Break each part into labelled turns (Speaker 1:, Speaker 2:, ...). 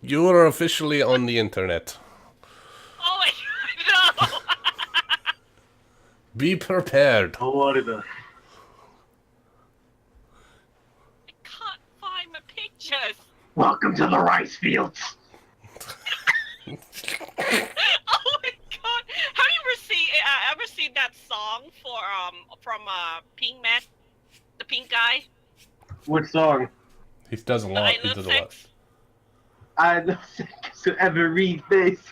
Speaker 1: You are officially on the internet.
Speaker 2: Oh my god, no!
Speaker 1: Be prepared.
Speaker 3: Florida.
Speaker 2: I can't find my pictures.
Speaker 3: Welcome to the rice fields.
Speaker 2: Oh my god! Have you ever seen that song from Pink Man, the Pink guy?
Speaker 3: What song?
Speaker 1: He does a
Speaker 2: The
Speaker 1: lot.
Speaker 2: I
Speaker 1: He
Speaker 2: Love
Speaker 1: does a lot.
Speaker 2: Sex.
Speaker 3: I know to every face.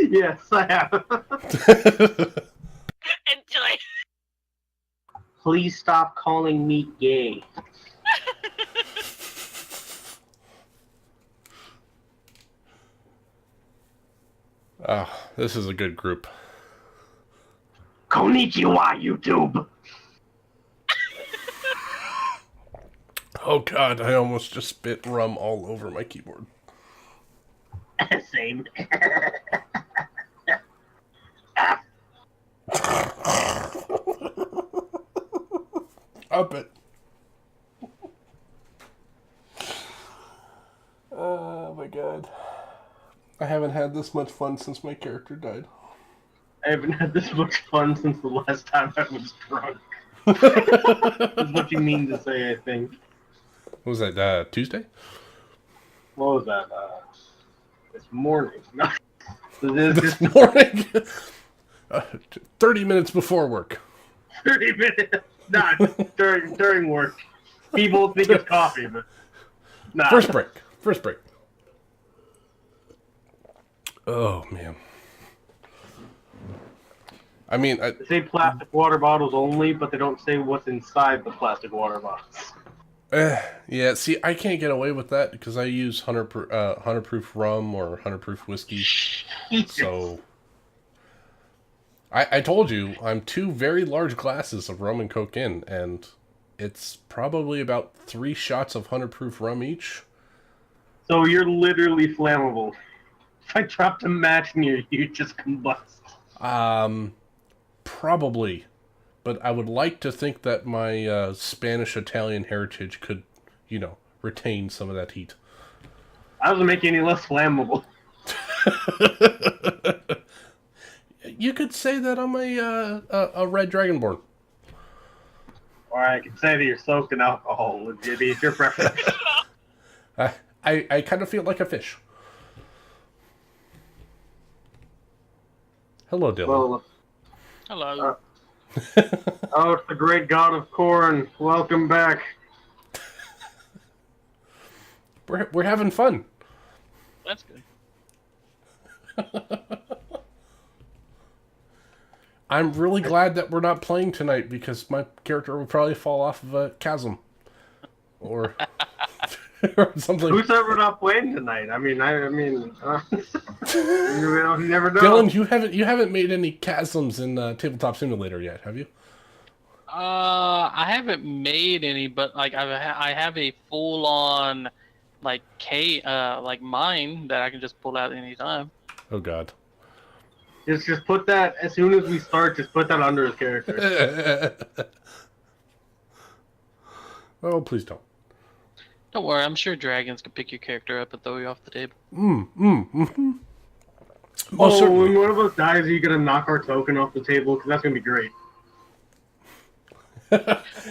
Speaker 3: Yes, I have.
Speaker 2: Enjoy.
Speaker 3: Please stop calling me gay.
Speaker 1: Ah, this is a good group.
Speaker 3: Konnichiwa, YouTube.
Speaker 1: Oh god, I almost just spit rum all over my keyboard.
Speaker 3: Same.
Speaker 1: Up it. Oh my god. I haven't had this much fun since my character died.
Speaker 3: I haven't had this much fun since the last time I was drunk. That's what you mean to say, I think.
Speaker 1: What was that, Tuesday?
Speaker 3: What was that? This morning. No.
Speaker 1: This morning? 30 minutes before work.
Speaker 3: 30 minutes. Nah, during work. People think it's coffee, but nah.
Speaker 1: First break. First break. Oh, man. I mean,
Speaker 3: They say plastic water bottles only, but they don't say what's inside the plastic water bottles.
Speaker 1: yeah, see, I can't get away with that because I use 100 proof rum or 100 proof whiskey. So, I told you, I'm 2 very large glasses of rum and coke in, and it's probably about 3 shots of 100 proof rum each.
Speaker 3: So you're literally flammable. If I dropped a match near you, you'd just combust.
Speaker 1: Probably. But I would like to think that my Spanish-Italian heritage could, retain some of that heat.
Speaker 3: I doesn't make you any less flammable.
Speaker 1: You could say that I'm a red dragonborn.
Speaker 3: Or I could say that you're soaked in alcohol. It's your preference.
Speaker 1: I kind of feel like a fish. Hello, Dylan.
Speaker 3: Well,
Speaker 2: Hello.
Speaker 3: oh, it's the great god of corn. Welcome back.
Speaker 1: We're having fun.
Speaker 2: That's good.
Speaker 1: I'm really glad that we're not playing tonight because my character would probably fall off of a chasm. Or, or something.
Speaker 3: Who said we're not playing tonight? I mean, you never know.
Speaker 1: Dylan, you haven't made any chasms in Tabletop Simulator yet, have you?
Speaker 4: I haven't made any, but like I have a full on like mine that I can just pull out anytime.
Speaker 1: Oh God.
Speaker 3: Just put that as soon as we start. Just put that under his character.
Speaker 1: Oh, please don't.
Speaker 4: Don't worry, I'm sure dragons can pick your character up and throw you off the table.
Speaker 1: Mm-hmm.
Speaker 3: Oh, when one of us dies, are you gonna knock our token off the table? Because that's gonna be great.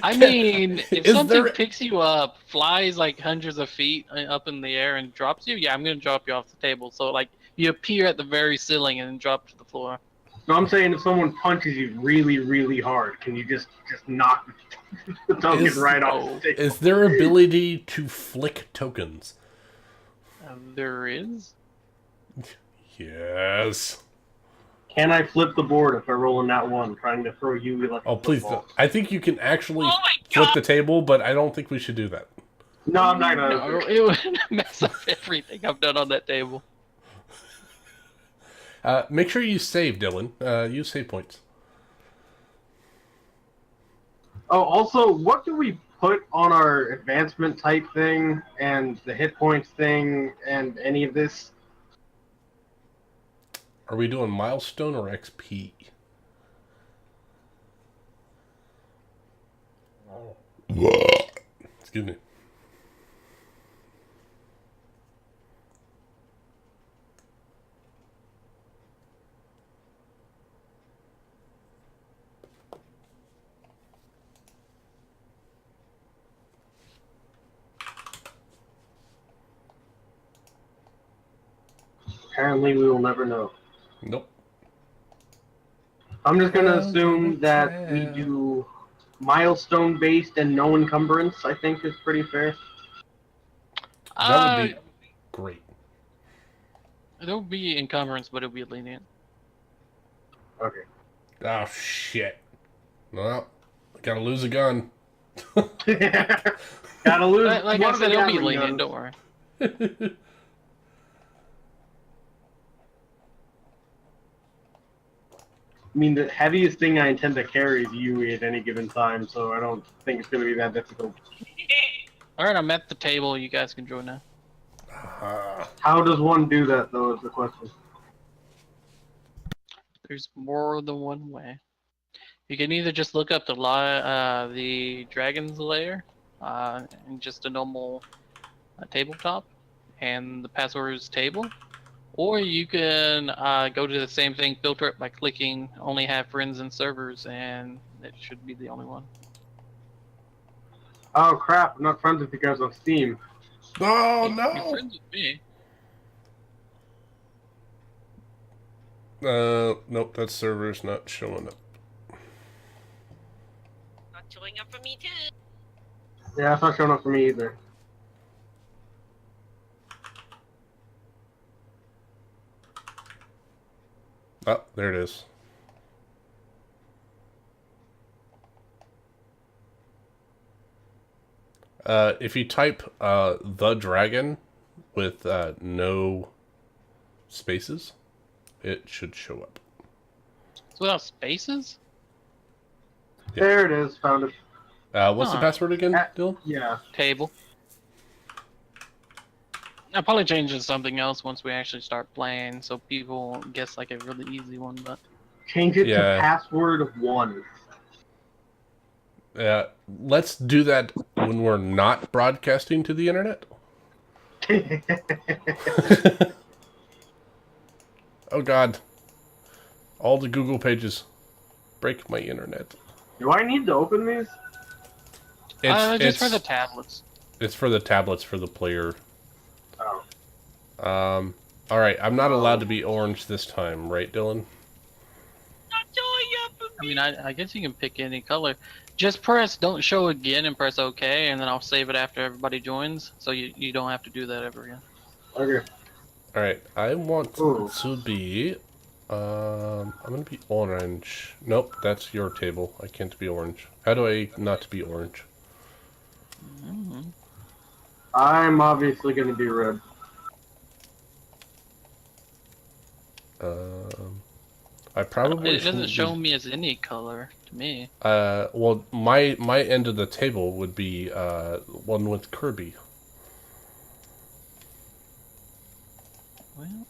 Speaker 4: I mean, if
Speaker 1: Is
Speaker 4: something
Speaker 1: there-
Speaker 4: picks you up, flies like hundreds of feet up in the air and drops you, yeah, I'm gonna drop you off the table. So like you appear at the very ceiling and then drop to the floor.
Speaker 3: No, I'm saying if someone punches you really, really hard, can you just knock the token right off the table?
Speaker 1: Is there ability to flick tokens?
Speaker 4: There is.
Speaker 1: Yes.
Speaker 3: Can I flip the board if I roll in that one, trying to throw you like
Speaker 1: Oh,
Speaker 3: a
Speaker 1: please
Speaker 3: football?
Speaker 1: don't. I think you can actually
Speaker 2: Oh my
Speaker 1: flip
Speaker 2: God.
Speaker 1: the table, but I don't think we should do that.
Speaker 3: No, I'm not gonna.
Speaker 4: No, it would mess up everything I've done on that table.
Speaker 1: Make sure you save, Dylan. Use save points.
Speaker 3: Oh, also, what do we put on our advancement type thing and the hit points thing and any of this?
Speaker 1: Are we doing milestone or XP? Excuse me.
Speaker 3: Apparently, we will never know.
Speaker 1: Nope.
Speaker 3: I'm just gonna
Speaker 1: Time
Speaker 3: assume
Speaker 1: will
Speaker 3: that we
Speaker 1: tell.
Speaker 3: do milestone based and no encumbrance. I think is pretty fair.
Speaker 1: That would be great.
Speaker 4: There'll be encumbrance, but it'll be lenient.
Speaker 3: Okay.
Speaker 1: Oh, shit. Well, I gotta lose a gun.
Speaker 3: Gotta lose.
Speaker 4: Like
Speaker 3: one
Speaker 4: I
Speaker 3: of the
Speaker 4: said, it'll be
Speaker 3: Gatling
Speaker 4: lenient.
Speaker 3: guns.
Speaker 4: Don't worry.
Speaker 3: I mean, the heaviest thing I intend to carry is Yui at any given time, so I don't think it's going to be that difficult.
Speaker 4: All right, I'm at the table. You guys can join now.
Speaker 3: How does one do that, though, is the question.
Speaker 4: There's more than one way. You can either just look up the dragon's lair, in just a normal tabletop, and the password is table, or you can go to the same thing, filter it by clicking only have friends and servers, and it should be the only one.
Speaker 3: Oh, crap. I'm not friends with you guys on Steam.
Speaker 1: Oh,
Speaker 4: You're
Speaker 1: no!
Speaker 4: friends with me.
Speaker 1: Nope, that server's not showing up.
Speaker 2: Not showing up for me too.
Speaker 3: Yeah, it's not showing up for me either.
Speaker 1: Oh, there it is. If you type the dragon with no spaces, it should show up.
Speaker 4: It's without spaces?
Speaker 1: Yeah.
Speaker 3: There it is. Found it.
Speaker 1: What's the
Speaker 4: Huh.
Speaker 1: password again, Dylan?
Speaker 3: Yeah.
Speaker 4: Table. I'll probably change it to something else once we actually start playing, so people guess like a really easy one, but...
Speaker 3: Change it
Speaker 1: Yeah.
Speaker 3: to password 1.
Speaker 1: Let's do that when we're not broadcasting to the internet. Oh God! All the Google pages break my internet.
Speaker 3: Do I need to open these?
Speaker 4: Just for the tablets.
Speaker 1: It's for the tablets for the player.
Speaker 3: Oh.
Speaker 1: All right. I'm not allowed to be orange this time, right, Dylan?
Speaker 2: Not showing up for
Speaker 4: I
Speaker 2: me.
Speaker 4: mean, I guess you can pick any color. Just press don't show again and press OK, and then I'll save it after everybody joins, so you don't have to do that ever again.
Speaker 3: Okay.
Speaker 1: All right. I want
Speaker 3: Ooh.
Speaker 1: to be. I'm gonna be orange. Nope, that's your table. I can't be orange. How do I not be orange?
Speaker 4: Mm-hmm.
Speaker 3: I'm obviously going to be red.
Speaker 1: I probably
Speaker 4: It doesn't
Speaker 1: shouldn't
Speaker 4: show
Speaker 1: be...
Speaker 4: me as any color to me.
Speaker 1: Well, my end of the table would be one with Kirby.
Speaker 4: Well,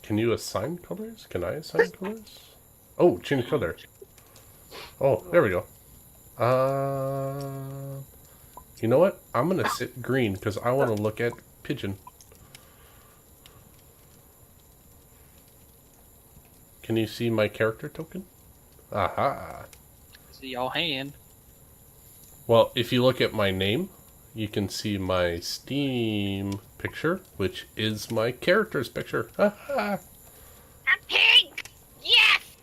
Speaker 1: Can you assign colors? Can I assign colors? Oh, change color. Oh, there we go. You know what? I'm gonna sit green because I want to look at Pigeon. Can you see my character token? Aha.
Speaker 4: see y'all hand.
Speaker 1: Well, if you look at my name, you can see my Steam picture, which is my character's picture. Haha.
Speaker 2: I'm pink. Yes.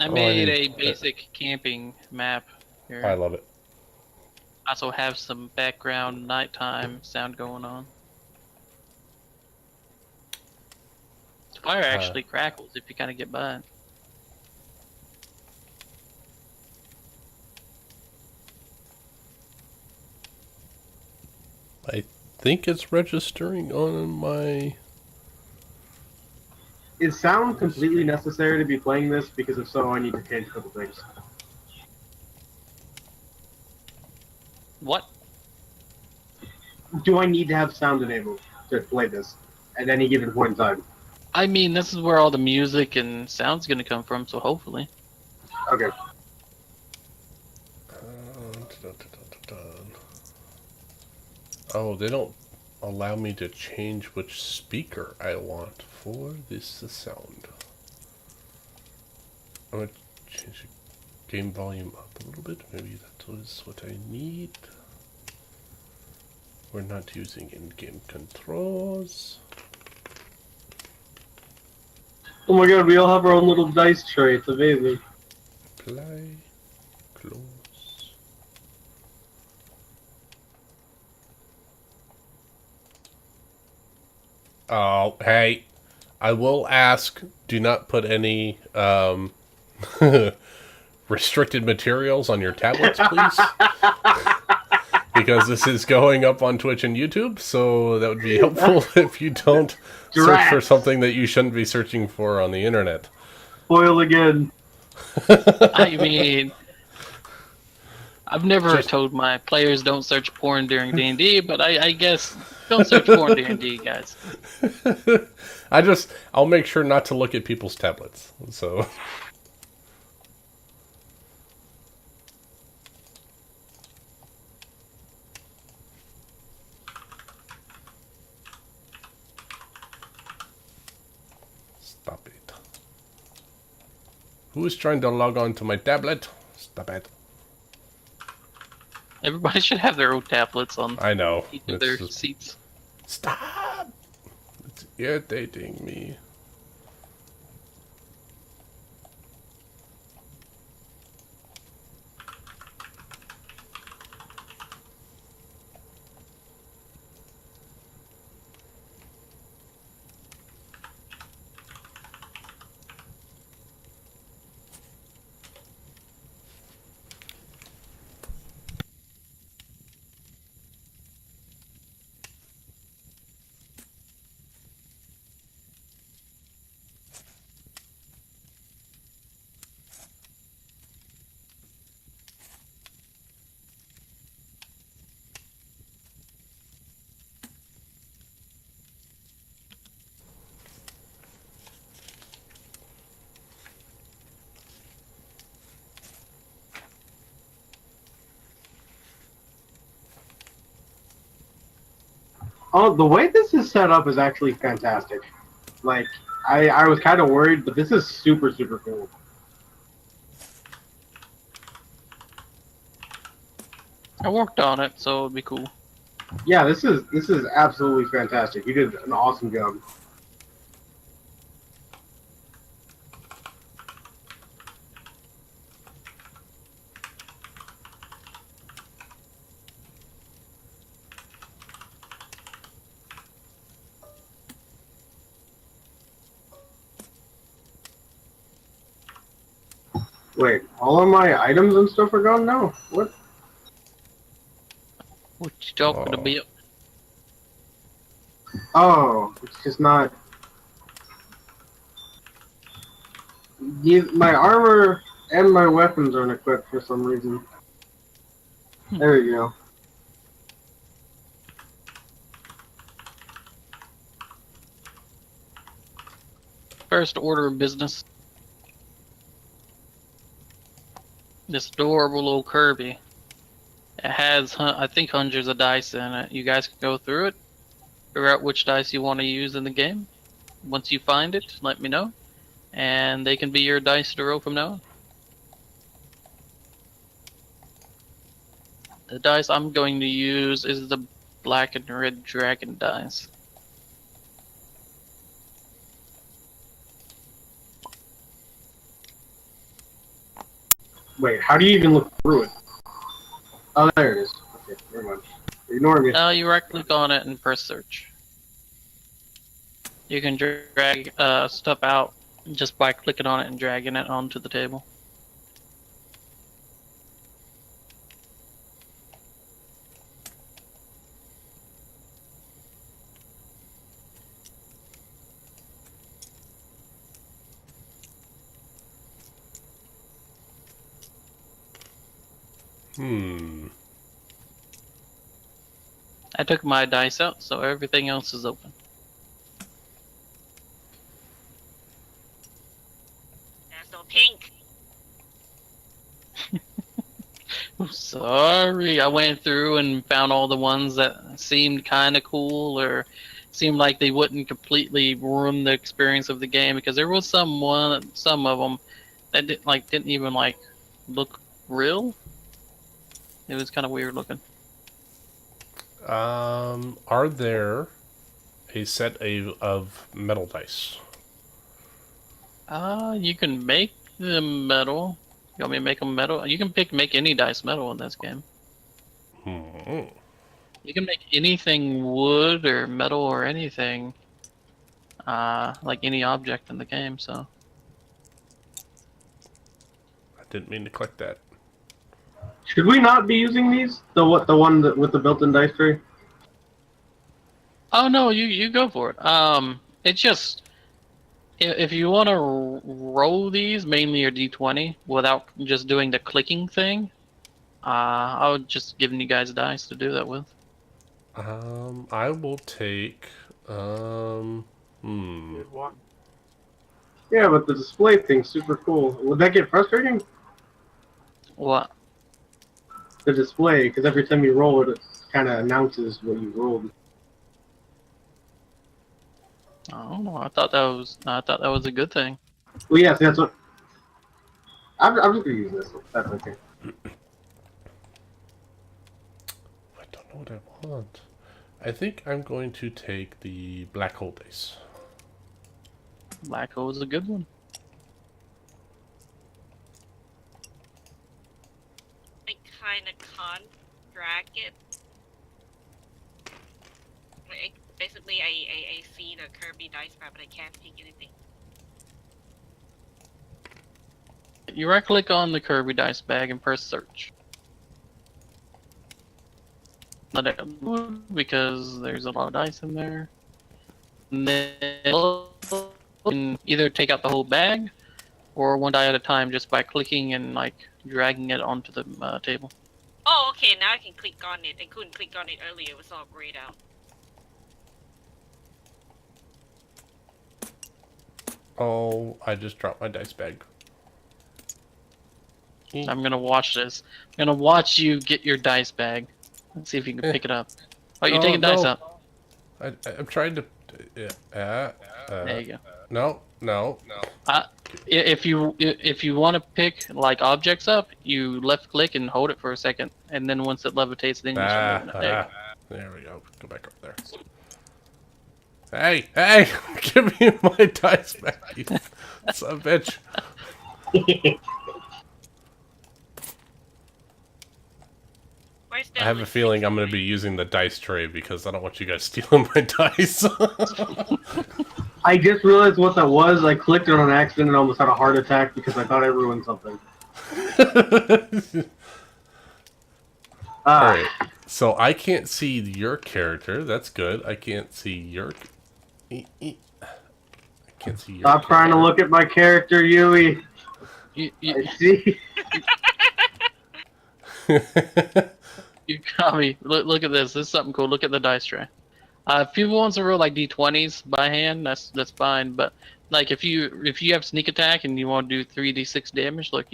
Speaker 4: I
Speaker 1: I
Speaker 4: made
Speaker 1: need-
Speaker 4: a basic camping map here.
Speaker 1: I love it.
Speaker 4: Also have some background nighttime sound going on. The fire actually crackles if you kind of get by it.
Speaker 1: I think it's registering on my...
Speaker 3: Is sound completely necessary to be playing this? Because if so, I need to change a couple things.
Speaker 4: What?
Speaker 3: Do I need to have sound enabled to play this at any given point in time?
Speaker 4: I mean, this is where all the music and sound's gonna come from, so hopefully.
Speaker 3: Okay.
Speaker 1: Oh, they don't allow me to change which speaker I want for this sound. I'm gonna change the game volume up a little bit. Maybe that is what I need. We're not using in-game controls.
Speaker 3: Oh my god, we all have our own little dice tray. It's amazing.
Speaker 1: Apply. Close. Oh, hey. I will ask, do not put any restricted materials on your tablets, please. Because this is going up on Twitch and YouTube, so that would be helpful if you don't search for something that you shouldn't be searching for on the internet.
Speaker 3: Spoil again.
Speaker 4: I mean, I've never told my players don't search porn during D&D, but I guess don't search porn during D&D, guys.
Speaker 1: I'll make sure not to look at people's tablets, so... Stop it. Who is trying to log on to my tablet? Stop it.
Speaker 4: Everybody should have their own tablets on
Speaker 1: I know.
Speaker 4: each of their seats.
Speaker 1: Stop! It's irritating me.
Speaker 3: Oh, the way this is set up is actually fantastic. Like, I was kind of worried, but this is super, super cool.
Speaker 4: I worked on it, so it'd be cool.
Speaker 3: Yeah, this is absolutely fantastic. You did an awesome job. Wait, all of my items and stuff are gone now? What?
Speaker 4: What you talking about?
Speaker 3: Oh, it's just not... My armor and my weapons aren't equipped for some reason. There you go.
Speaker 4: First order of business. This adorable little Kirby. It has, I think, hundreds of dice in it. You guys can go through it, figure out which dice you want to use in the game. Once you find it, let me know, and they can be your dice to roll from now on. The dice I'm going to use is the black and red dragon dice.
Speaker 3: Wait, how do you even look through it? Oh, there it is. Okay, never mind. Ignore me.
Speaker 4: Now you right click on it and press search. You can drag stuff out just by clicking on it and dragging it onto the table. I took my dice out, so everything else is open.
Speaker 2: That's so pink.
Speaker 4: Sorry, I went through and found all the ones that seemed kind of cool or seemed like they wouldn't completely ruin the experience of the game, because there was some of them that didn't even look real. It was kind of weird looking.
Speaker 1: Are there a set of metal dice?
Speaker 4: You can make them metal. You want me to make them metal? You can make any dice metal in this game.
Speaker 1: Hmm.
Speaker 4: You can make anything wood or metal or anything, like any object in the game. So
Speaker 1: I didn't mean to click that.
Speaker 3: Should we not be using these? The one that with the built-in dice tray?
Speaker 4: oh no, you go for it. It's just if you want to roll these mainly your d20 without just doing the clicking thing, I would just giving you guys dice to do that with.
Speaker 1: I will take.
Speaker 3: Yeah, but the display thing's super cool. Would that get frustrating?
Speaker 4: What?
Speaker 3: The display, because every time you roll it, it kind of announces what you rolled.
Speaker 4: I don't know. I thought that was a good thing.
Speaker 3: Well, yes, that's what. I'm just gonna use this. That's okay.
Speaker 1: I don't know what I want. I think I'm going to take the black hole dice.
Speaker 4: Black hole is a good one.
Speaker 2: I kind of can't drag it. Basically, I see the Kirby dice bar, but I can't pick anything.
Speaker 4: You right click on the Kirby dice bag and press search. Let it load because there's a lot of dice in there. And then you can either take out the whole bag or one die at a time just by clicking and like dragging it onto the table.
Speaker 2: Oh, okay, now I can click on it. I couldn't click on it earlier, it was all grayed out.
Speaker 1: Oh, I just dropped my dice bag.
Speaker 4: I'm gonna watch this. I'm gonna watch you get your dice bag. Let's see if you can pick it up. Oh, you're taking dice out.
Speaker 1: I'm trying to.
Speaker 4: There you go.
Speaker 1: No.
Speaker 4: If you want to pick like objects up, you left click and hold it for a second, and then once it levitates, then you start moving it.
Speaker 1: There we go. Go back up there. Hey! Give me my dice back, you son of a bitch. I have a feeling I'm going to be using the dice tray because I don't want you guys stealing my dice.
Speaker 3: I just realized what that was. I clicked it on accident and almost had a heart attack because I thought I ruined something.
Speaker 1: Alright, so I can't see your character. That's good. I can't see your... I can't see your
Speaker 3: Stop trying to look at my character, Yui. I see.
Speaker 4: You got me. Look at this. This is something cool. Look at the dice tray. If people want to roll like d20s by hand, that's fine. But like if you have sneak attack and you want to do 3d6 damage, look,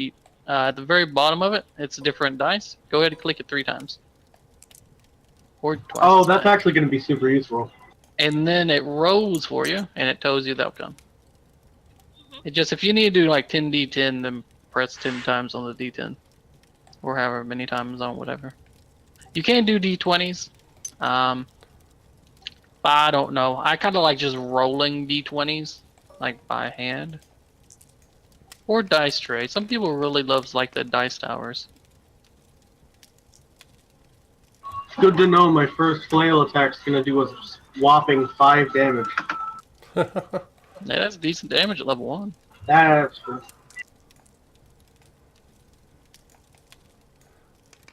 Speaker 4: at the very bottom of it, it's a different dice. Go ahead and click it 3 times. Or twice.
Speaker 3: Oh, that's actually going to be super useful.
Speaker 4: And then it rolls for you, and it tells you the outcome. It just if you need to do like 10d10, then press 10 times on the d10, or however many times on whatever. You can do d20s. I don't know. I kind of like just rolling d20s, like by hand. Or dice tray. Some people really loves like the dice towers.
Speaker 3: It's good to know my first flail attack's gonna do a whopping 5 damage.
Speaker 4: Yeah, that's decent damage at level 1.
Speaker 3: That's true.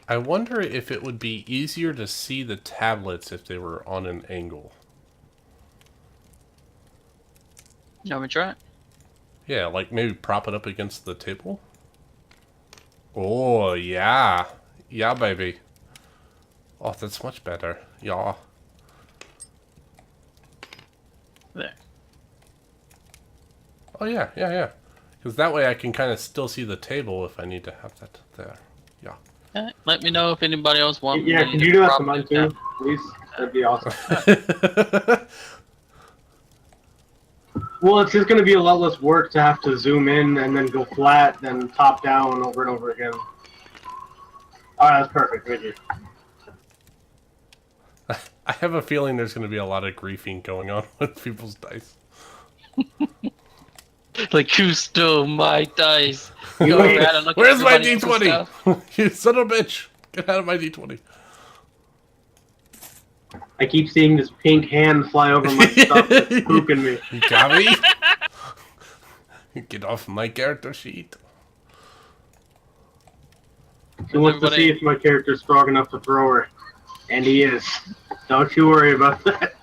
Speaker 1: I wonder if it would be easier to see the tablets if they were on an angle.
Speaker 4: You want me to try it?
Speaker 1: Yeah, like maybe prop it up against the table. Oh, yeah. Yeah, baby. Oh, that's much better. Yeah.
Speaker 4: There.
Speaker 1: Oh, yeah. Because that way I can kind of still see the table if I need to have that there. Yeah.
Speaker 4: Let me know if anybody else wants.
Speaker 3: Yeah, can you do that to mine too, please? That'd be awesome. Well, it's just going to be a lot less work to have to zoom in and then go flat, then top down over and over again. Alright, that's perfect. Thank you.
Speaker 1: I have a feeling there's going to be a lot of griefing going on with people's dice.
Speaker 4: Like, you stole my dice.
Speaker 3: You
Speaker 4: Go
Speaker 3: wait.
Speaker 4: around and look at
Speaker 1: Where's my
Speaker 4: everybody else's stuff.
Speaker 1: D20? You son of a bitch! Get out of my D20.
Speaker 3: I keep seeing this pink hand fly over my stuff. It's spooking me.
Speaker 1: You got me? Get off my character sheet.
Speaker 3: She wants to see if my character's strong enough to throw her. And he is. Don't you worry about that.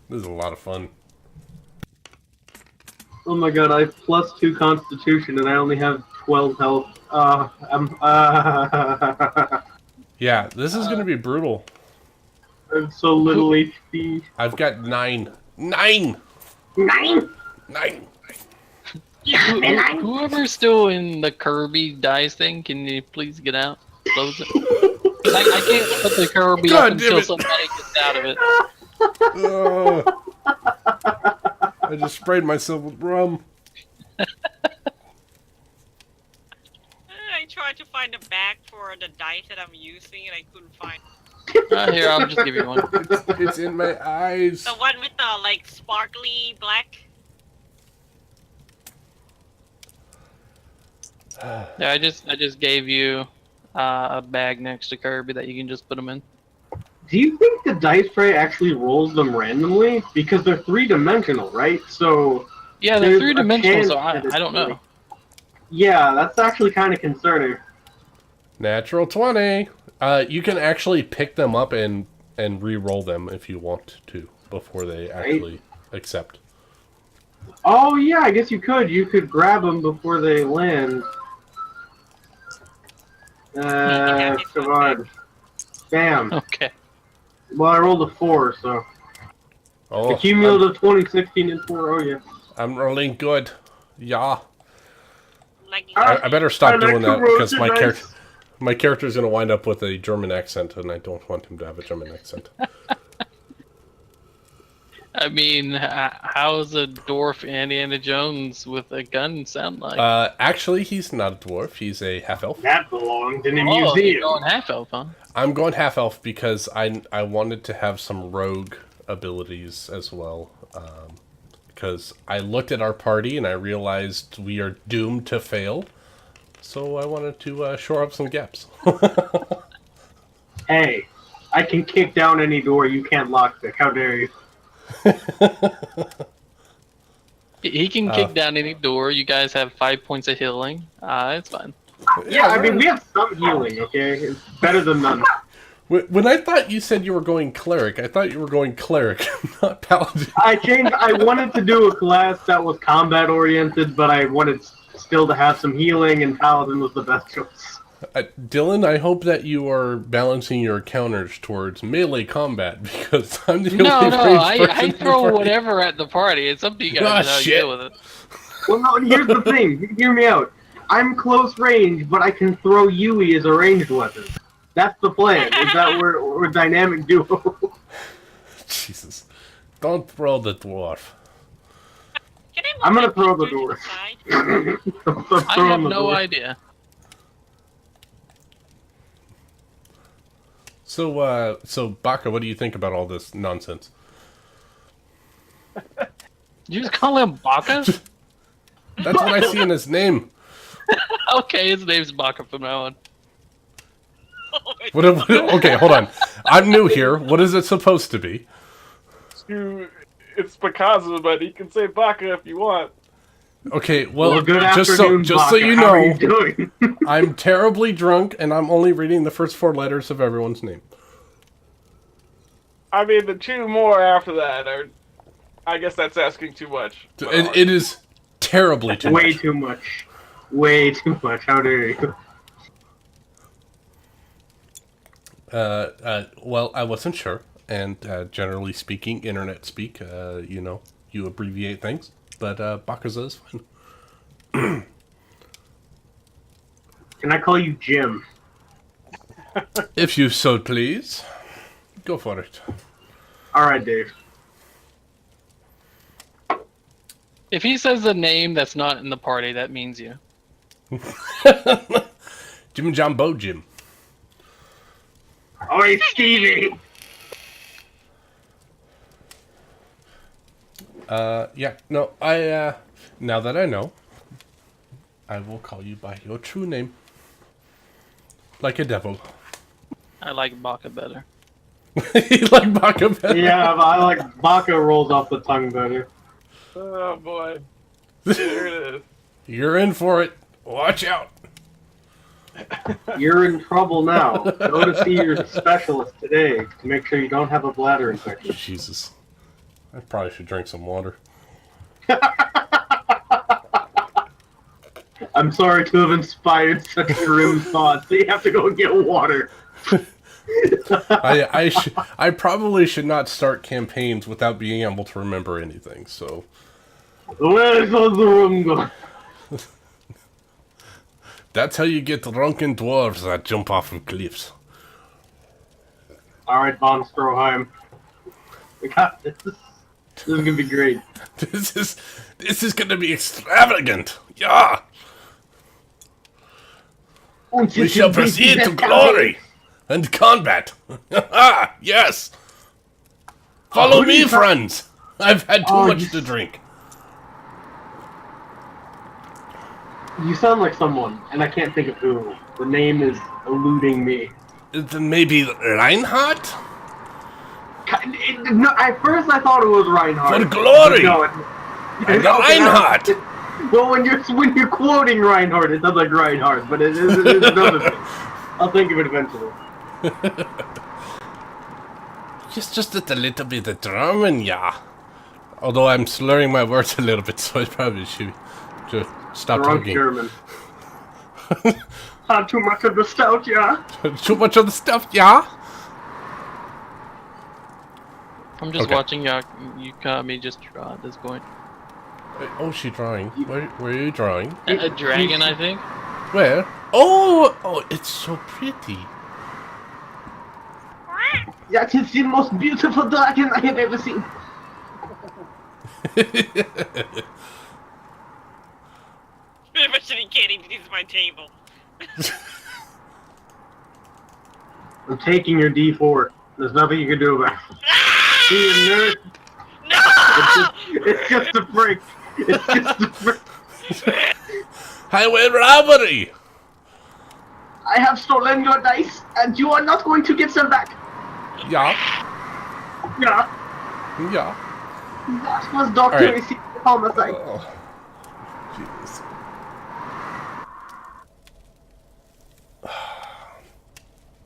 Speaker 1: This is a lot of fun.
Speaker 3: Oh my god, I have +2 constitution and I only have 12 health.
Speaker 1: Yeah, this is going to be brutal.
Speaker 3: I have so little HP.
Speaker 1: I've got 9. 9!
Speaker 3: 9?
Speaker 1: 9!
Speaker 4: Whoever's still in the Kirby dice thing, can you please get out? Close it. I can't put the Kirby
Speaker 1: God
Speaker 4: up
Speaker 1: damn
Speaker 4: until
Speaker 1: it.
Speaker 4: somebody gets out of it.
Speaker 1: I just sprayed myself with rum.
Speaker 2: I tried to find a bag for the dice that I'm using and I couldn't find.
Speaker 4: Here, I'll just give you one.
Speaker 1: It's in my eyes.
Speaker 2: The one with the like sparkly black.
Speaker 4: Yeah, I just gave you a bag next to Kirby that you can just put them in.
Speaker 3: Do you think the dice tray actually rolls them randomly? Because they're 3-dimensional, right? So
Speaker 4: Yeah, they're
Speaker 3: there's a
Speaker 4: 3-dimensional,
Speaker 3: chance
Speaker 4: so
Speaker 3: that it's
Speaker 4: I don't know.
Speaker 3: Yeah, that's actually kind of concerning.
Speaker 1: Natural 20. You can actually pick them up and re-roll them if you want to before they actually accept.
Speaker 3: Oh yeah, I guess you could. You could grab them before they land. Come on. Bam.
Speaker 4: Okay.
Speaker 3: Well, I rolled a 4, so
Speaker 1: Oh,
Speaker 3: the cumulative 20, 16, and 4. Oh yeah.
Speaker 1: I'm rolling good. Yeah.
Speaker 2: Like
Speaker 1: I better stop
Speaker 3: I like
Speaker 1: doing
Speaker 3: to
Speaker 1: that
Speaker 3: roll
Speaker 1: because
Speaker 3: the
Speaker 1: my
Speaker 3: dice.
Speaker 1: character's going to wind up with a German accent, and I don't want him to have a German accent.
Speaker 4: I mean, how's a dwarf Indiana Jones with a gun sound like?
Speaker 1: Actually, he's not a dwarf. He's a half-elf.
Speaker 3: That belonged in a
Speaker 4: Oh, you're
Speaker 3: museum.
Speaker 4: going half elf, huh?
Speaker 1: I'm going half-elf because I wanted to have some rogue abilities as well. Because I looked at our party and I realized we are doomed to fail. So I wanted to shore up some gaps.
Speaker 3: Hey, I can kick down any door you can't lockpick. How dare you?
Speaker 4: He can kick down any door. You guys have 5 points of healing. It's fine.
Speaker 3: Yeah, I mean, we have some healing, okay? It's better than none.
Speaker 1: When I thought you said you were going cleric, I thought you were going cleric, not paladin.
Speaker 3: I wanted to do a class that was combat-oriented, but I wanted still to have some healing, and Paladin was the best choice.
Speaker 1: Dylan, I hope that you are balancing your counters towards melee combat, because I'm the only
Speaker 4: No,
Speaker 1: ranged
Speaker 4: I
Speaker 1: person in the
Speaker 4: throw
Speaker 1: party.
Speaker 4: whatever at the party. It's up to you guys how you
Speaker 1: shit.
Speaker 4: deal with it.
Speaker 3: Well, no, here's the thing. Hear me out. I'm close range, but I can throw Yui as a ranged weapon. That's the plan. Is that we're a dynamic duo?
Speaker 1: Jesus. Don't throw the dwarf.
Speaker 2: Can I move
Speaker 3: I'm gonna
Speaker 2: my
Speaker 3: throw the
Speaker 2: picture to
Speaker 3: door.
Speaker 2: side?
Speaker 3: I'm
Speaker 4: I
Speaker 3: throwing
Speaker 4: have
Speaker 3: the
Speaker 4: no
Speaker 3: door.
Speaker 4: idea.
Speaker 1: So Baka, what do you think about all this nonsense?
Speaker 4: Did you just call him Baka?
Speaker 1: That's what I see in his name.
Speaker 4: Okay, his name's Baka from now on.
Speaker 2: Oh my
Speaker 1: Okay, hold on. I'm new here. What is it supposed to be?
Speaker 5: It's Picasso, but you can say Baka if you want.
Speaker 1: Okay, well,
Speaker 3: Good
Speaker 1: just
Speaker 3: afternoon,
Speaker 1: so
Speaker 3: Baka.
Speaker 1: you
Speaker 3: How are you
Speaker 1: know,
Speaker 3: doing?
Speaker 1: I'm terribly drunk, and I'm only reading the first 4 letters of everyone's name.
Speaker 5: I mean, the 2 more after that are... I guess that's asking too much.
Speaker 1: It is terribly too
Speaker 3: Way
Speaker 1: much.
Speaker 3: too much. Way too much. How dare you?
Speaker 1: Well, I wasn't sure, and generally speaking, internet speak, you abbreviate things, but Bakaza is fine.
Speaker 3: Can I call you Jim?
Speaker 1: If you so please, go for it.
Speaker 3: All right, Dave.
Speaker 4: If he says a name that's not in the party, that means you.
Speaker 1: Jim and John Bo Jim.
Speaker 3: Oi, Stevie!
Speaker 1: Yeah, no, now that I know, I will call you by your true name. Like a devil.
Speaker 4: I like Baka better.
Speaker 1: You like Baka better?
Speaker 3: Yeah, but I like Baka rolls off the tongue better.
Speaker 5: Oh boy. There it is.
Speaker 1: You're in for it. Watch out.
Speaker 3: You're in trouble now. Go to see your specialist today to make sure you don't have a bladder infection.
Speaker 1: Jesus. I probably should drink some water.
Speaker 3: I'm sorry to have inspired such grim thoughts. So you have to go and get water.
Speaker 1: I probably should not start campaigns without being able to remember anything, so...
Speaker 3: Where's the room going?
Speaker 1: That's how you get drunken dwarves that jump off of cliffs.
Speaker 3: Alright, Von Stroheim. We got this. This is gonna be great.
Speaker 1: This is gonna be extravagant. Yeah. We shall proceed to glory and combat. Yes. Follow
Speaker 3: who do
Speaker 1: me,
Speaker 3: you
Speaker 1: friends. I've had too
Speaker 3: Oh,
Speaker 1: much
Speaker 3: you-
Speaker 1: to drink.
Speaker 3: You sound like someone, and I can't think of who. The name is eluding me.
Speaker 1: Maybe Reinhardt?
Speaker 3: No, at first I thought it was Reinhardt.
Speaker 1: For glory!
Speaker 3: No,
Speaker 1: Reinhardt!
Speaker 3: Well, when you're quoting Reinhardt, it sounds like Reinhardt, but it is another thing. I'll think of it eventually.
Speaker 1: Just a little bit of German, yeah. Although I'm slurring my words a little bit, so I probably should stop
Speaker 3: Drunk
Speaker 1: talking.
Speaker 3: German. Had too much of the stout, yeah.
Speaker 1: Too much of the stuff, yeah?
Speaker 4: I'm just
Speaker 1: Okay.
Speaker 4: watching Yukami just draw at this point.
Speaker 1: Oh, she drawing. Where are you drawing?
Speaker 4: A dragon, I think.
Speaker 1: Where? Oh, it's so pretty.
Speaker 3: That is the most beautiful dragon I have ever seen.
Speaker 2: Maybe I shouldn't get him. This is my table.
Speaker 3: I'm taking your D4. There's nothing you can do about it. See you, nerd.
Speaker 2: No!
Speaker 3: It's just a break. It's just a break.
Speaker 1: Highway robbery!
Speaker 3: I have stolen your dice, and you are not going to get them back.
Speaker 1: Yeah,
Speaker 3: Yeah,
Speaker 1: yeah.
Speaker 3: that was Dr.
Speaker 1: Alright.
Speaker 3: Racine homicide.
Speaker 1: Oh, Jesus.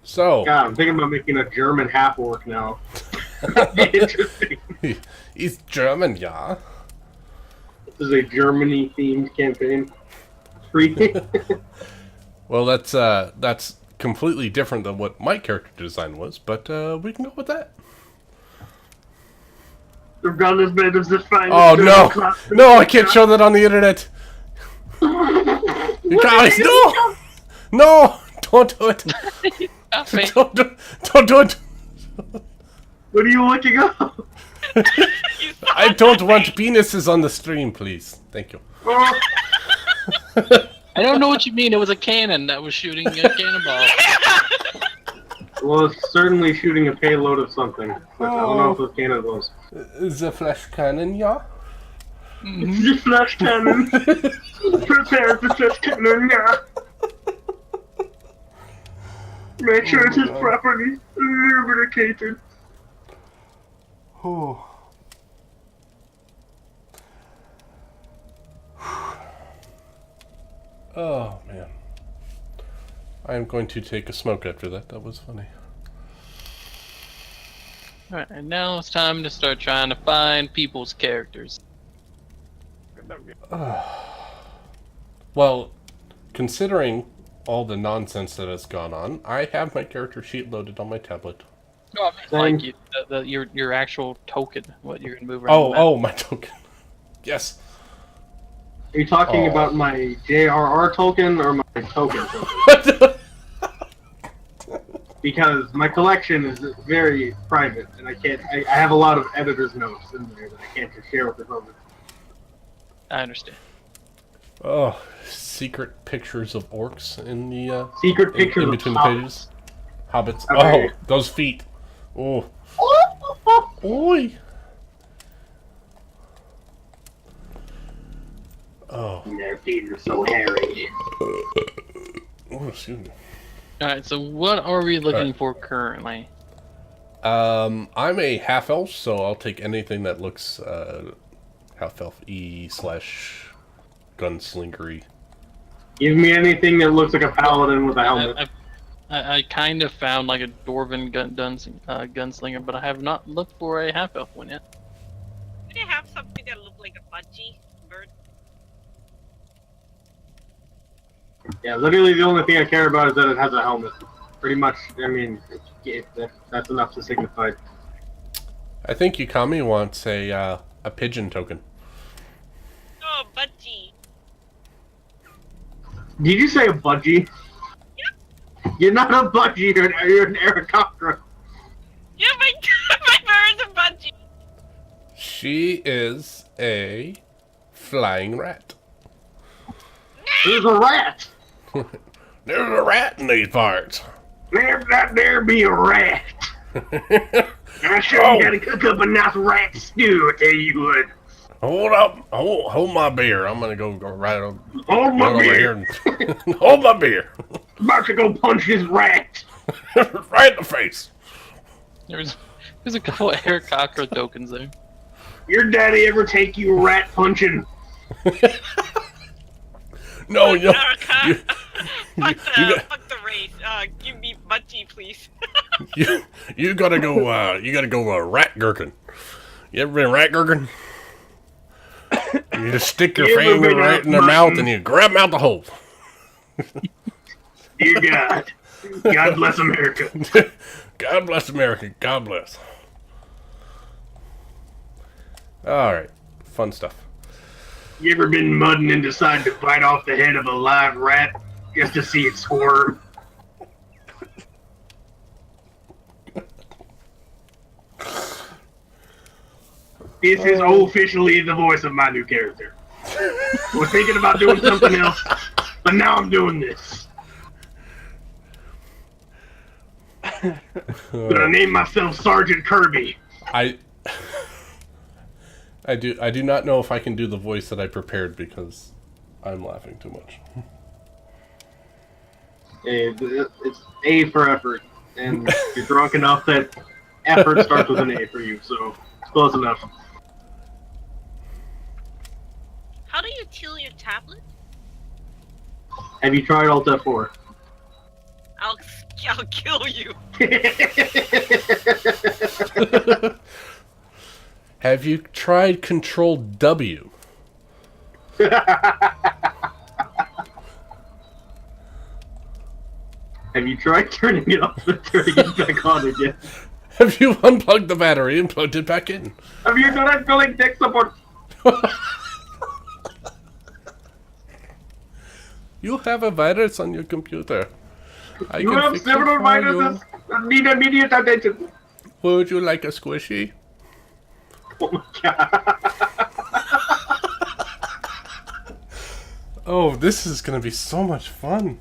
Speaker 1: So,
Speaker 3: God, I'm thinking about making a German half-orc now. That'd be interesting.
Speaker 1: he's German, yeah.
Speaker 3: This is a Germany-themed campaign. Free.
Speaker 1: Well, that's completely different than what my character design was, but we can go with that.
Speaker 3: The gun is made of the finest
Speaker 1: Oh
Speaker 3: German
Speaker 1: no,
Speaker 3: craftsmanship.
Speaker 1: no! I can't show that on the internet. You guys, no, no! Don't do it! Don't do it!
Speaker 3: What are you looking up?
Speaker 2: You saw
Speaker 1: I don't
Speaker 2: nothing.
Speaker 1: want penises on the stream, please. Thank you.
Speaker 3: Oh,
Speaker 4: I don't know what you mean. It was a cannon that was shooting a cannonball.
Speaker 3: well, it's certainly shooting a payload of something. But I don't know if it's cannonballs.
Speaker 1: The flash cannon, yeah.
Speaker 3: It's the flash cannon. Prepare the flash cannon, yeah. Make sure it is properly lubricated.
Speaker 1: Oh. Oh man. I am going to take a smoke after that. That was funny.
Speaker 4: Alright, and now it's time to start trying to find people's characters.
Speaker 1: Well, considering all the nonsense that has gone on, I have my character sheet loaded on my tablet.
Speaker 4: No, I
Speaker 3: Same.
Speaker 4: mean, like your actual token, what you're gonna move around. the map.
Speaker 1: Oh, my token. Yes.
Speaker 3: Are you talking
Speaker 1: Oh.
Speaker 3: about my JRR token or my token token? Because my collection is very private, and I have a lot of editor's notes in there that I can't just share with the public.
Speaker 4: I understand.
Speaker 1: Oh, secret pictures of orcs in the
Speaker 3: Secret pictures
Speaker 1: in
Speaker 3: of
Speaker 1: between the
Speaker 3: hobbits.
Speaker 1: pages. Hobbits.
Speaker 3: Okay.
Speaker 1: Oh, those feet. Oh, oi. Oh,
Speaker 3: Their feet are so hairy.
Speaker 1: oh, excuse me.
Speaker 4: Alright, so what are we looking
Speaker 1: Alright.
Speaker 4: for currently?
Speaker 1: I'm a half elf, so I'll take anything that looks half elf /gunslingery.
Speaker 3: Give me anything that looks like a paladin with a helmet.
Speaker 4: I kind of found like a dwarven gunslinger, but I have not looked for a half elf one yet.
Speaker 2: Do they have something that look like a budgie bird?
Speaker 3: Yeah, literally the only thing I care about is that it has a helmet. Pretty much, I mean, that's enough to signify.
Speaker 1: I think Yukami wants a pigeon token.
Speaker 2: Oh, budgie.
Speaker 3: Did you say a budgie? You're not a budgie, you're an Aarakocra.
Speaker 2: Yeah, my bird's a budgie.
Speaker 1: She is a flying rat.
Speaker 3: There's a rat!
Speaker 1: There's a rat in these parts.
Speaker 3: There's not there be a rat! I sure
Speaker 1: Oh.
Speaker 3: you gotta cook up a nice rat stew, I tell you what.
Speaker 1: Hold up. Hold my beer. I'm gonna go right over,
Speaker 3: Hold my
Speaker 1: over
Speaker 3: beer!
Speaker 1: here and hold my beer.
Speaker 3: About to go punch this rat!
Speaker 1: Right in the face.
Speaker 4: There's a couple Aarakocra tokens there.
Speaker 3: Your daddy ever take you rat punching?
Speaker 1: No, you,
Speaker 2: America.
Speaker 1: you,
Speaker 2: fuck,
Speaker 1: you got-
Speaker 2: fuck the race. Give me budgie, please.
Speaker 1: you gotta go. You gotta go rat gherkin. You ever been rat gherkin? You just stick your
Speaker 3: You ever
Speaker 1: finger
Speaker 3: been
Speaker 1: right
Speaker 3: out
Speaker 1: in their mouth
Speaker 3: mutton?
Speaker 1: and you grab them out the hole.
Speaker 3: Dear God. God bless America.
Speaker 1: God bless America. God bless. All right, fun stuff.
Speaker 3: You ever been mudding and decide to bite off the head of a live rat just to see it squirm? This is officially the voice of my new character. I was thinking about doing something else, but now I'm doing this. Gonna name myself Sergeant Kirby.
Speaker 1: I do not know if I can do the voice that I prepared because I'm laughing too much.
Speaker 3: It's A for effort, and you're drunk enough that effort starts with an A for you, so it's close enough.
Speaker 2: How do you kill your tablet?
Speaker 3: Have you tried Alt F4?
Speaker 2: I'll kill you.
Speaker 1: Have you tried Control W?
Speaker 3: Have you tried turning it off and turning it back on again?
Speaker 1: Have you unplugged the battery and plugged it back in?
Speaker 3: Have you tried calling tech support?
Speaker 1: You have a virus on your computer. I
Speaker 3: You
Speaker 1: can
Speaker 3: have
Speaker 1: fix it
Speaker 3: several
Speaker 1: for
Speaker 3: viruses that need immediate attention.
Speaker 1: you. Would you like a squishy?
Speaker 3: Oh my god.
Speaker 1: Oh, this is gonna be so much fun.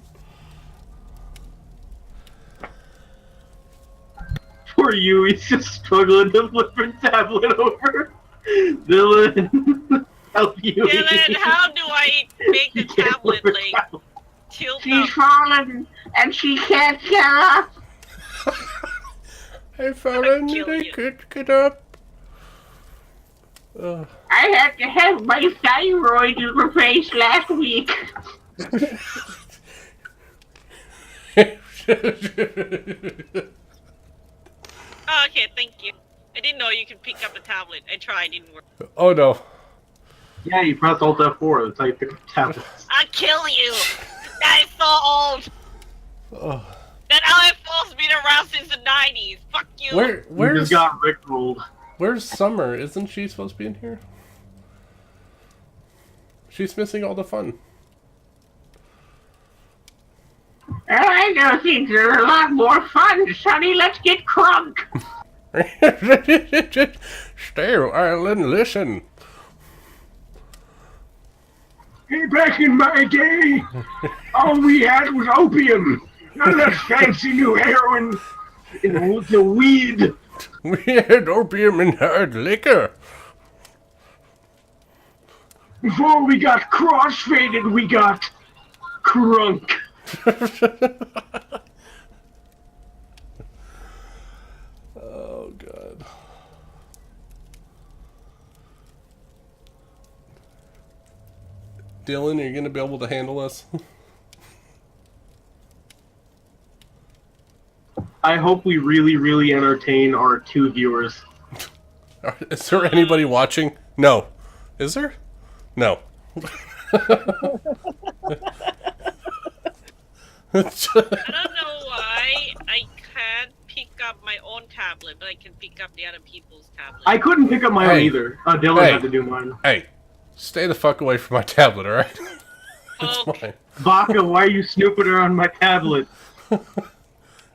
Speaker 3: Poor you, he's just struggling to flip her tablet over. Dylan, help you.
Speaker 2: Dylan, how do I make the tablet like tilt up?
Speaker 3: falling and she can't get up.
Speaker 1: I found
Speaker 2: kill
Speaker 1: it. I
Speaker 2: you.
Speaker 1: could get up.
Speaker 3: I had to have my thyroid replaced last week.
Speaker 2: Oh, okay, thank you. I didn't know you could pick up a tablet. I tried, didn't work.
Speaker 1: Oh no.
Speaker 3: Yeah, you press Alt F4, that's how you pick up tablets.
Speaker 2: I'll kill you! That is so old!
Speaker 1: Oh.
Speaker 2: That LFO's been around since the 90s! Fuck you!
Speaker 3: You
Speaker 1: Where's
Speaker 3: just got rickrolled.
Speaker 1: Where's Summer? Isn't she supposed to be in here? She's missing all the fun.
Speaker 3: I know things are a lot more fun, Sonny. Let's get crunk.
Speaker 1: Stay and listen.
Speaker 3: Hey, back in my day, all we had was opium. None of that fancy new heroin and the weed.
Speaker 1: We had opium and hard liquor.
Speaker 3: Before we got crossfaded, we got crunk.
Speaker 1: Oh, God. Dylan, are you going to be able to handle this?
Speaker 3: I hope we really, really entertain our 2 viewers.
Speaker 1: Is there anybody watching? No. Is there? No.
Speaker 2: I don't know why I can't pick up my own tablet, but I can pick up the other people's tablet.
Speaker 3: I couldn't pick up my own
Speaker 1: Hey.
Speaker 3: either. Dylan
Speaker 1: Hey.
Speaker 3: had to do mine.
Speaker 1: Hey, stay the fuck away from my tablet, alright? It's
Speaker 2: Okay.
Speaker 1: mine.
Speaker 3: Baka, why are you snooping around my tablet?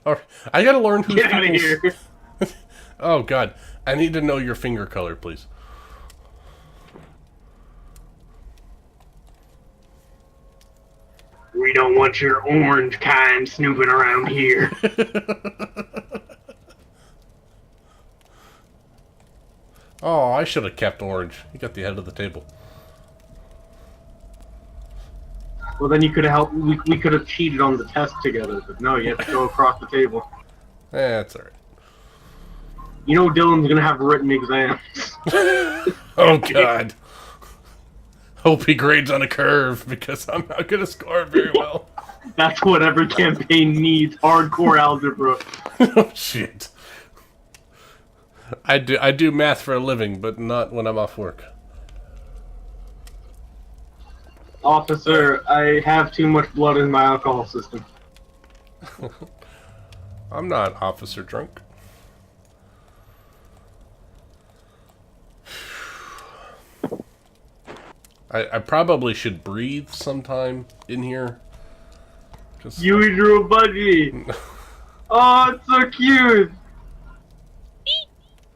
Speaker 1: Alright, I gotta learn who's
Speaker 3: Get out of
Speaker 1: people's-
Speaker 3: here.
Speaker 1: Oh, God. I need to know your finger color, please.
Speaker 3: We don't want your orange kind snooping around here.
Speaker 1: Oh, I should have kept orange. You got the head of the table.
Speaker 3: Well, then you could have helped. We could have cheated on the test together, but no, you have to go across the table.
Speaker 1: That's alright.
Speaker 3: You know, Dylan's gonna have written exams.
Speaker 1: Oh, God. Hope he grades on a curve, because I'm not gonna score very well.
Speaker 3: That's what every campaign needs: hardcore algebra.
Speaker 1: Oh, shit. I do math for a living, but not when I'm off work.
Speaker 3: Officer, I have too much blood in my alcohol system.
Speaker 1: I'm not officer drunk. I probably should breathe sometime in here. Just
Speaker 3: Yui drew a budgie. Oh, it's so cute.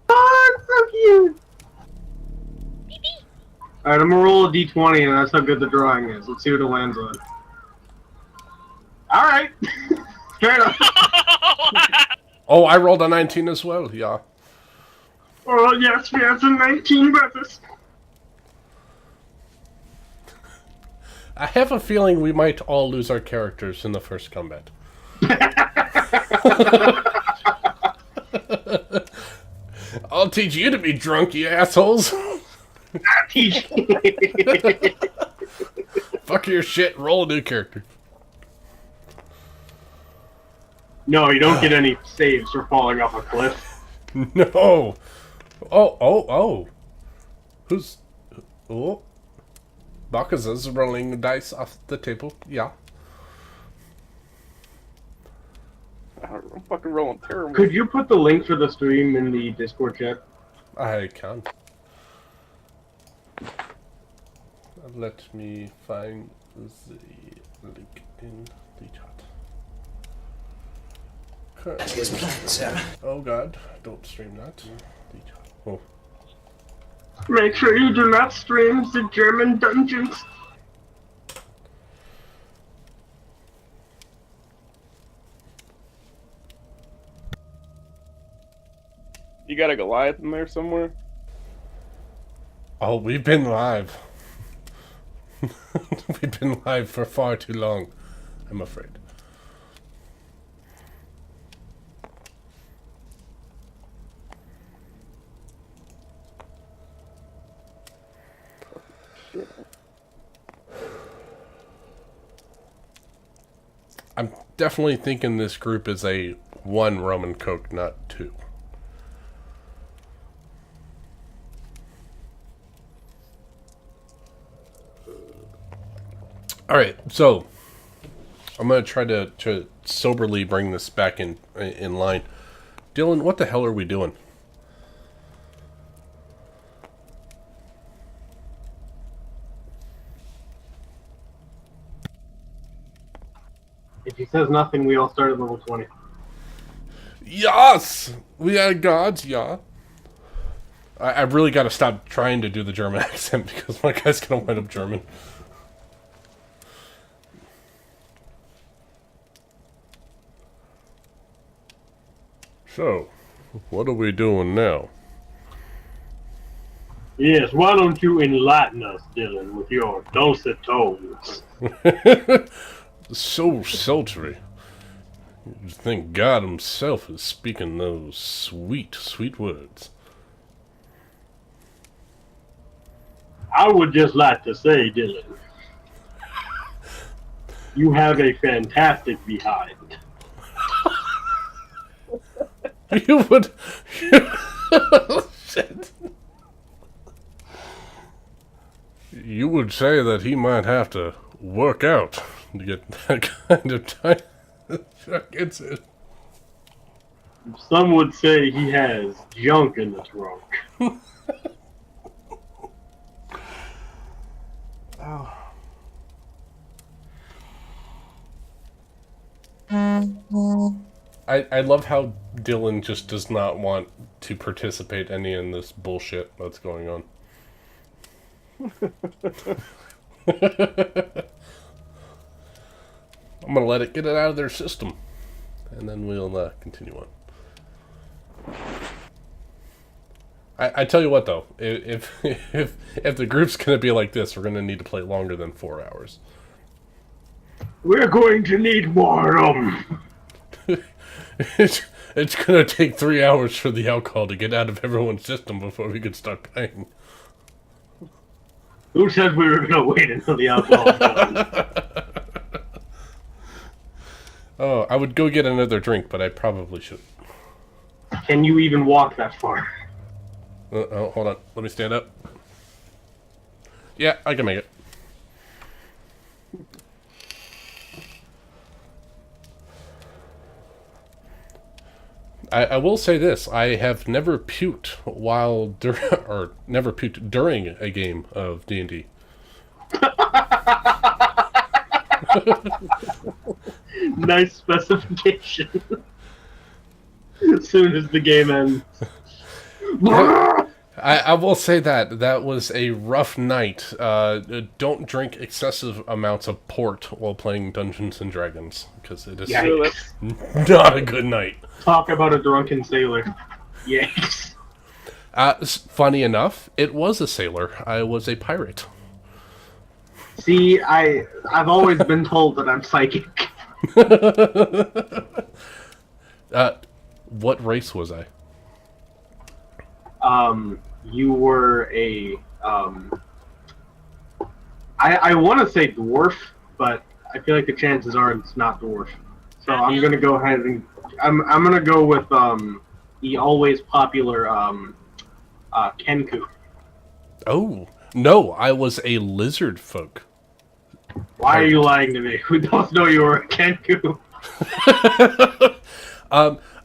Speaker 3: Oh, it's so cute. Alright, I'm gonna roll a d20, and that's how good the drawing is. Let's see what it lands on. Alright. Fair enough.
Speaker 1: Oh, I rolled a 19 as well, yeah.
Speaker 3: Oh, yes, we have some 19 brothers.
Speaker 1: I have a feeling we might all lose our characters in the first combat. I'll teach you to be drunk, you assholes. Fuck your shit, roll a new character.
Speaker 3: No, you don't get any saves for falling off a cliff.
Speaker 1: No. Oh. Who's... Oh. Bacchus is rolling dice off the table. Yeah.
Speaker 5: I'm fucking rolling terrible.
Speaker 3: Could you put the link for the stream in the Discord chat?
Speaker 1: I can. Let me find the link in the chat.
Speaker 6: That is planned, sir.
Speaker 1: Oh God, don't stream that. The chat. Oh.
Speaker 3: Make sure you do not stream the German dungeons.
Speaker 5: You got a Goliath in there somewhere?
Speaker 1: Oh, we've been live. We've been live for far too long, I'm afraid. I'm definitely thinking this group is a 1 Roman Coke, not 2. Alright, so I'm going to try to soberly bring this back in line. Dylan, what the hell are we doing?
Speaker 3: If he says nothing, we all start at level 20.
Speaker 1: Yes! We are gods, yeah. I've really got to stop trying to do the German accent because my guy's going to wind up German. So, what are we doing now?
Speaker 3: Yes, why don't you enlighten us, Dylan, with your dulcet tones?
Speaker 1: So sultry. You'd think God himself is speaking those sweet, sweet words.
Speaker 3: I would just like to say, Dylan, you have a fantastic behind.
Speaker 1: You would... Shit. You would say that he might have to work out to get that kind of time. It's it.
Speaker 3: Some would say he has junk in the trunk.
Speaker 1: I love how Dylan just does not want to participate any in this bullshit that's going on. I'm gonna let it get it out of their system, and then we'll continue on. I tell you what though, if the group's gonna be like this, we're gonna need to play longer than 4 hours.
Speaker 3: We're going to need more of them.
Speaker 1: It's gonna take 3 hours for the alcohol to get out of everyone's system before we can start playing.
Speaker 3: Who said we were going to wait until the alcohol comes?
Speaker 1: Oh, I would go get another drink, but I probably should.
Speaker 3: Can you even walk that far?
Speaker 1: Oh, hold on. Let me stand up. Yeah, I can make it. I will say this: I have never puked while or never puked during a game of D&D.
Speaker 3: Nice specification. As soon as the game ends.
Speaker 1: I will say that was a rough night. Don't drink excessive amounts of port while playing Dungeons and Dragons, because it is not a good night.
Speaker 3: Talk about a drunken sailor. Yes.
Speaker 1: Funny enough, it was a sailor. I was a pirate.
Speaker 3: See, I've always been told that I'm psychic.
Speaker 1: What race was I?
Speaker 3: You were a, I want to say dwarf, but I feel like the chances are it's not dwarf. So I'm gonna go ahead and I'm gonna go with the always popular Kenku.
Speaker 1: Oh no, I was a lizard folk.
Speaker 3: Why are you lying to me? We both know you were a Kenku.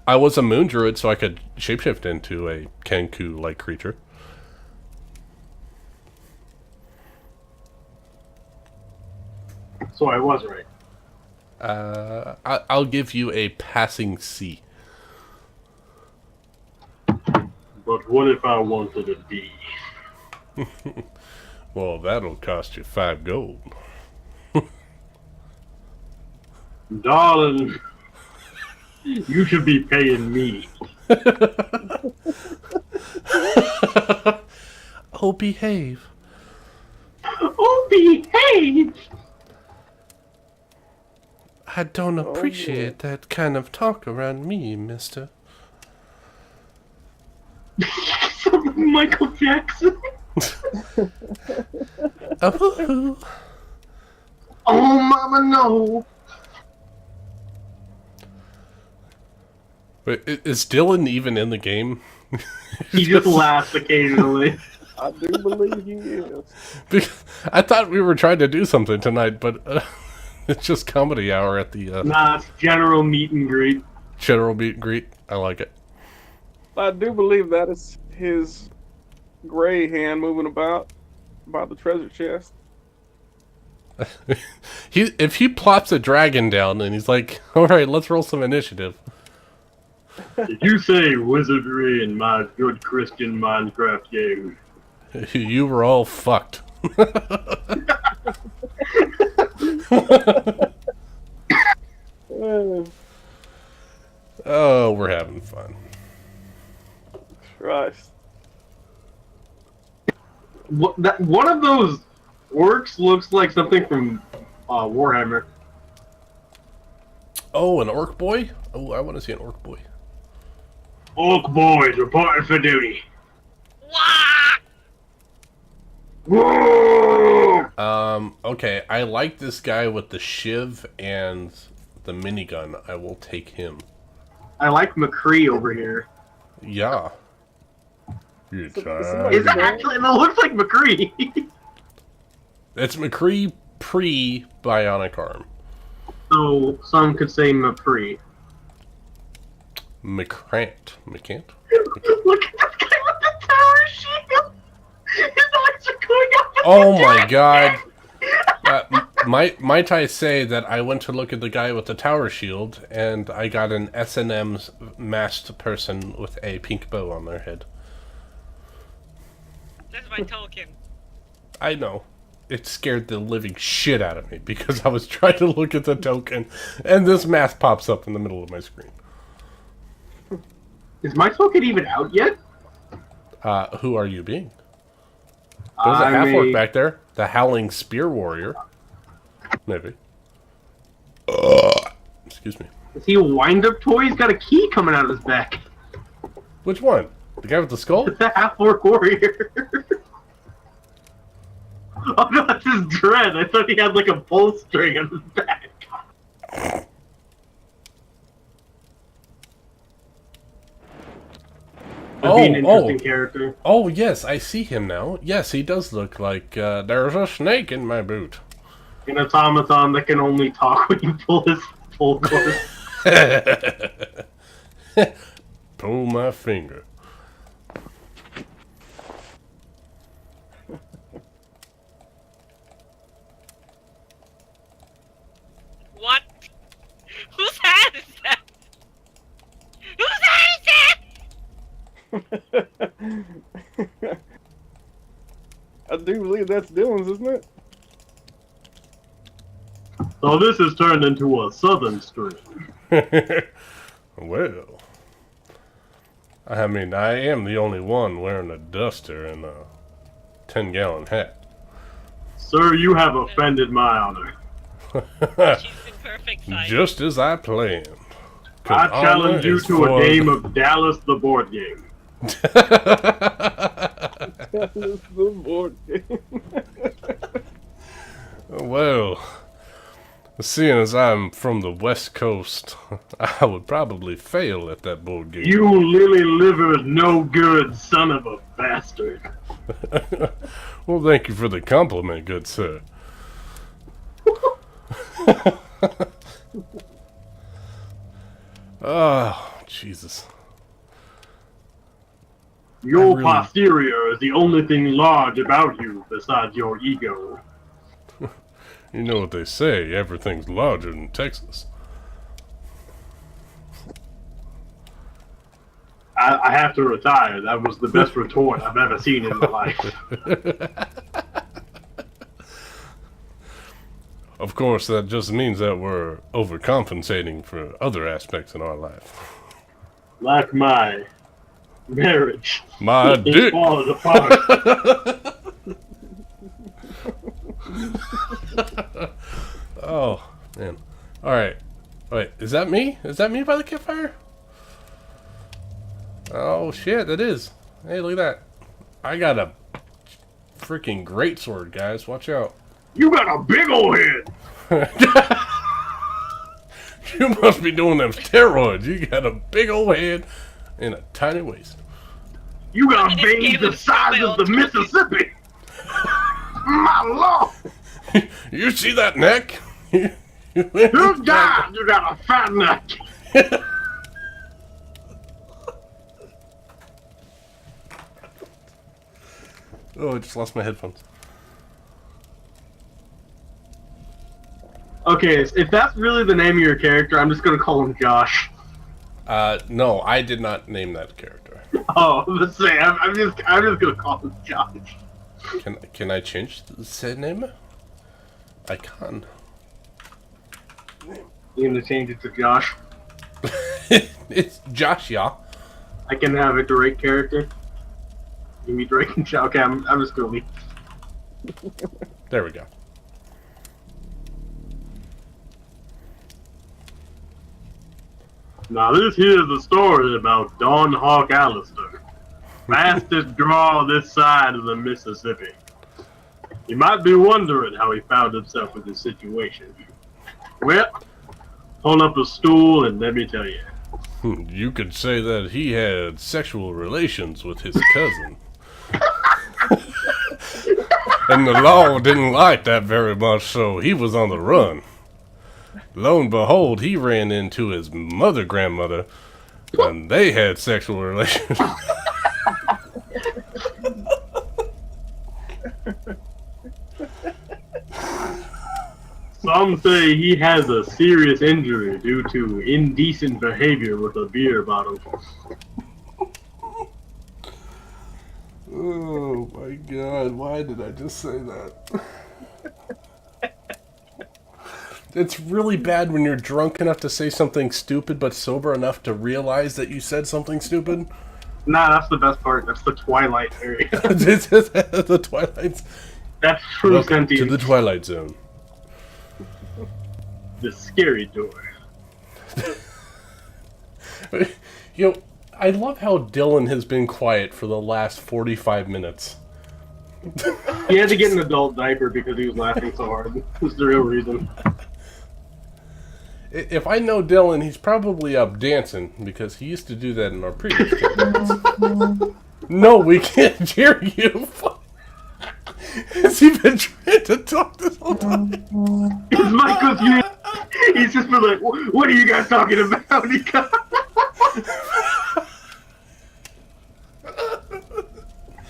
Speaker 1: I was a moon druid, so I could shapeshift into a Kenku-like creature.
Speaker 3: So I was right.
Speaker 1: I'll give you a passing C.
Speaker 3: But what if I wanted a D?
Speaker 1: Well, that'll cost you 5 gold.
Speaker 3: Darling, you should be paying me.
Speaker 1: Oh, behave.
Speaker 3: Oh, behave!
Speaker 1: I don't appreciate that kind of talk around me, mister.
Speaker 3: Michael Jackson.
Speaker 1: Oh,
Speaker 3: Oh, mama, no.
Speaker 1: wait, is Dylan even in the game?
Speaker 3: He just laughs occasionally.
Speaker 5: I do believe he is.
Speaker 1: Because I thought we were trying to do something tonight, but it's just comedy hour at the
Speaker 3: Nah, it's general meet and greet.
Speaker 1: general meet and greet. I like it.
Speaker 5: I do believe that is his gray hand moving about by the treasure chest.
Speaker 1: If he plops a dragon down and he's like, all right, let's roll some initiative.
Speaker 3: Did you say wizardry in my good Christian Minecraft game?
Speaker 1: You were all fucked. Oh, we're having fun.
Speaker 3: One of those orcs looks like something from Warhammer.
Speaker 1: Oh, an orc boy? Oh, I want to see an orc boy.
Speaker 3: Orc boys reporting for duty.
Speaker 2: Wah!
Speaker 3: Whoa!
Speaker 1: Okay, I like this guy with the shiv and the minigun. I will take him.
Speaker 3: I like McCree over here.
Speaker 1: Yeah. You
Speaker 5: Is it
Speaker 1: try.
Speaker 3: Is that actually? It looks like McCree.
Speaker 1: It's McCree pre-bionic arm.
Speaker 3: So some could say McCree.
Speaker 1: McCrant. McCant?
Speaker 3: Look at this guy with the tower shield. His eyes are going up.
Speaker 1: Oh my god. Might I say that I went to look at the guy with the tower shield, and I got an S&M masked person with a pink bow on their head.
Speaker 2: That's my token.
Speaker 1: I know. It scared the living shit out of me, because I was trying to look at the token, and this mask pops up in the middle of my screen.
Speaker 3: Is my token even out yet?
Speaker 1: Who are you being? There's a half-orc back there. The Howling Spear Warrior. Maybe. Excuse me.
Speaker 3: Is he a wind-up toy? He's got a key coming out of his back.
Speaker 1: Which one? The guy with the skull?
Speaker 3: It's a half-orc warrior. Oh no, that's his dread. I thought he had like a bowstring on his back. That'd be an interesting character.
Speaker 1: Oh, yes, I see him now. Yes, he does look like, there's a snake in my boot.
Speaker 3: An automaton that can only talk when you pull his full cord.
Speaker 1: Pull my finger.
Speaker 2: What? Whose hand is that? Whose hand is that?
Speaker 5: I do believe that's Dylan's, isn't it?
Speaker 3: So this has turned into a southern stream.
Speaker 1: Well, I mean, I am the only one wearing a duster and a 10-gallon hat.
Speaker 3: Sir, you have offended my honor.
Speaker 2: She's in perfect sight.
Speaker 1: Just as I planned. 'Cause
Speaker 3: I challenge
Speaker 1: honor
Speaker 3: you
Speaker 1: is
Speaker 3: to
Speaker 1: for
Speaker 3: a game of Dallas the board game.
Speaker 5: That is the board game.
Speaker 1: Well, seeing as I'm from the West Coast, I would probably fail at that board game.
Speaker 3: You lily-livered, no-good son of a bastard.
Speaker 1: Well, thank you for the compliment, good sir. Oh, Jesus.
Speaker 3: Your
Speaker 1: really-
Speaker 3: posterior is the only thing large about you besides your ego.
Speaker 1: You know what they say, everything's larger than Texas.
Speaker 3: I have to retire. That was the best retort I've ever seen in my life.
Speaker 1: Of course, that just means that we're overcompensating for other aspects in our life.
Speaker 3: Like my marriage.
Speaker 1: My
Speaker 3: It
Speaker 1: dick!
Speaker 3: falls apart.
Speaker 1: Oh, man. Alright. Wait, is that me? Is that me by the campfire? Oh, shit, that is. Hey, look at that. I got a freaking greatsword, guys. Watch out.
Speaker 3: You got a big ol' head.
Speaker 1: You must be doing them steroids. You got a big old head and a tiny waist.
Speaker 3: You got
Speaker 2: This
Speaker 3: veins
Speaker 2: game
Speaker 3: the
Speaker 2: is
Speaker 3: size
Speaker 2: so
Speaker 3: of the
Speaker 2: well-twisted.
Speaker 3: Mississippi. My lord.
Speaker 1: You see that neck?
Speaker 3: Good God, you got a fat neck.
Speaker 1: Oh, I just lost my headphones.
Speaker 3: Okay, if that's really the name of your character, I'm just gonna call him Josh.
Speaker 1: No, I did not name that character.
Speaker 3: Oh, let's say I'm just gonna call him Josh.
Speaker 1: Can I change the said name? I can.
Speaker 3: You gonna change it to Josh?
Speaker 1: It's Josh, yeah.
Speaker 3: I can have a direct character. Give me Drake and Chow. Okay, I'm just gonna leave.
Speaker 1: There we go.
Speaker 3: Now this here's the story about Don Hawk Allister, fastest draw this side of the Mississippi. You might be wondering how he found himself in this situation. Well, pull up a stool and let me tell you.
Speaker 1: You could say that he had sexual relations with his cousin. And the law didn't like that very much, so he was on the run. Lo and behold, he ran into his grandmother, and they had sexual relations.
Speaker 3: Some say he has a serious injury due to indecent behavior with a beer bottle.
Speaker 1: Oh my god, why did I just say that? It's really bad when you're drunk enough to say something stupid but sober enough to realize that you said something stupid.
Speaker 3: Nah, that's the best part. That's the Twilight area.
Speaker 1: The Twilight.
Speaker 3: That's true
Speaker 1: Welcome to
Speaker 3: sentience.
Speaker 1: the Twilight Zone.
Speaker 3: The scary door.
Speaker 1: You know, I love how Dylan has been quiet for the last 45 minutes.
Speaker 3: He had to get an adult diaper because he was laughing so hard. That's the real reason.
Speaker 1: If I know Dylan, he's probably up dancing, because he used to do that in our previous campaigns. No, we can't hear you. Has he been trying to talk this whole time?
Speaker 3: His mic was muted. He's just been like, what are you guys talking about?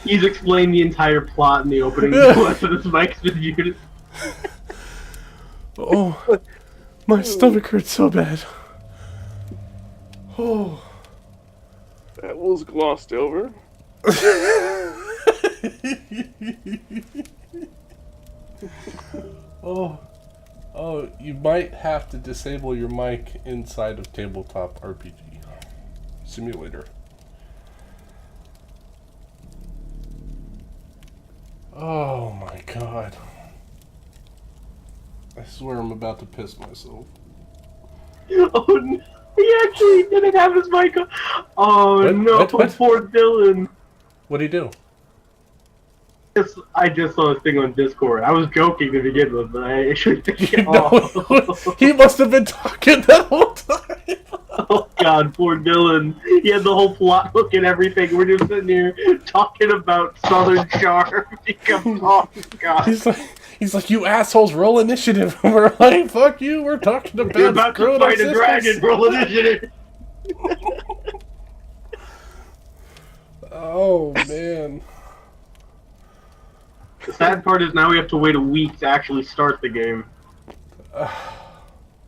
Speaker 3: He's explained the entire plot in the opening quest, and his mic's been muted.
Speaker 1: Oh, my stomach hurts so bad. Oh.
Speaker 5: That was glossed over.
Speaker 1: Oh, you might have to disable your mic inside of Tabletop RPG Simulator. Oh my god. I swear I'm about to piss myself.
Speaker 3: Oh no, he actually didn't have his mic on. Oh no,
Speaker 1: What?
Speaker 3: poor Dylan.
Speaker 1: What'd he do?
Speaker 3: I just saw this thing on Discord. I was joking to begin with, but I actually think
Speaker 1: No, he must have been talking that whole time.
Speaker 3: Oh god, poor Dylan. He had the whole plot hook and everything. We're just sitting here talking about Southern Charm. Oh god.
Speaker 1: He's like, you assholes, roll initiative. We're like, fuck you, we're talking about
Speaker 3: You're about to
Speaker 1: screwing our
Speaker 3: fight a dragon,
Speaker 1: sisters.
Speaker 3: roll initiative.
Speaker 1: Oh man.
Speaker 3: The sad part is now we have to wait a week to actually start the game.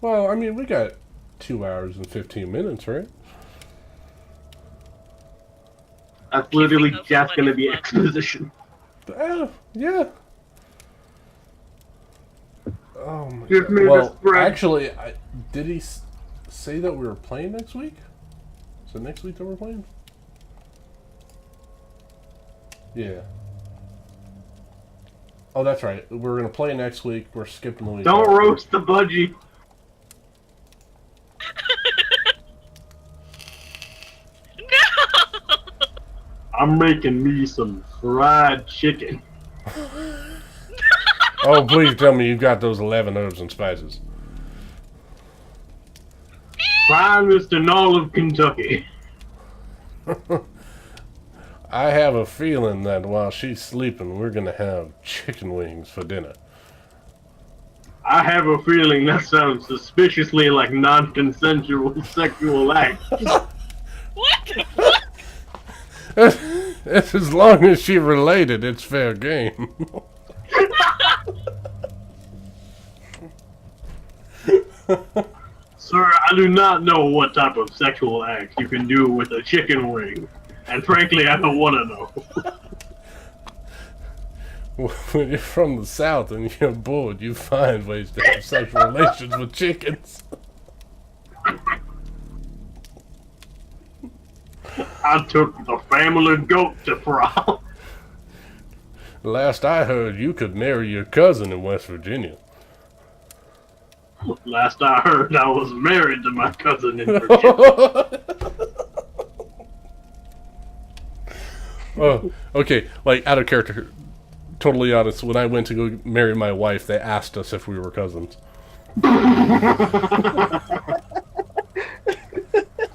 Speaker 1: Well, I mean, we got 2 hours and 15 minutes, right?
Speaker 3: That's literally
Speaker 2: Keeping us
Speaker 3: just going to be
Speaker 2: money.
Speaker 3: exposition.
Speaker 1: Yeah. Oh my
Speaker 3: Give
Speaker 1: god.
Speaker 3: me the
Speaker 1: Well,
Speaker 3: spread.
Speaker 1: actually, did he say that we were playing next week? Is it next week that we're playing? Yeah. Oh, that's right. We're going to play next week. We're skipping the week.
Speaker 3: Don't
Speaker 1: after.
Speaker 3: roast the budgie.
Speaker 2: No!
Speaker 3: I'm making me some fried chicken.
Speaker 1: Oh, please tell me you've got those 11 herbs and spices.
Speaker 3: Finest in all of Kentucky.
Speaker 1: I have a feeling that while she's sleeping, we're going to have chicken wings for dinner.
Speaker 3: I have a feeling that sounds suspiciously like non-consensual sexual act.
Speaker 2: What?
Speaker 1: As long as she related, it's fair game.
Speaker 3: Sir, I do not know what type of sexual act you can do with a chicken wing. And frankly, I don't want to know.
Speaker 1: When you're from the South and you're bored, you find ways to have sexual relations with chickens.
Speaker 3: I took the family goat to prom.
Speaker 1: Last I heard, you could marry your cousin in West Virginia.
Speaker 3: Last I heard, I was married to my cousin in Virginia.
Speaker 1: Oh, okay. Like, out of character, totally honest, when I went to go marry my wife, they asked us if we were cousins.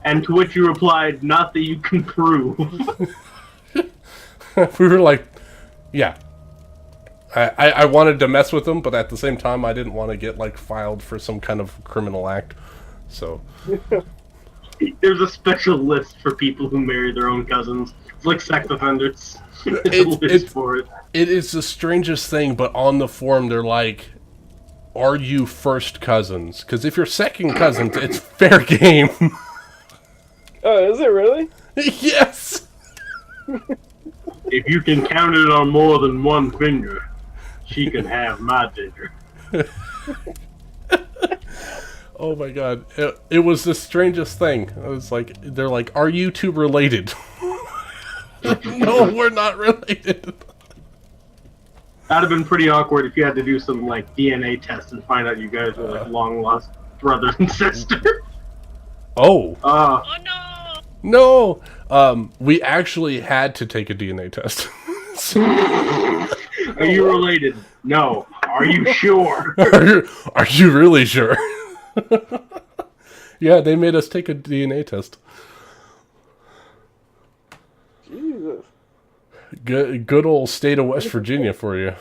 Speaker 3: And to which you replied, not that you can prove.
Speaker 1: We were like, yeah. I wanted to mess with them, but at the same time, I didn't want to get, like, filed for some kind of criminal act. So,
Speaker 3: There's a special list for people who marry their own cousins. It's like sex offenders. There's a list for it.
Speaker 1: it is the strangest thing, but on the forum, they're like, are you first cousins? Because if you're second cousins, it's fair game.
Speaker 5: Oh, is it really?
Speaker 1: Yes!
Speaker 3: If you can count it on more than one finger, she can have my finger.
Speaker 1: Oh my god. It was the strangest thing. I was like, they're like, are you two related? No, we're not related.
Speaker 3: That'd have been pretty awkward if you had to do some like DNA test and find out you guys were like long lost brother and sister.
Speaker 1: Oh.
Speaker 3: Uh,
Speaker 2: Oh no!
Speaker 1: No! We actually had to take a DNA test.
Speaker 3: are you related? No. Are you sure?
Speaker 1: Are you really sure? Yeah, they made us take a DNA test.
Speaker 5: Jesus.
Speaker 1: Good old state of West Virginia for you.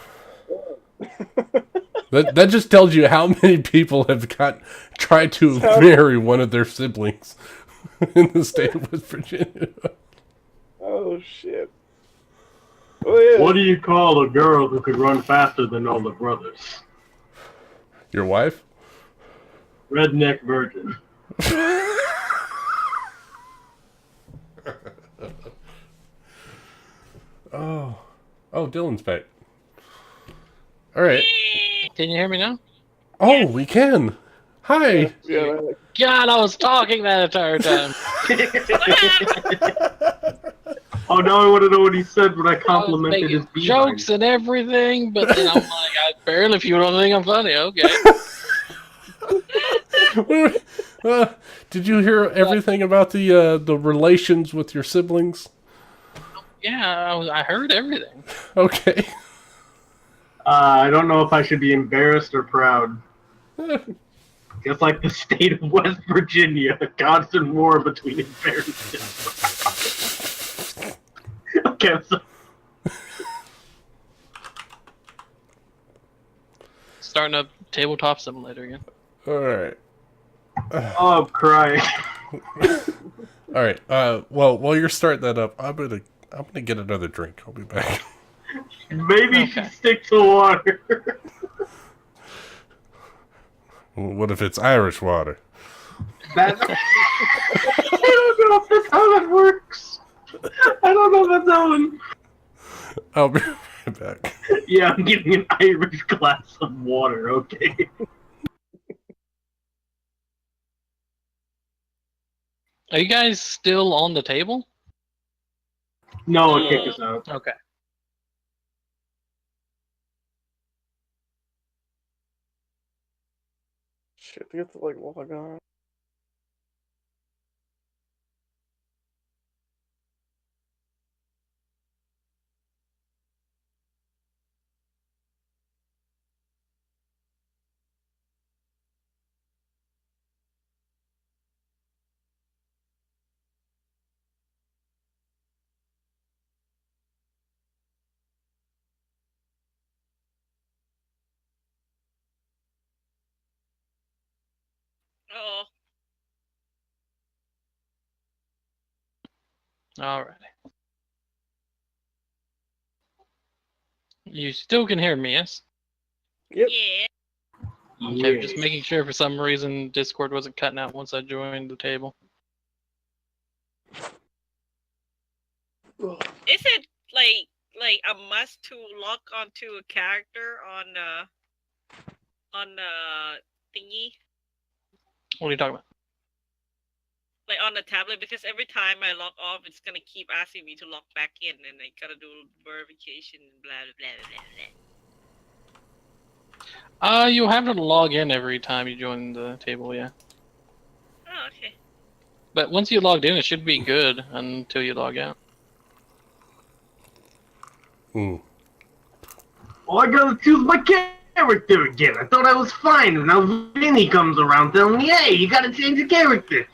Speaker 1: That just tells you how many people have tried to marry one of their siblings in the state of West Virginia.
Speaker 5: Oh shit. Oh yeah.
Speaker 3: What do you call a girl who could run faster than all the brothers?
Speaker 1: Your wife?
Speaker 3: Redneck virgin.
Speaker 1: Oh, Dylan's back. All right.
Speaker 4: Can you hear me now?
Speaker 1: Oh, we can. Hi.
Speaker 5: Yeah.
Speaker 4: God, I was talking that entire time.
Speaker 3: Oh, now I want to know what he said when I
Speaker 4: I was
Speaker 3: complimented his
Speaker 4: making
Speaker 3: beeline.
Speaker 4: jokes and everything, but then I'm like, I barely if you don't think I'm funny. Okay.
Speaker 1: Did you hear everything about the relations with your siblings?
Speaker 4: Yeah, I heard everything.
Speaker 1: Okay.
Speaker 3: I don't know if I should be embarrassed or proud. Just like the state of West Virginia, a constant war between embarrassment. Okay, I'm sorry.
Speaker 4: Starting up tabletop simulator again.
Speaker 1: All right.
Speaker 3: Oh, I'm crying.
Speaker 1: All right. Well, while you're starting that up, I'm gonna get another drink. I'll be back.
Speaker 3: Maybe you should
Speaker 4: Okay.
Speaker 3: stick to water.
Speaker 1: What if it's Irish water?
Speaker 3: That... I don't know if that's how that works. I don't know if that's how it...
Speaker 1: I'll be right back.
Speaker 3: Yeah, I'm getting an Irish glass of water, okay?
Speaker 4: Are you guys still on the table?
Speaker 3: No, it kicked us out.
Speaker 4: Okay.
Speaker 5: Shit, they have to like log on.
Speaker 2: Oh,
Speaker 4: Alrighty. You still can hear me, yes?
Speaker 5: Yep.
Speaker 2: yeah.
Speaker 4: Okay, just making sure for some reason Discord wasn't cutting out once I joined the table.
Speaker 2: Is it like a must to lock onto a character on thingy?
Speaker 4: What are you talking about?
Speaker 2: Like on the tablet, because every time I log off, it's gonna keep asking me to log back in, and I gotta do verification and blah blah blah blah blah.
Speaker 4: You have to log in every time you join the table, yeah.
Speaker 2: Oh, okay.
Speaker 4: But once you logged in, it should be good until you log out.
Speaker 1: Hmm.
Speaker 3: Well, I gotta choose my character again. I thought I was fine, and now Vinny comes around telling me, hey, you gotta change your character.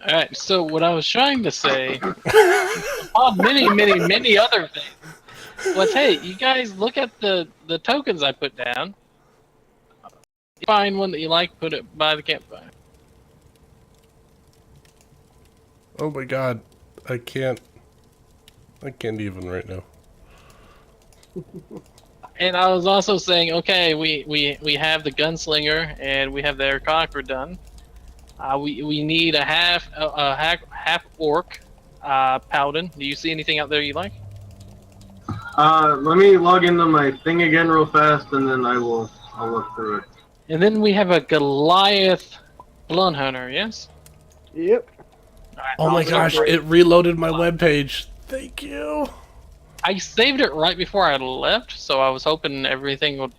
Speaker 4: Alright, so what I was trying to say, on many other things, was, hey, you guys look at the tokens I put down. Find one that you like, put it by the campfire.
Speaker 1: Oh my god. I can't even right now.
Speaker 4: And I was also saying, okay, we have the gunslinger and we have the Aarakocra done. We need a half orc paladin. Do you see anything out there you like?
Speaker 3: Let me log into my thing again real fast, and then I'll look through it.
Speaker 4: And then we have a Goliath blood hunter. Yes.
Speaker 5: Yep.
Speaker 4: Alright,
Speaker 1: Oh my
Speaker 4: I'll
Speaker 1: gosh,
Speaker 4: go for it.
Speaker 1: it reloaded my webpage. Thank you.
Speaker 4: I saved it right before I left, so I was hoping everything would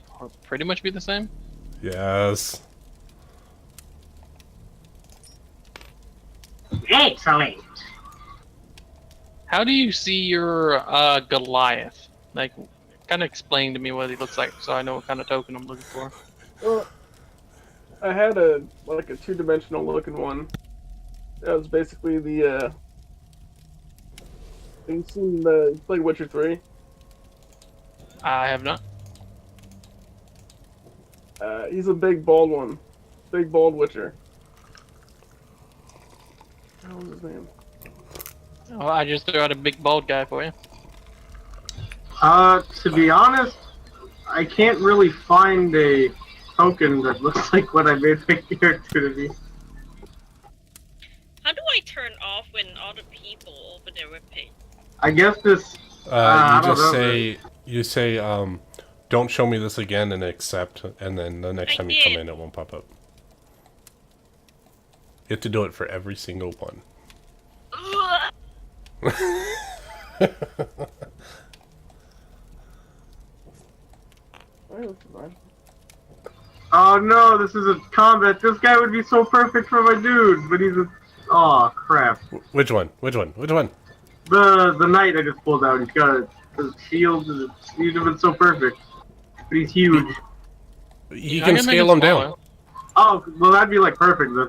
Speaker 4: pretty much be the same.
Speaker 1: Yes.
Speaker 3: Excellent.
Speaker 4: How do you see your Goliath? Like, kind of explain to me what he looks like, so I know what kind of token I'm looking for.
Speaker 5: Well, I had a two-dimensional looking one. That was basically the. You seen you played Witcher 3?
Speaker 4: I have not.
Speaker 5: He's a big bald one, big bald Witcher. What was his name?
Speaker 4: Oh, I just threw out a big bald guy for you.
Speaker 3: To be honest, I can't really find a token that looks like what I made my character to be.
Speaker 2: How do I turn off when other people open their webpage?
Speaker 3: I guess this.
Speaker 1: You
Speaker 3: I don't
Speaker 1: just
Speaker 3: know.
Speaker 1: say, don't show me this again and accept, and then the next
Speaker 2: I
Speaker 1: time you come
Speaker 2: did.
Speaker 1: in, it won't pop up. You have to do it for every single one.
Speaker 2: Ugh.
Speaker 3: Oh no, this is a combat. This guy would be so perfect for my dude, but he's a. Oh crap.
Speaker 1: Which one? Which one? Which one?
Speaker 3: The knight I just pulled out. He's got his shield. He'd have been so perfect, but he's huge.
Speaker 1: You
Speaker 4: I
Speaker 1: can
Speaker 4: make
Speaker 1: scale
Speaker 4: it
Speaker 1: them down.
Speaker 4: smaller.
Speaker 3: Oh well, that'd be like perfect. Then.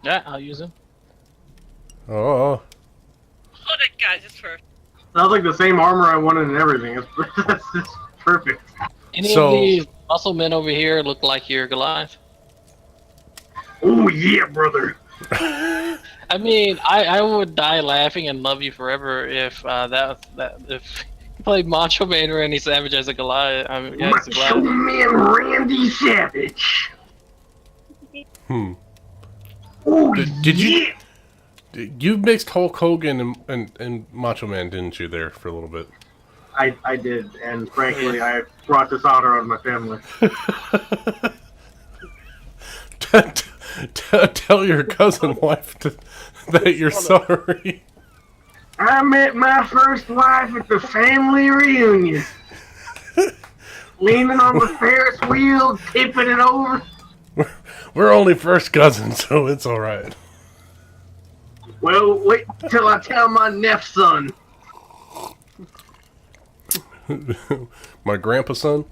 Speaker 4: Yeah, I'll use him.
Speaker 1: Oh.
Speaker 2: Oh, that guy's just perfect.
Speaker 3: Sounds like the same armor I wanted and everything. That's just perfect.
Speaker 4: Any
Speaker 1: So-
Speaker 4: of these muscle men over here look like your Goliath?
Speaker 3: Oh yeah, brother.
Speaker 4: I mean, I would die laughing and love you forever if if you played Macho Man or Randy Savage as a Goliath. I mean, yeah, as a
Speaker 3: Macho
Speaker 4: Goliath.
Speaker 3: Man Randy Savage.
Speaker 1: Hmm.
Speaker 3: Oh
Speaker 1: Did you-
Speaker 3: yeah.
Speaker 1: You mixed Hulk Hogan and Macho Man, didn't you, there for a little bit?
Speaker 3: I did, and frankly, I brought this honor on my family.
Speaker 1: Tell your cousin wife that you're sorry.
Speaker 3: I met my first wife at the family reunion. Leaning on the Ferris wheel, tipping it over.
Speaker 1: We're only first cousins, so it's alright.
Speaker 3: Well, wait till I tell my nepson.
Speaker 1: My grandpa's son?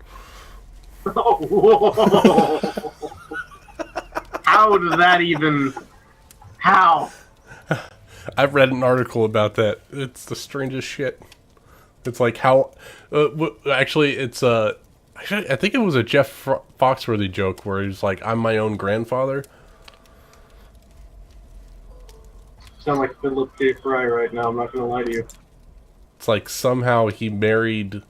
Speaker 3: Oh, how does that even? How?
Speaker 1: I've read an article about that. It's the strangest shit. It's like how... actually, it's actually, I think it was a Jeff Foxworthy joke where he's like, I'm my own grandfather.
Speaker 3: Sound like Philip K. Fry right now. I'm not gonna lie to you.
Speaker 1: It's like somehow he married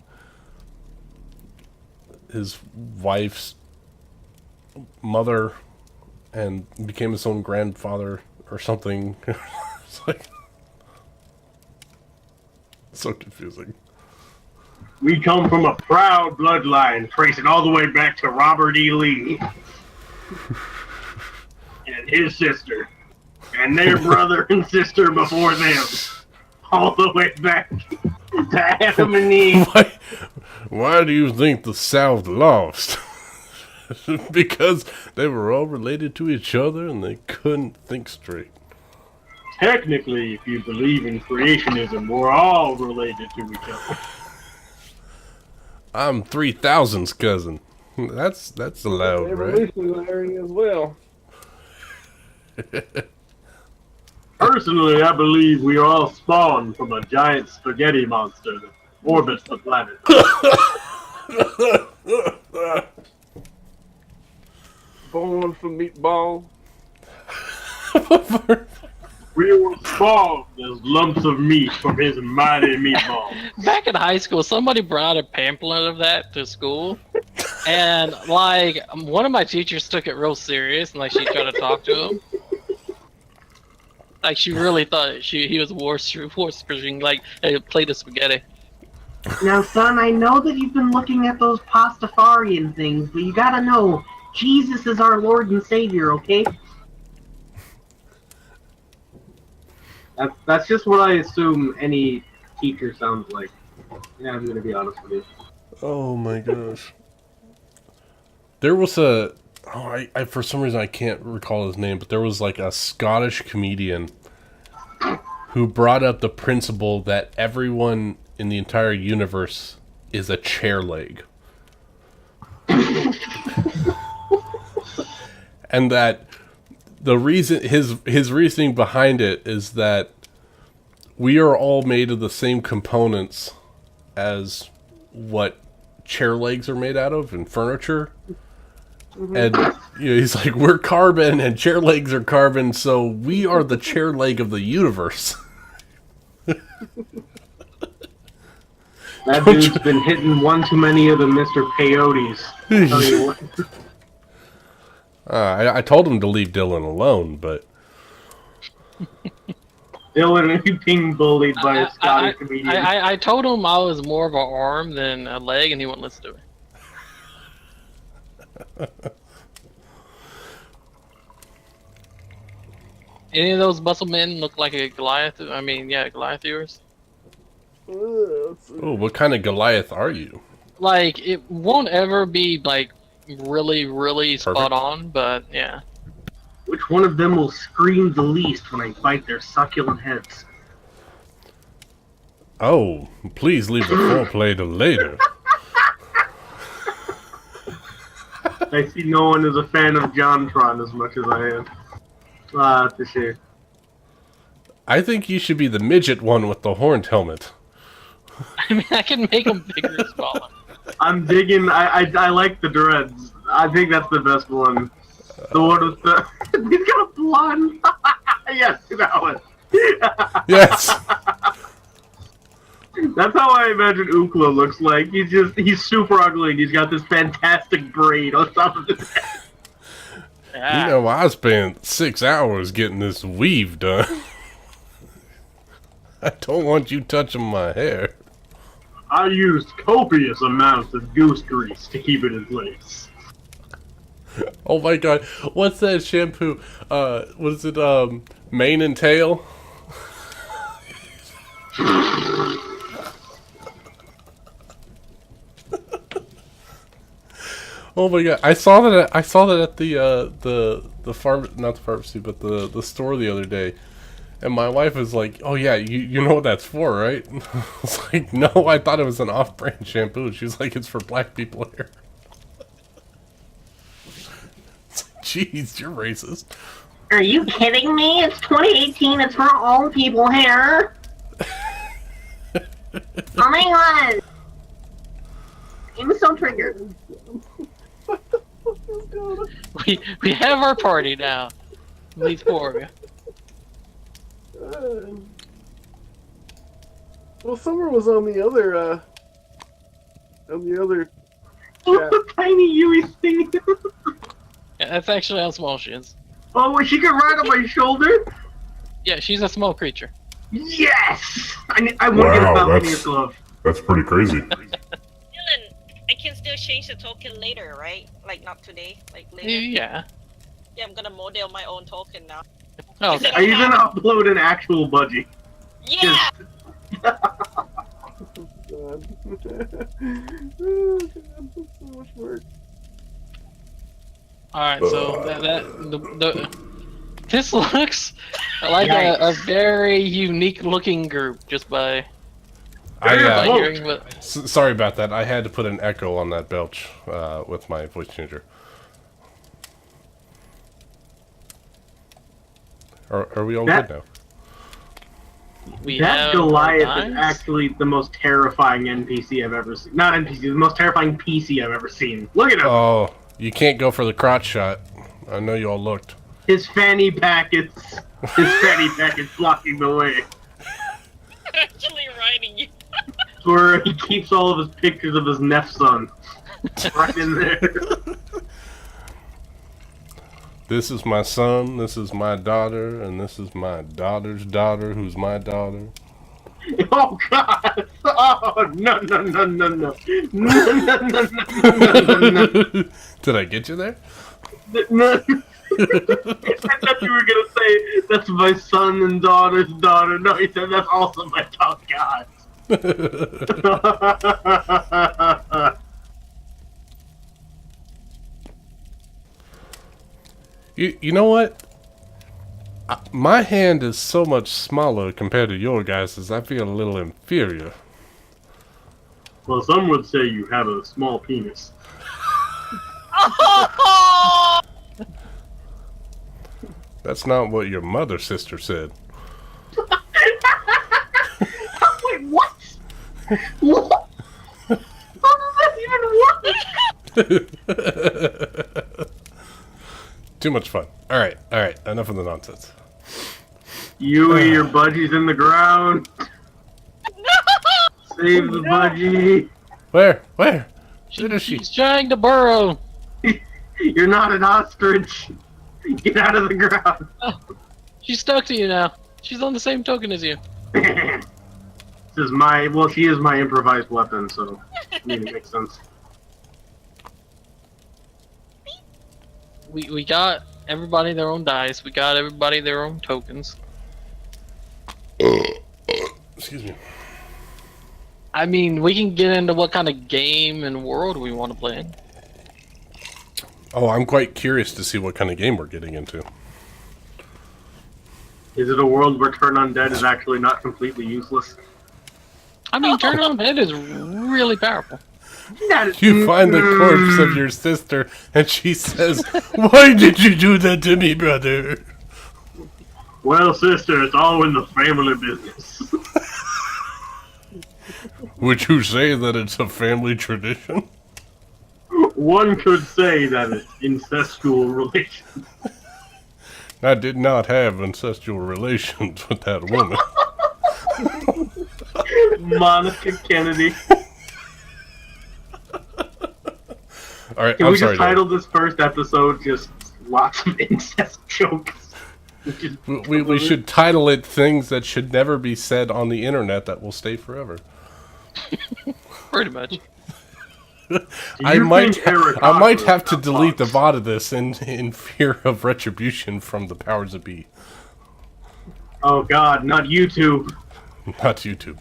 Speaker 1: his wife's mother and became his own grandfather or something. It's like so confusing.
Speaker 3: We come from a proud bloodline, tracing all the way back to Robert E. Lee. and his sister, and their brother and sister before them, all the way back to Adam and Eve.
Speaker 1: Why do you think the South lost? Because they were all related to each other and they couldn't think straight.
Speaker 3: Technically, if you believe in creationism, we're all related to each other.
Speaker 1: I'm 3000's cousin. That's allowed, right?
Speaker 5: Evolutionary as well.
Speaker 3: Personally, I believe we all spawned from a giant spaghetti monster that orbits the planet.
Speaker 5: Born from meatball.
Speaker 3: We were spawned as lumps of meat from his mighty meatball.
Speaker 4: Back in high school, somebody brought a pamphlet of that to school, and like one of my teachers took it real serious, and like she tried to talk to him. Like she really thought he was worshiping like a plate of spaghetti.
Speaker 7: Now, son, I know that you've been looking at those Pastafarian things, but you gotta know, Jesus is our Lord and Savior, okay?
Speaker 3: That's just what I assume any teacher sounds like. Yeah, I'm gonna be honest with you.
Speaker 1: Oh my gosh. There was a... Oh, I for some reason I can't recall his name, but there was like a Scottish comedian who brought up the principle that everyone in the entire universe is a chair leg. And that the reason his reasoning behind it is that we are all made of the same components as what chair legs are made out of in furniture. And he's like, we're carbon and chair legs are carbon, so we are the chair leg of the universe.
Speaker 3: That dude's been hitting one too many of the Mr. Peyotes. Tell you what.
Speaker 1: I told him to leave Dylan alone, but...
Speaker 3: Dylan being bullied by a Scottish comedian.
Speaker 4: I told him I was more of an arm than a leg, and he wouldn't listen to me. Any of those muscle men look like a Goliath? I mean, yeah, Goliath viewers.
Speaker 1: Oh, what kind of Goliath are you?
Speaker 4: Like, it won't ever be like really, really spot on, but yeah.
Speaker 3: Which one of them will scream the least when I bite their succulent heads?
Speaker 1: Oh, please leave the foreplay to later.
Speaker 3: I see no one is a fan of JonTron as much as I am. Ah, that's a shame.
Speaker 1: I think you should be the midget one with the horned helmet.
Speaker 4: I mean, I can make them bigger or smaller.
Speaker 3: I'm digging. I like the dreads. I think that's the best one. The one with the. He's got a blonde. Yes, that one.
Speaker 1: Yes.
Speaker 3: That's how I imagine Ookla looks like. He's super ugly and he's got this fantastic braid on top of his head.
Speaker 4: Yeah.
Speaker 1: You know, I spent 6 hours getting this weave done. I don't want you touching my hair.
Speaker 3: I used copious amounts of goose grease to keep it in place.
Speaker 1: Oh my god, what's that shampoo? What is it, mane and tail? Oh my god, I saw that at the farm, not the pharmacy, but the store the other day. And my wife was like, "Oh yeah, you know what that's for, right?" I was like, "No, I thought it was an off-brand shampoo." She was like, "It's for black people hair." Jeez, you're racist.
Speaker 7: Are you kidding me? It's 2018. It's for all people hair. Oh my god. I'm so triggered.
Speaker 4: We have our party now. At least 4 of you.
Speaker 5: Well, Summer was on the other
Speaker 3: Look the tiny Yui thing.
Speaker 4: Yeah, that's actually how small she is.
Speaker 3: Oh, well, she can ride on my shoulder?
Speaker 4: Yeah, she's a small creature.
Speaker 3: Yes! I want to get a Mountaineer glove.
Speaker 8: That's pretty crazy.
Speaker 2: Dylan, I can still change the token later, right? Like, not today, like later.
Speaker 4: Yeah.
Speaker 2: Yeah, I'm gonna model my own token now.
Speaker 4: Oh,
Speaker 2: Is it
Speaker 3: Are you
Speaker 2: okay?
Speaker 3: gonna upload an actual budgie?
Speaker 2: Yeah!
Speaker 5: God. Oh, God, that's so much work.
Speaker 4: all right. So this looks like a
Speaker 3: Yikes.
Speaker 4: very unique looking group just by
Speaker 1: I
Speaker 4: hearing what.
Speaker 1: sorry about that. I had to put an echo on that belch with my voice changer. Are we all
Speaker 3: That-
Speaker 1: good now?
Speaker 4: We
Speaker 3: That
Speaker 4: have
Speaker 3: Goliath
Speaker 4: our
Speaker 3: is
Speaker 4: dimes.
Speaker 3: actually the most terrifying NPC I've ever seen. Not NPC, the most terrifying PC I've ever seen. Look at him!
Speaker 1: Oh, you can't go for the crotch shot. I know you all looked.
Speaker 3: His fanny packets. His fanny packets blocking the way.
Speaker 2: Actually writing you.
Speaker 3: Where he keeps all of his pictures of his nepson. Right in there.
Speaker 1: This is my son, this is my daughter, and this is my daughter's daughter, who's my daughter.
Speaker 3: Oh God! Oh no no no no no no no no no no!
Speaker 1: Did I get you there?
Speaker 3: No. I thought you were gonna say that's my son and daughter's daughter. No, he said that's also my oh God.
Speaker 1: You know what? My hand is so much smaller compared to your guys's. I feel a little inferior.
Speaker 3: Well, some would say you have a small penis.
Speaker 1: That's not what your mother sister said.
Speaker 3: Wait, what? What? How does that even work?
Speaker 1: Too much fun. Alright, enough of the nonsense.
Speaker 3: You and your budgies in the ground. Save the budgie.
Speaker 1: Where? Where is she?
Speaker 4: She's trying to burrow.
Speaker 3: You're not an ostrich. Get out of the ground.
Speaker 4: She's stuck to you now. She's on the same token as you.
Speaker 3: This is my, well, she is my improvised weapon, so I mean, it makes sense.
Speaker 4: We got everybody their own dice. We got everybody their own tokens.
Speaker 1: Excuse me.
Speaker 4: I mean, we can get into what kind of game and world we want to play in.
Speaker 1: Oh, I'm quite curious to see what kind of game we're getting into.
Speaker 3: Is it a world where Turn Undead is actually not completely useless?
Speaker 4: I mean, Turn on Head is really powerful.
Speaker 1: You find the corpse of your sister, and she says, "Why did you do that to me, brother?"
Speaker 3: Well, sister, it's all in the family business.
Speaker 1: Would you say that it's a family tradition?
Speaker 3: One could say that it's incestual relations.
Speaker 1: I did not have incestual relations with that woman.
Speaker 3: Monica Kennedy.
Speaker 1: All right,
Speaker 3: Can
Speaker 1: I'm
Speaker 3: we
Speaker 1: sorry.
Speaker 3: just title this first episode just lots of incest jokes?
Speaker 1: We should title it "Things That Should Never Be Said on the Internet That Will Stay Forever."
Speaker 4: Pretty much.
Speaker 1: I might have to delete the VOD of this in fear of retribution from the powers that be.
Speaker 3: Oh God, not YouTube.
Speaker 1: Not YouTube.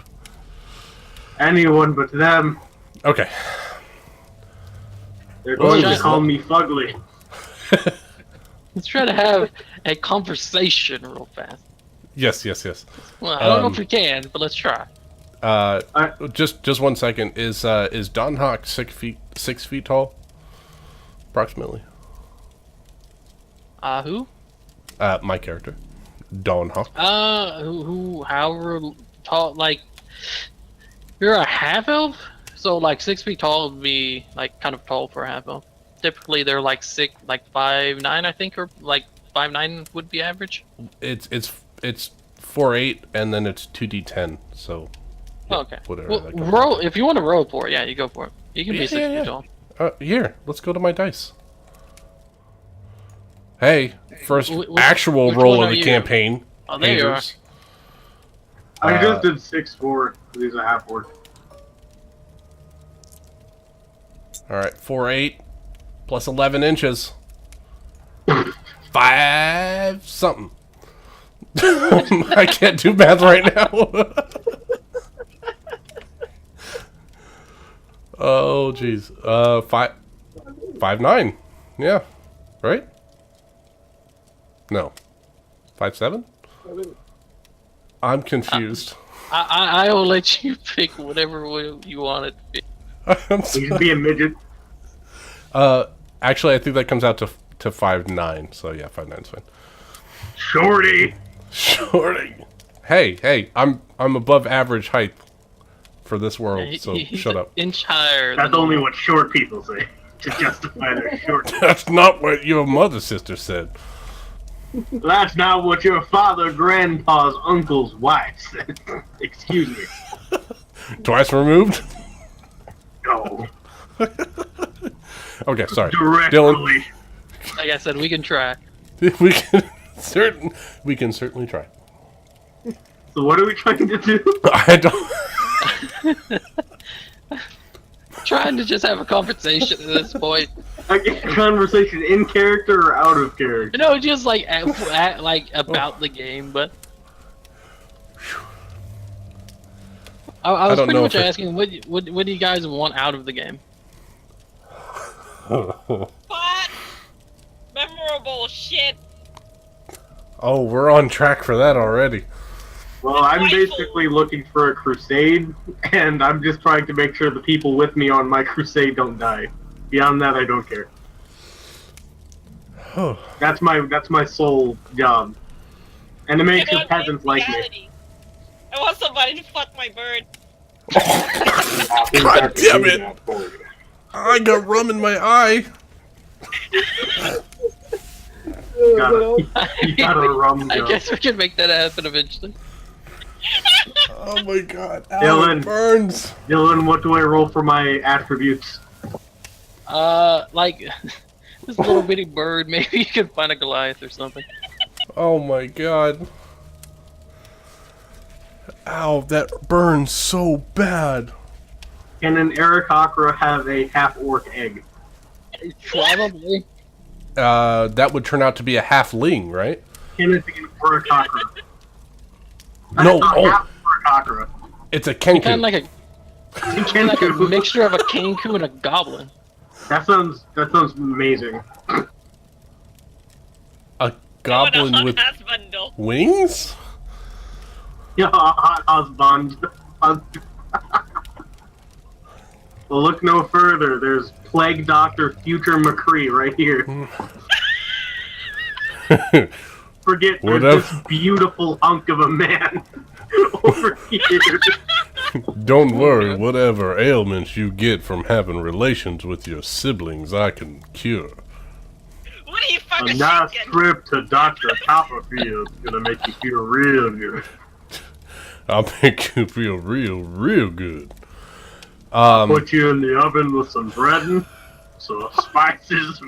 Speaker 3: Anyone but them.
Speaker 1: Okay.
Speaker 3: They're
Speaker 1: Well,
Speaker 3: going to
Speaker 1: just-
Speaker 3: call me fugly.
Speaker 4: Let's try to have a conversation real fast.
Speaker 1: Yes.
Speaker 4: Well, I don't know if we can, but let's try.
Speaker 1: Just 1 second. Is Don Hawk 6 feet tall? Approximately.
Speaker 4: Who?
Speaker 1: My character, Don Hawk.
Speaker 4: However tall, like, you're a half elf, so like 6 feet tall would be like kind of tall for a half elf. Typically, they're like 5'9", I think, or like 5'9" would be average.
Speaker 1: It's 4'8", and then it's 2d10. So. Yeah,
Speaker 4: Okay.
Speaker 1: Whatever.
Speaker 4: Well,
Speaker 1: that comes
Speaker 4: roll
Speaker 1: out.
Speaker 4: if you want to roll for it. Yeah, you go for it. You can be 6 feet tall.
Speaker 1: Here, let's go to my dice. Hey, first
Speaker 4: Which
Speaker 1: actual
Speaker 4: one
Speaker 1: roll of
Speaker 4: are
Speaker 1: the
Speaker 4: you?
Speaker 1: campaign.
Speaker 4: Oh, there you are.
Speaker 1: Haters.
Speaker 3: I just did 6'4", because he's a half orc.
Speaker 1: All right, 4'8", plus 11 inches. 5 something. I can't do math right now. Oh jeez. 5'9". Yeah. Right? No. 5'7"? I'm confused.
Speaker 4: I will let you pick whatever you want it to be.
Speaker 3: You should be a midget.
Speaker 1: Actually, I think that comes out to 5'9". So yeah, 5'9" is fine.
Speaker 3: Shorty.
Speaker 1: Shorty. Hey, I'm above average height for this world, so
Speaker 4: He's
Speaker 1: shut
Speaker 4: an
Speaker 1: up.
Speaker 4: inch higher.
Speaker 3: That's
Speaker 4: than
Speaker 3: only what short people say to justify their shortness.
Speaker 1: That's not what your mother sister said.
Speaker 3: That's not what your father, grandpa's, uncle's wife said. Excuse me.
Speaker 1: Twice removed?
Speaker 3: No.
Speaker 1: Okay, sorry.
Speaker 3: Directly.
Speaker 1: Dylan,
Speaker 4: Like I said, we can try.
Speaker 1: we can certainly try.
Speaker 3: So what are we trying to do?
Speaker 1: I don't.
Speaker 4: Trying to just have a conversation at this point.
Speaker 3: Like a conversation in character or out of character?
Speaker 4: You know, just like like about the game, but I was
Speaker 1: don't
Speaker 4: pretty
Speaker 1: know
Speaker 4: much
Speaker 1: if it-
Speaker 4: asking what do you guys want out of the game?
Speaker 2: What? Memorable shit.
Speaker 1: Oh, we're on track for that already.
Speaker 3: Well, I'm basically looking for a crusade, and I'm just trying to make sure the people with me on my crusade don't die. Beyond that, I don't care. That's my sole job, and to make
Speaker 2: I
Speaker 3: sure
Speaker 2: want
Speaker 3: peasants like me.
Speaker 2: reality. I want somebody to fuck my bird.
Speaker 1: God damn it! I got rum in my eye.
Speaker 3: You got a rum
Speaker 4: I
Speaker 3: job.
Speaker 4: guess we can make that happen eventually.
Speaker 1: Oh my god. Ow,
Speaker 3: Dylan.
Speaker 1: it burns.
Speaker 3: Dylan, what do I roll for my attributes?
Speaker 4: Like this little bitty bird. Maybe you can find a Goliath or something.
Speaker 1: Oh my god. Ow, that burns so bad.
Speaker 3: Can an Aarakocra have a half-orc egg?
Speaker 4: Probably.
Speaker 1: That would turn out to be a halfling, right?
Speaker 3: Can it be an Aarakocra?
Speaker 1: No, oh,
Speaker 3: Aarakocra.
Speaker 1: it's a
Speaker 4: Kind of
Speaker 1: kenku.
Speaker 4: like a mixture of a kenku and a goblin.
Speaker 3: That sounds amazing.
Speaker 1: A goblin with
Speaker 2: bundle.
Speaker 1: wings?
Speaker 3: Yeah, hot husband. Well, look no further. There's Plague Doctor Future McCree right here. Forget there's
Speaker 1: Whatever.
Speaker 3: this beautiful hunk of a man over here.
Speaker 1: Don't worry, whatever ailments you get from having relations with your siblings, I can cure.
Speaker 2: What are you
Speaker 3: A
Speaker 2: fucking
Speaker 3: nice
Speaker 2: thinking?
Speaker 3: trip to Dr. Copperfield's gonna make you feel real good.
Speaker 1: I'll make you feel real good.
Speaker 3: Put you in the oven with some breading, some spices,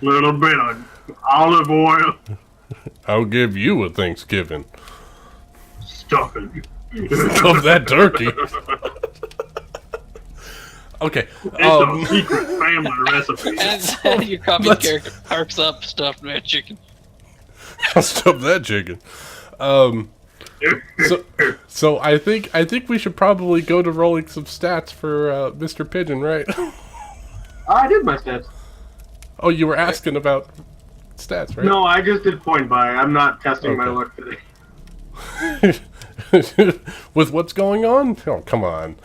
Speaker 3: little bit of olive oil,
Speaker 1: I'll give you a Thanksgiving.
Speaker 3: stuffing.
Speaker 1: Of that turkey. Okay.
Speaker 3: It's a secret family recipe.
Speaker 4: And your common
Speaker 1: Let's-
Speaker 4: character parks up stuffed red chicken.
Speaker 1: I'll stop that chicken. So I think we should probably go to rolling some stats for Mr. Pigeon, right?
Speaker 3: I did my stats.
Speaker 1: Oh, you were asking about stats, right?
Speaker 3: No, I just did point buy. I'm not testing my
Speaker 1: Okay.
Speaker 3: luck today.
Speaker 1: With what's going on? Oh, come on.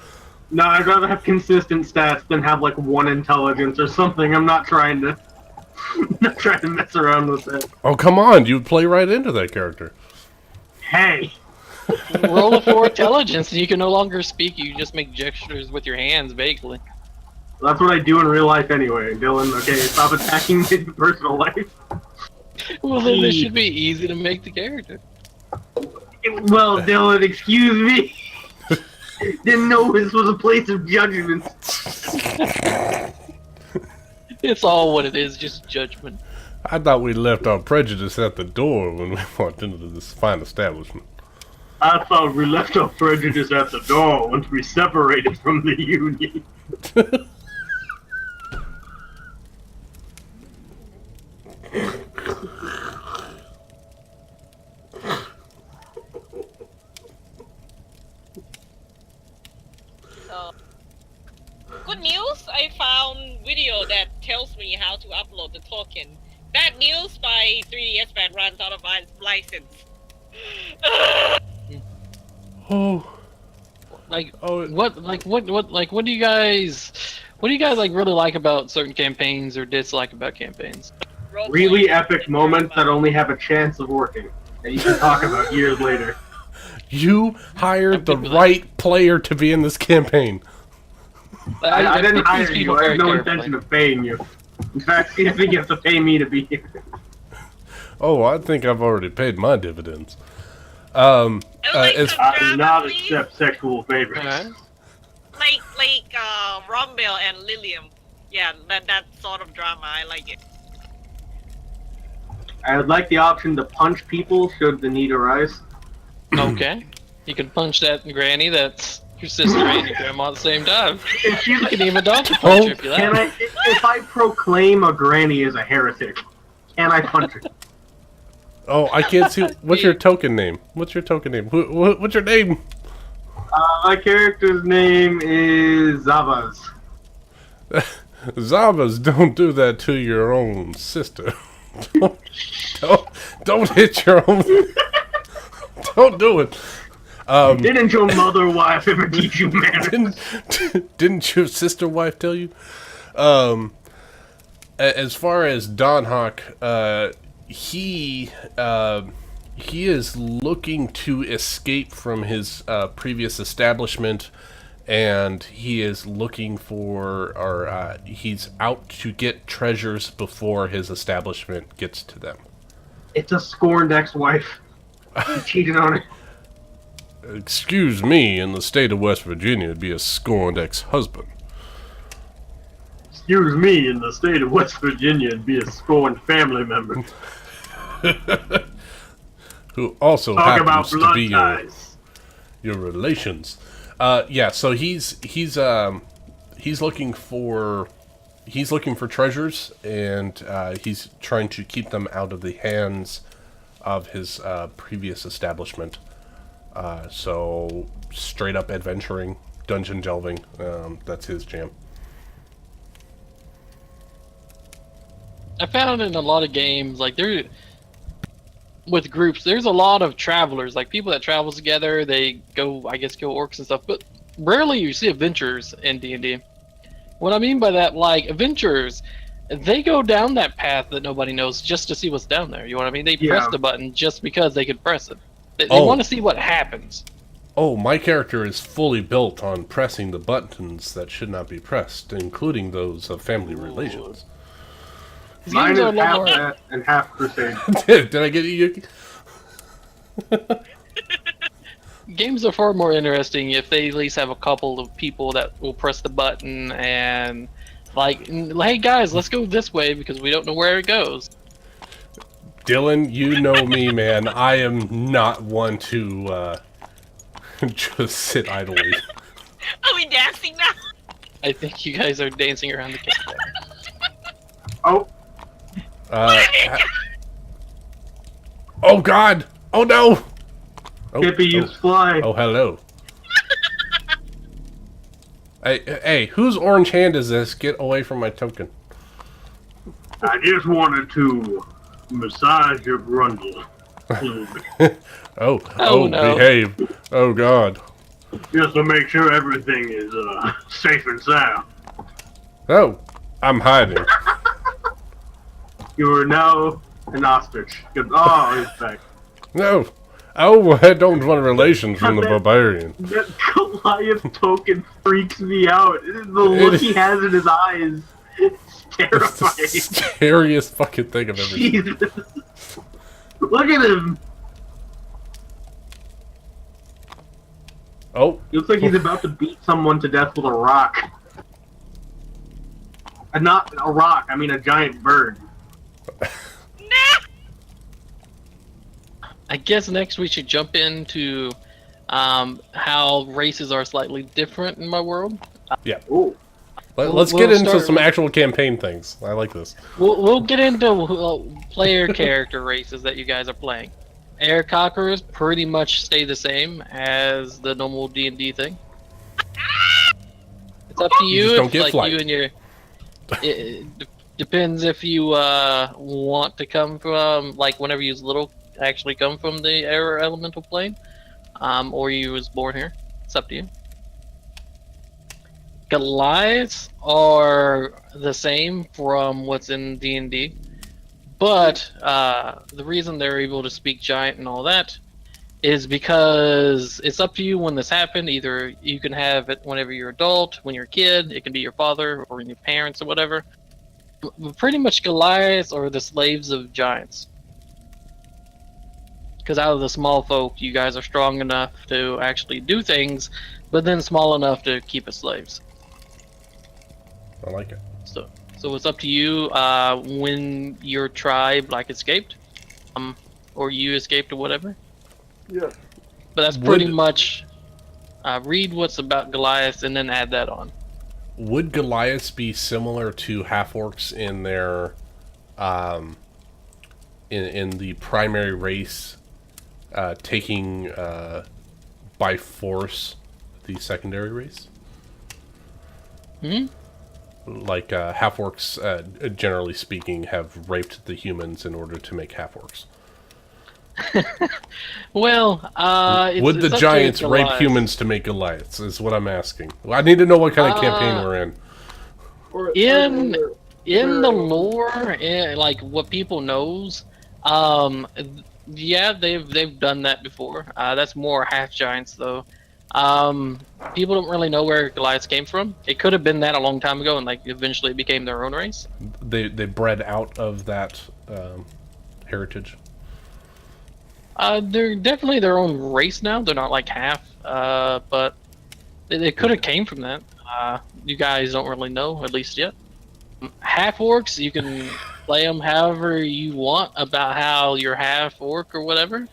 Speaker 3: No, I'd rather have consistent stats than have like one intelligence or something. I'm not trying to mess around with it.
Speaker 1: Oh, come on. You play right into that character.
Speaker 3: Hey,
Speaker 4: Roll a 4 intelligence, and you can no longer speak. You just make gestures with your hands vaguely.
Speaker 3: that's what I do in real life anyway, Dylan. Okay, stop attacking me in personal life.
Speaker 4: Well, then this should be easy to make the character.
Speaker 3: Well, Dylan, excuse me. Didn't know this was a place of judgment.
Speaker 4: It's all what it is, just judgment.
Speaker 1: I thought we left our prejudice at the door when we walked into this fine establishment.
Speaker 3: I thought we left our prejudice at the door once we separated from the union.
Speaker 2: So, good news, I found video that tells me how to upload the token. Bad news, my 3DS man runs out of license.
Speaker 1: Oh.
Speaker 4: Like
Speaker 1: Oh.
Speaker 4: what do you guys like really like about certain campaigns or dislike about campaigns?
Speaker 3: Really epic moments that only have a chance of working that you can talk about years later.
Speaker 1: You hired the right player to be in this campaign.
Speaker 3: I didn't
Speaker 4: pick these
Speaker 3: hire you.
Speaker 4: people
Speaker 3: I
Speaker 4: very
Speaker 3: have no
Speaker 4: carefully.
Speaker 3: intention of paying you. In fact, you think you have to pay me to be here.
Speaker 1: Oh, I think I've already paid my dividends.
Speaker 2: I like
Speaker 1: It's
Speaker 2: some
Speaker 3: I do
Speaker 2: drama,
Speaker 3: not
Speaker 2: please.
Speaker 3: accept sexual favors.
Speaker 4: Alright.
Speaker 2: Like Rombell and Lilium. Yeah, that sort of drama, I like it.
Speaker 3: I would like the option to punch people should the need arise.
Speaker 4: Okay. You can punch that granny that's your sister and your grandma at the same time.
Speaker 3: If she's
Speaker 4: You can even dodge a punch her if you
Speaker 3: Can
Speaker 4: like.
Speaker 3: if I proclaim a granny as a heretic, can I punch her?
Speaker 1: Oh, I can't see. What's your token name? What's your token name? What's your name?
Speaker 3: My character's name is Zavas.
Speaker 1: Zabas, don't do that to your own sister. don't hit your own. Don't do it.
Speaker 3: Didn't your mother wife ever teach you manners?
Speaker 1: Didn't your sister wife tell you? As far as Don Hawk, he is looking to escape from his previous establishment, and he is looking for, or he's out to get treasures before his establishment gets to them.
Speaker 3: It's a scorned ex-wife. He cheated on her.
Speaker 1: Excuse me, in the state of West Virginia, it'd be a scorned ex-husband.
Speaker 3: Excuse me, in the state of West Virginia, it'd be a scorned family member.
Speaker 1: Who also
Speaker 3: Talk about
Speaker 1: happens to
Speaker 3: blood
Speaker 1: be
Speaker 3: ties.
Speaker 1: your relations. Yeah, so he's looking for treasures, and he's trying to keep them out of the hands of his previous establishment. So straight up adventuring, dungeon delving, that's his jam.
Speaker 4: I found in a lot of games, like with groups, there's a lot of travelers, like people that travel together. They go, I guess, kill orcs and stuff, but rarely you see adventurers in D&D. What I mean by that, like adventurers, they go down that path that nobody knows just to see what's down there. You know what I mean? They press
Speaker 3: Yeah.
Speaker 4: the button just because they can press it. They
Speaker 1: Oh.
Speaker 4: want to see what happens.
Speaker 1: Oh, my character is fully built on pressing the buttons that should not be pressed, including those of family relations.
Speaker 4: These
Speaker 3: Mine
Speaker 4: games
Speaker 3: is
Speaker 4: are a lot
Speaker 3: half
Speaker 4: more.
Speaker 3: that and half Crusade.
Speaker 1: Did I get you, Yuki?
Speaker 4: Games are far more interesting if they at least have a couple of people that will press the button and like, hey guys, let's go this way because we don't know where it goes.
Speaker 1: Dylan, you know me, man. I am not one to just sit idly.
Speaker 2: Are we dancing now?
Speaker 4: I think you guys are dancing around the campfire.
Speaker 3: Oh,
Speaker 1: Oh God! Oh no! Oh,
Speaker 3: Hippie used fly.
Speaker 1: oh, hello. Hey, whose orange hand is this? Get away from my token.
Speaker 3: I just wanted to massage your grundle. a little bit,
Speaker 1: Oh,
Speaker 4: no.
Speaker 1: behave. Oh God.
Speaker 3: just to make sure everything is safe and sound.
Speaker 1: Oh, I'm hiding.
Speaker 3: You are now an ostrich. Oh, he's back.
Speaker 1: No. Oh, I don't want relations from the barbarian.
Speaker 3: That Goliath token freaks me out. The look he has in his eyes is
Speaker 1: It's the
Speaker 3: terrifying.
Speaker 1: scariest fucking thing I've ever seen.
Speaker 3: Jesus. Look at him.
Speaker 1: Oh,
Speaker 3: He looks like he's about to beat someone to death with a rock. Not a rock, I mean a giant bird.
Speaker 2: Nah!
Speaker 4: I guess next we should jump into how races are slightly different in my world.
Speaker 3: Oh,
Speaker 1: Let's
Speaker 4: we'll
Speaker 1: get into
Speaker 4: start
Speaker 1: some
Speaker 4: with-
Speaker 1: actual campaign things. I like this.
Speaker 4: We'll get into player character races that you guys are playing. Air Conquerors pretty much stay the same as the normal D&D thing. It's up to
Speaker 1: You
Speaker 4: you
Speaker 1: just don't
Speaker 4: if
Speaker 1: get
Speaker 4: like
Speaker 1: flight.
Speaker 4: you and your depends if you want to come from like whenever you was little actually come from the air elemental plane, or you was born here. It's up to you. Goliaths are the same from what's in D&D, but the reason they're able to speak giant and all that is because it's up to you when this happened. Either you can have it whenever you're adult, when you're a kid, it can be your father or your parents or whatever. But pretty much Goliaths are the slaves of giants. Because out of the small folk, you guys are strong enough to actually do things, but then small enough to keep as slaves.
Speaker 1: I like it.
Speaker 4: So it's up to you when your tribe like escaped, or you escaped or whatever.
Speaker 5: Yeah.
Speaker 4: But that's pretty
Speaker 1: Would-
Speaker 4: much read what's about Goliath and then add that on.
Speaker 1: Would Goliaths be similar to half-orcs in their, in the primary race, taking by force the secondary race?
Speaker 4: Hmm?
Speaker 1: Like half-orcs, generally speaking, have raped the humans in order to make half-orcs.
Speaker 4: Well,
Speaker 1: Would the giants rape humans to make Goliaths? Is what I'm asking. I need to know what kind of campaign we're in.
Speaker 5: Or,
Speaker 4: In
Speaker 5: or
Speaker 4: in the lore, like what people knows, yeah, they've done that before. That's more half giants though. People don't really know where Goliaths came from. It could have been that a long time ago, and like eventually it became their own race.
Speaker 1: They bred out of that heritage.
Speaker 4: They're definitely their own race now. They're not like half, but they could have came from that. You guys don't really know, at least yet. Half orcs, you can play them however you want about how you're half orc or whatever.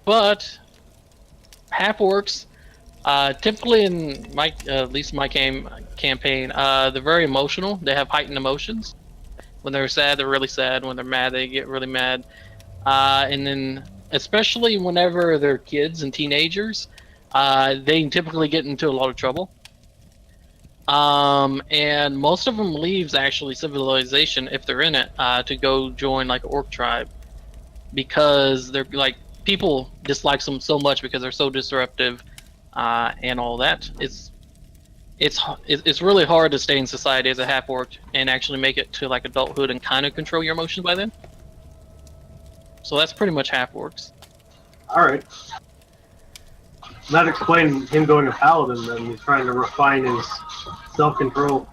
Speaker 4: But half orcs, typically in my at least my campaign, they're very emotional. They have heightened emotions. When they're sad, they're really sad. When they're mad, they get really mad. And then, especially whenever they're kids and teenagers, they typically get into a lot of trouble. And most of them leaves actually civilization if they're in it to go join like an orc tribe because they're like people dislike them so much because they're so disruptive and all that. It's really hard to stay in society as a half orc and actually make it to like adulthood and kind of control your emotions by then. So that's pretty much half orcs.
Speaker 3: Alright. That explains him going to Paladin, then. He's trying to refine his self-control.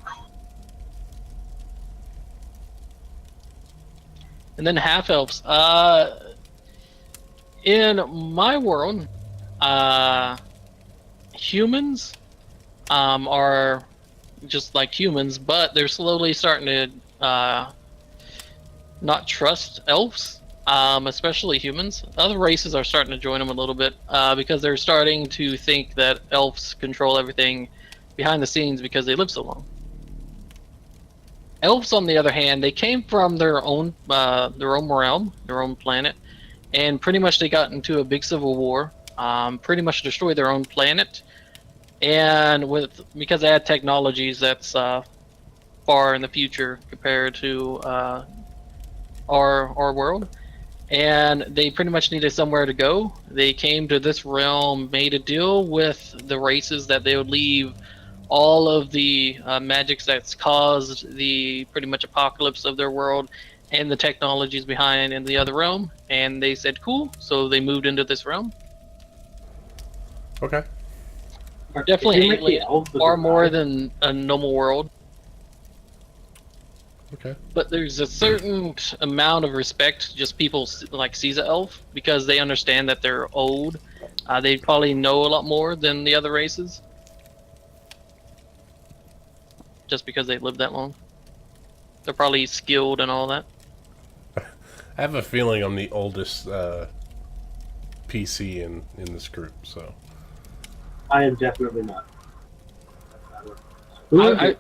Speaker 4: And then half elves. In my world, humans are just like humans, but they're slowly starting to not trust elves. Especially humans. Other races are starting to join them a little bit because they're starting to think that elves control everything behind the scenes because they live so long. Elves, on the other hand, they came from their own realm, their own planet, and pretty much they got into a big civil war, pretty much destroyed their own planet, and because they had technologies that's far in the future compared to our world. And they pretty much needed somewhere to go. They came to this realm, made a deal with the races that they would leave all of the magics that's caused the pretty much apocalypse of their world and the technologies behind in the other realm. And they said, cool. So they moved into this realm.
Speaker 1: Okay.
Speaker 4: Definitely
Speaker 3: Can you make the
Speaker 4: alien,
Speaker 3: elves the
Speaker 4: far more
Speaker 3: Goliath?
Speaker 4: than a normal world.
Speaker 1: Okay.
Speaker 4: But there's a certain amount of respect just people like sees an elf because they understand that they're old. They probably know a lot more than the other races. Just because they lived that long. They're probably skilled and all that.
Speaker 1: I have a feeling I'm the oldest PC in this group, so.
Speaker 3: I am definitely not. Who is
Speaker 4: I,
Speaker 3: it?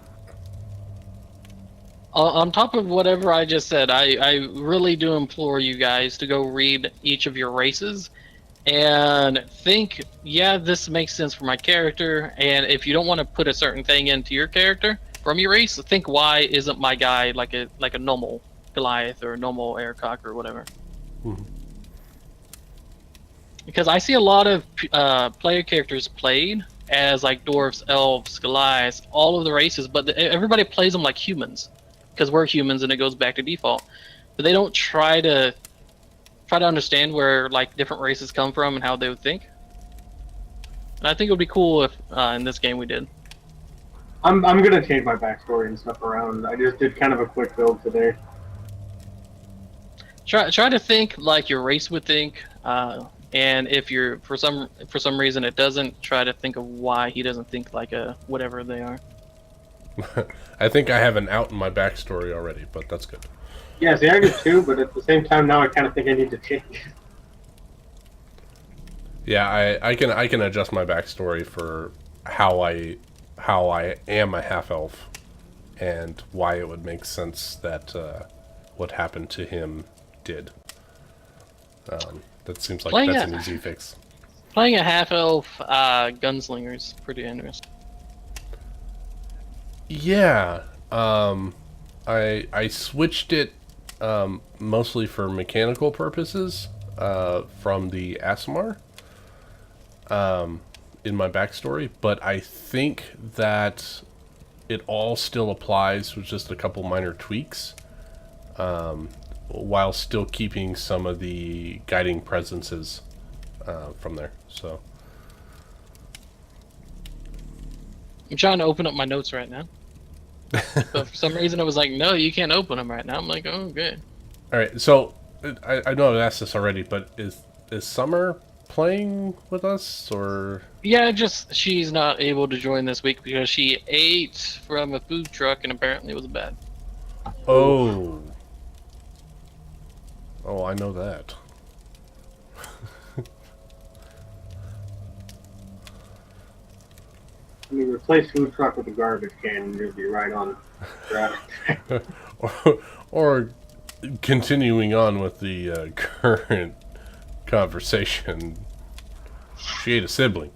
Speaker 4: on top of whatever I just said, I really do implore you guys to go read each of your races and think, yeah, this makes sense for my character. And if you don't want to put a certain thing into your character from your race, think, why isn't my guy like a normal Goliath or a normal Aircock or whatever?
Speaker 1: Mhm.
Speaker 4: Because I see a lot of player characters played as like dwarves, elves, Goliaths, all of the races, but everybody plays them like humans because we're humans and it goes back to default. But they don't try to understand where like different races come from and how they would think. And I think it would be cool if in this game we did.
Speaker 3: I'm gonna change my backstory and stuff around. I just did kind of a quick build today.
Speaker 4: Try to think like your race would think, and if you're for some reason it doesn't, try to think of why he doesn't think like a whatever they are.
Speaker 1: I think I have an out in my backstory already, but that's good.
Speaker 3: Yeah, see, I do too, but at the same time, now I kind of think I need to change.
Speaker 1: Yeah, I can adjust my backstory for how I am a half elf, and why it would make sense that what happened to him did. That seems like
Speaker 4: Playing
Speaker 1: that's
Speaker 4: it.
Speaker 1: an easy fix.
Speaker 4: Playing a half elf gunslinger is pretty interesting.
Speaker 1: Yeah, I switched it mostly for mechanical purposes from the Asimar in my backstory, but I think that it all still applies with just a couple minor tweaks, while still keeping some of the guiding presences from there. So
Speaker 4: I'm trying to open up my notes right now, but for some reason it was like, no, you can't open them right now. I'm like, oh, good.
Speaker 1: all right, so I know I've asked this already, but is Summer playing with us, or?
Speaker 4: Yeah, just she's not able to join this week because she ate from a food truck and apparently it was bad.
Speaker 1: Oh, I know that.
Speaker 3: I mean, replace food truck with a garbage can and you'll be right on track.
Speaker 1: or continuing on with the current conversation, she ate a sibling.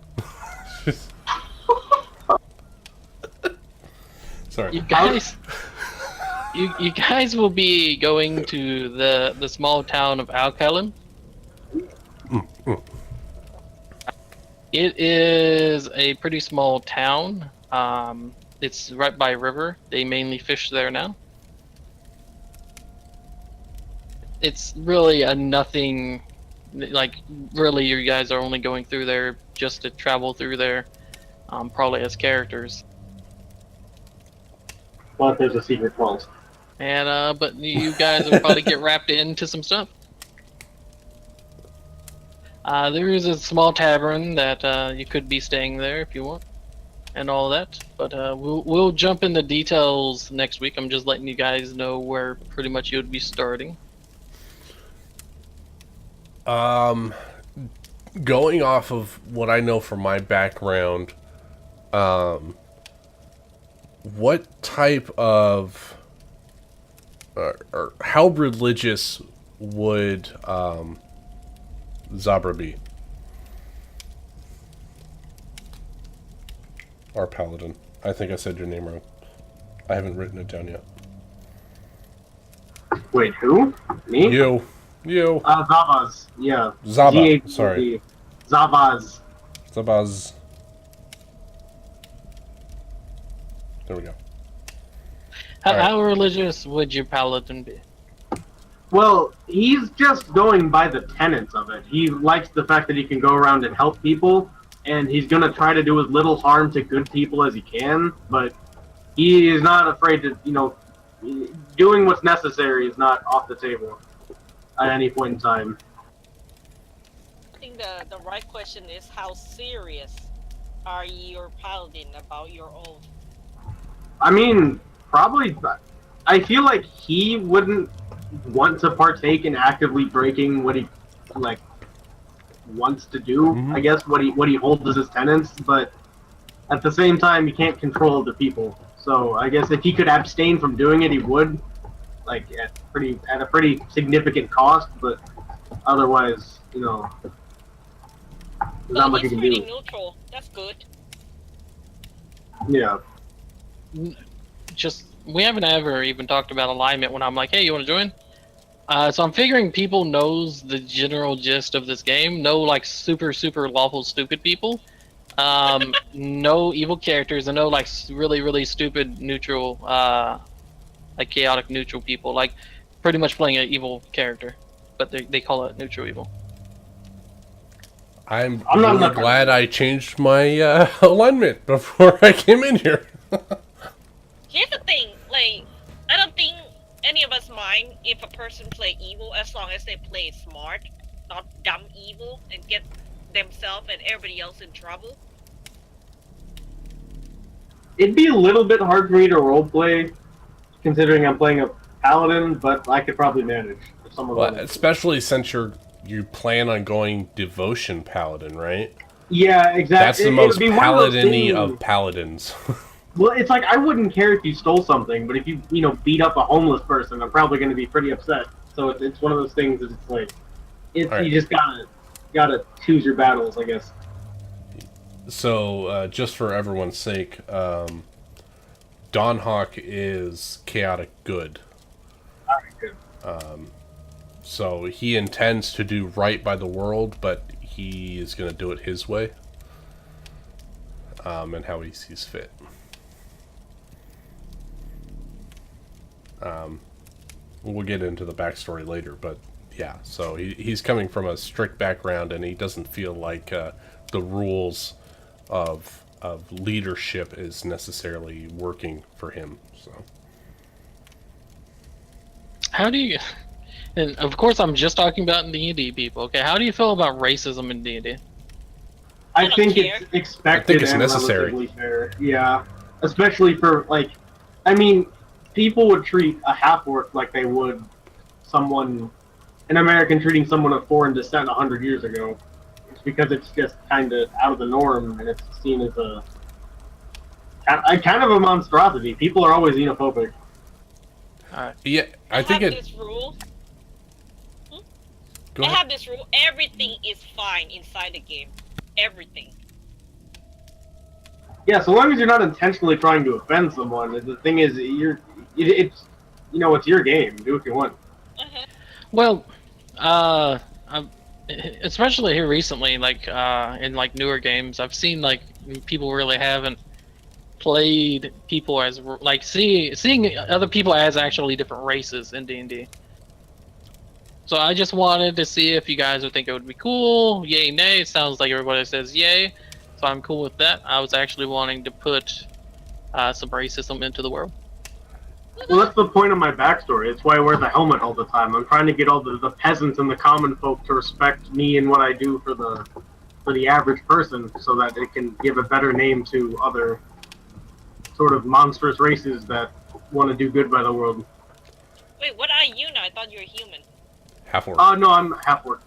Speaker 1: Sorry.
Speaker 4: You guys, you guys will be going to the small town of Alcalin. It is a pretty small town. It's right by a river. They mainly fish there now. It's really a nothing, like, really you guys are only going through there just to travel through there, probably as characters.
Speaker 3: But there's a secret vault.
Speaker 4: And, but you guys will probably get wrapped into some stuff. There is a small tavern that you could be staying there if you want, and all that. But we'll jump into details next week. I'm just letting you guys know where pretty much you would be starting.
Speaker 1: Going off of what I know from my background, what type of or how religious would Zabra be? Our paladin. I think I said your name wrong. I haven't written it down yet.
Speaker 3: Wait, who? Me?
Speaker 1: You.
Speaker 3: Zavaz. Yeah.
Speaker 1: Zaba.
Speaker 3: Z-A-B-A.
Speaker 1: Sorry.
Speaker 3: Zavaz.
Speaker 1: Zabaz. There we go.
Speaker 4: How religious would your paladin be?
Speaker 3: Well, he's just going by the tenets of it. He likes the fact that he can go around and help people, and he's going to try to do as little harm to good people as he can, but he is not afraid to, doing what's necessary is not off the table at any point in time.
Speaker 2: I think the right question is, how serious are your paladin about your oath?
Speaker 3: I mean, probably, I feel like he wouldn't want to partake in actively breaking what he, wants to do,
Speaker 1: Mhm.
Speaker 3: I guess, what he holds as his tenets, but at the same time, you can't control the people. So I guess if he could abstain from doing it, he would, like at a pretty significant cost. But otherwise, there's
Speaker 2: Well,
Speaker 3: not much you
Speaker 2: he's
Speaker 3: can
Speaker 2: pretty
Speaker 3: do.
Speaker 2: neutral. That's good.
Speaker 3: Yeah.
Speaker 4: Just we haven't ever even talked about alignment when I'm like, hey, you want to join? So I'm figuring people knows the general gist of this game. No like super lawful stupid people. No evil characters, and no like really stupid neutral, like chaotic neutral people. Like pretty much playing an evil character, but they call it neutral evil.
Speaker 1: I'm
Speaker 3: not
Speaker 1: really
Speaker 3: that
Speaker 1: glad I changed my alignment before I came in here.
Speaker 2: Here's the thing, like, I don't think any of us mind if a person play evil as long as they play smart, not dumb evil, and get themselves and everybody else in trouble.
Speaker 3: It'd be a little bit hard for me to roleplay, considering I'm playing a paladin, but I could probably manage if someone
Speaker 1: Well,
Speaker 3: wanted.
Speaker 1: especially since you plan on going devotion paladin, right?
Speaker 3: Yeah, exactly.
Speaker 1: That's the most
Speaker 3: It'd be one of those
Speaker 1: paladin-y
Speaker 3: things-
Speaker 1: of paladins.
Speaker 3: Well, it's like I wouldn't care if you stole something, but if you beat up a homeless person, I'm probably going to be pretty upset. So it's one of those things that it's like,
Speaker 1: Alright.
Speaker 3: you just gotta choose your battles, I guess.
Speaker 1: So, just for everyone's sake, Dawnhawk is chaotic good.
Speaker 3: Alright, good.
Speaker 1: So he intends to do right by the world, but he is going to do it his way. And how he sees fit. We'll get into the backstory later, but yeah, so he's coming from a strict background, and he doesn't feel like the rules of leadership is necessarily working for him. So
Speaker 4: How do you? And of course, I'm just talking about D&D people. Okay, how do you feel about racism in D&D?
Speaker 3: I
Speaker 2: don't
Speaker 3: think
Speaker 2: care.
Speaker 3: it's expected
Speaker 1: I think it's
Speaker 3: and
Speaker 1: necessary.
Speaker 3: relatively fair. Yeah, especially for people would treat a half-orc like they would an American treating someone of foreign descent 100 years ago. It's because it's just kind of out of the norm, and it's seen as a kind of a monstrosity. People are always xenophobic.
Speaker 1: yeah, I think
Speaker 2: have
Speaker 1: it.
Speaker 2: this rule.
Speaker 1: Go
Speaker 2: I
Speaker 1: ahead.
Speaker 2: have this rule. Everything is fine inside the game. Everything.
Speaker 3: Yeah, so long as you're not intentionally trying to offend someone. The thing is, it's your game. Do what you want.
Speaker 4: Well, especially here recently, like in like newer games, I've seen like people really haven't played people as like seeing other people as actually different races in D&D. So I just wanted to see if you guys would think it would be cool. Yay, nay. It sounds like everybody says yay, so I'm cool with that. I was actually wanting to put some racism into the world.
Speaker 3: Well, that's the point of my backstory. It's why I wear the helmet all the time. I'm trying to get all the peasants and the common folk to respect me and what I do for the average person, so that it can give a better name to other sort of monstrous races that want to do good by the world.
Speaker 2: Wait, what are you now? I thought you were human.
Speaker 1: Half orc.
Speaker 3: No, I'm half-orc.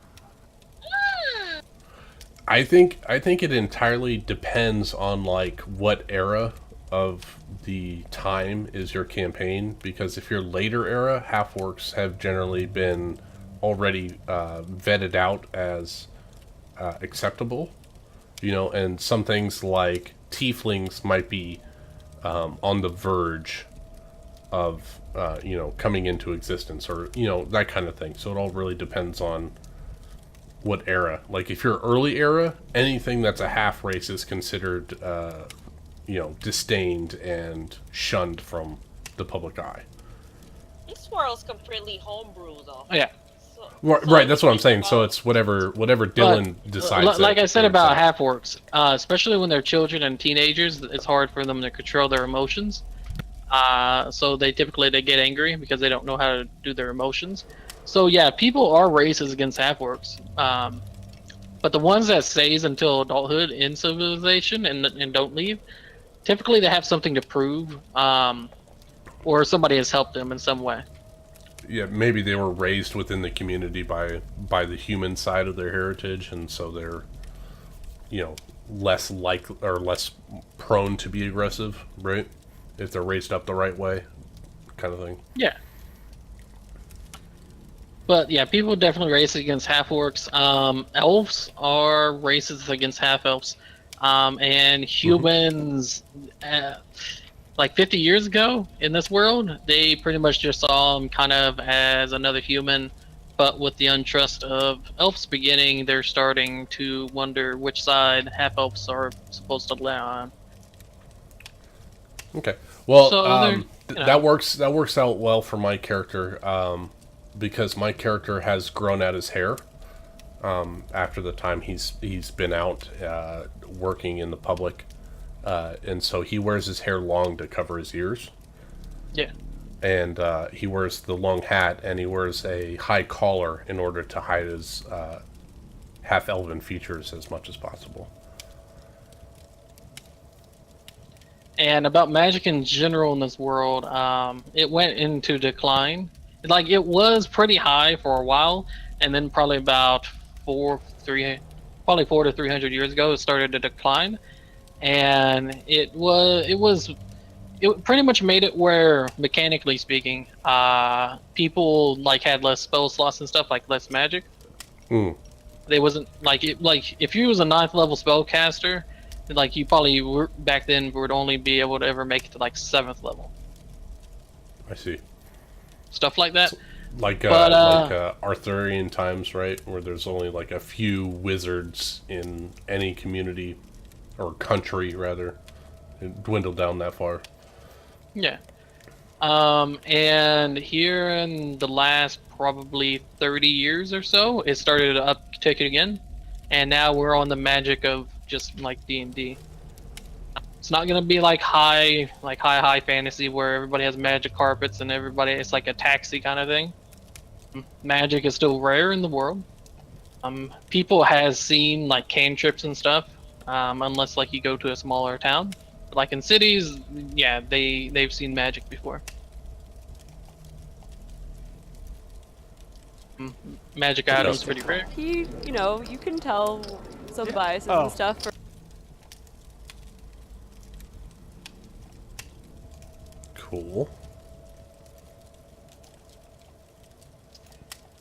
Speaker 1: I think it entirely depends on like what era of the time is your campaign, because if you're later era, half orcs have generally been already vetted out as acceptable, and some things like tieflings might be on the verge of coming into existence, or that kind of thing. So it all really depends on what era. Like if you're early era, anything that's a half race is considered disdained and shunned from the public eye.
Speaker 2: This world's completely homebrew, though.
Speaker 4: Yeah.
Speaker 1: Right, that's what I'm saying. So it's whatever Dylan decides.
Speaker 4: Like
Speaker 1: that
Speaker 4: I said
Speaker 1: they're
Speaker 4: about
Speaker 1: accept.
Speaker 4: half-orcs, especially when they're children and teenagers, it's hard for them to control their emotions. So they get angry because they don't know how to do their emotions. So yeah, people are racist against half-orcs. But the ones that stays until adulthood in civilization and don't leave, typically they have something to prove, or somebody has helped them in some way.
Speaker 1: Yeah, maybe they were raised within the community by the human side of their heritage, and so they're less less prone to be aggressive, right? If they're raised up the right way, kind of thing.
Speaker 4: Yeah. But yeah, people definitely race against half orcs. Elves are races against half elves, and humans. Like 50 years ago in this world, they pretty much just saw them kind of as another human. But with the untrust of elves beginning, they're starting to wonder which side half elves are supposed to lie on.
Speaker 1: Okay. Well,
Speaker 4: So
Speaker 1: that works out well for my character, because my character has grown out his hair after the time he's been out working in the public, and so he wears his hair long to cover his ears.
Speaker 4: Yeah.
Speaker 1: And he wears the long hat, and he wears a high collar in order to hide his half elven features as much as possible.
Speaker 4: And about magic in general in this world, it went into decline. Like it was pretty high for a while, and then probably about 4 to 300 years ago, it started to decline. And it pretty much made it where, mechanically speaking, people like had less spell slots and stuff, like less magic. They wasn't like if you was a 9th level spellcaster, like you probably back then would only be able to ever make it to like 7th level.
Speaker 1: I see.
Speaker 4: Stuff like that.
Speaker 1: Like Arthurian times, right? Where there's only like a few wizards in any community or country, rather. It dwindled down that far.
Speaker 4: Yeah. And here in the last probably 30 years or so, it started to uptick again, and now we're on the magic of just like D&D. It's not gonna be like high fantasy where everybody has magic carpets and it's like a taxi kind of thing. Magic is still rare in the world. People has seen like cantrips and stuff, unless like you go to a smaller town. But, like in cities, yeah, they've seen magic before. Magic items pretty rare.
Speaker 8: You can tell some biases and stuff.
Speaker 1: Cool.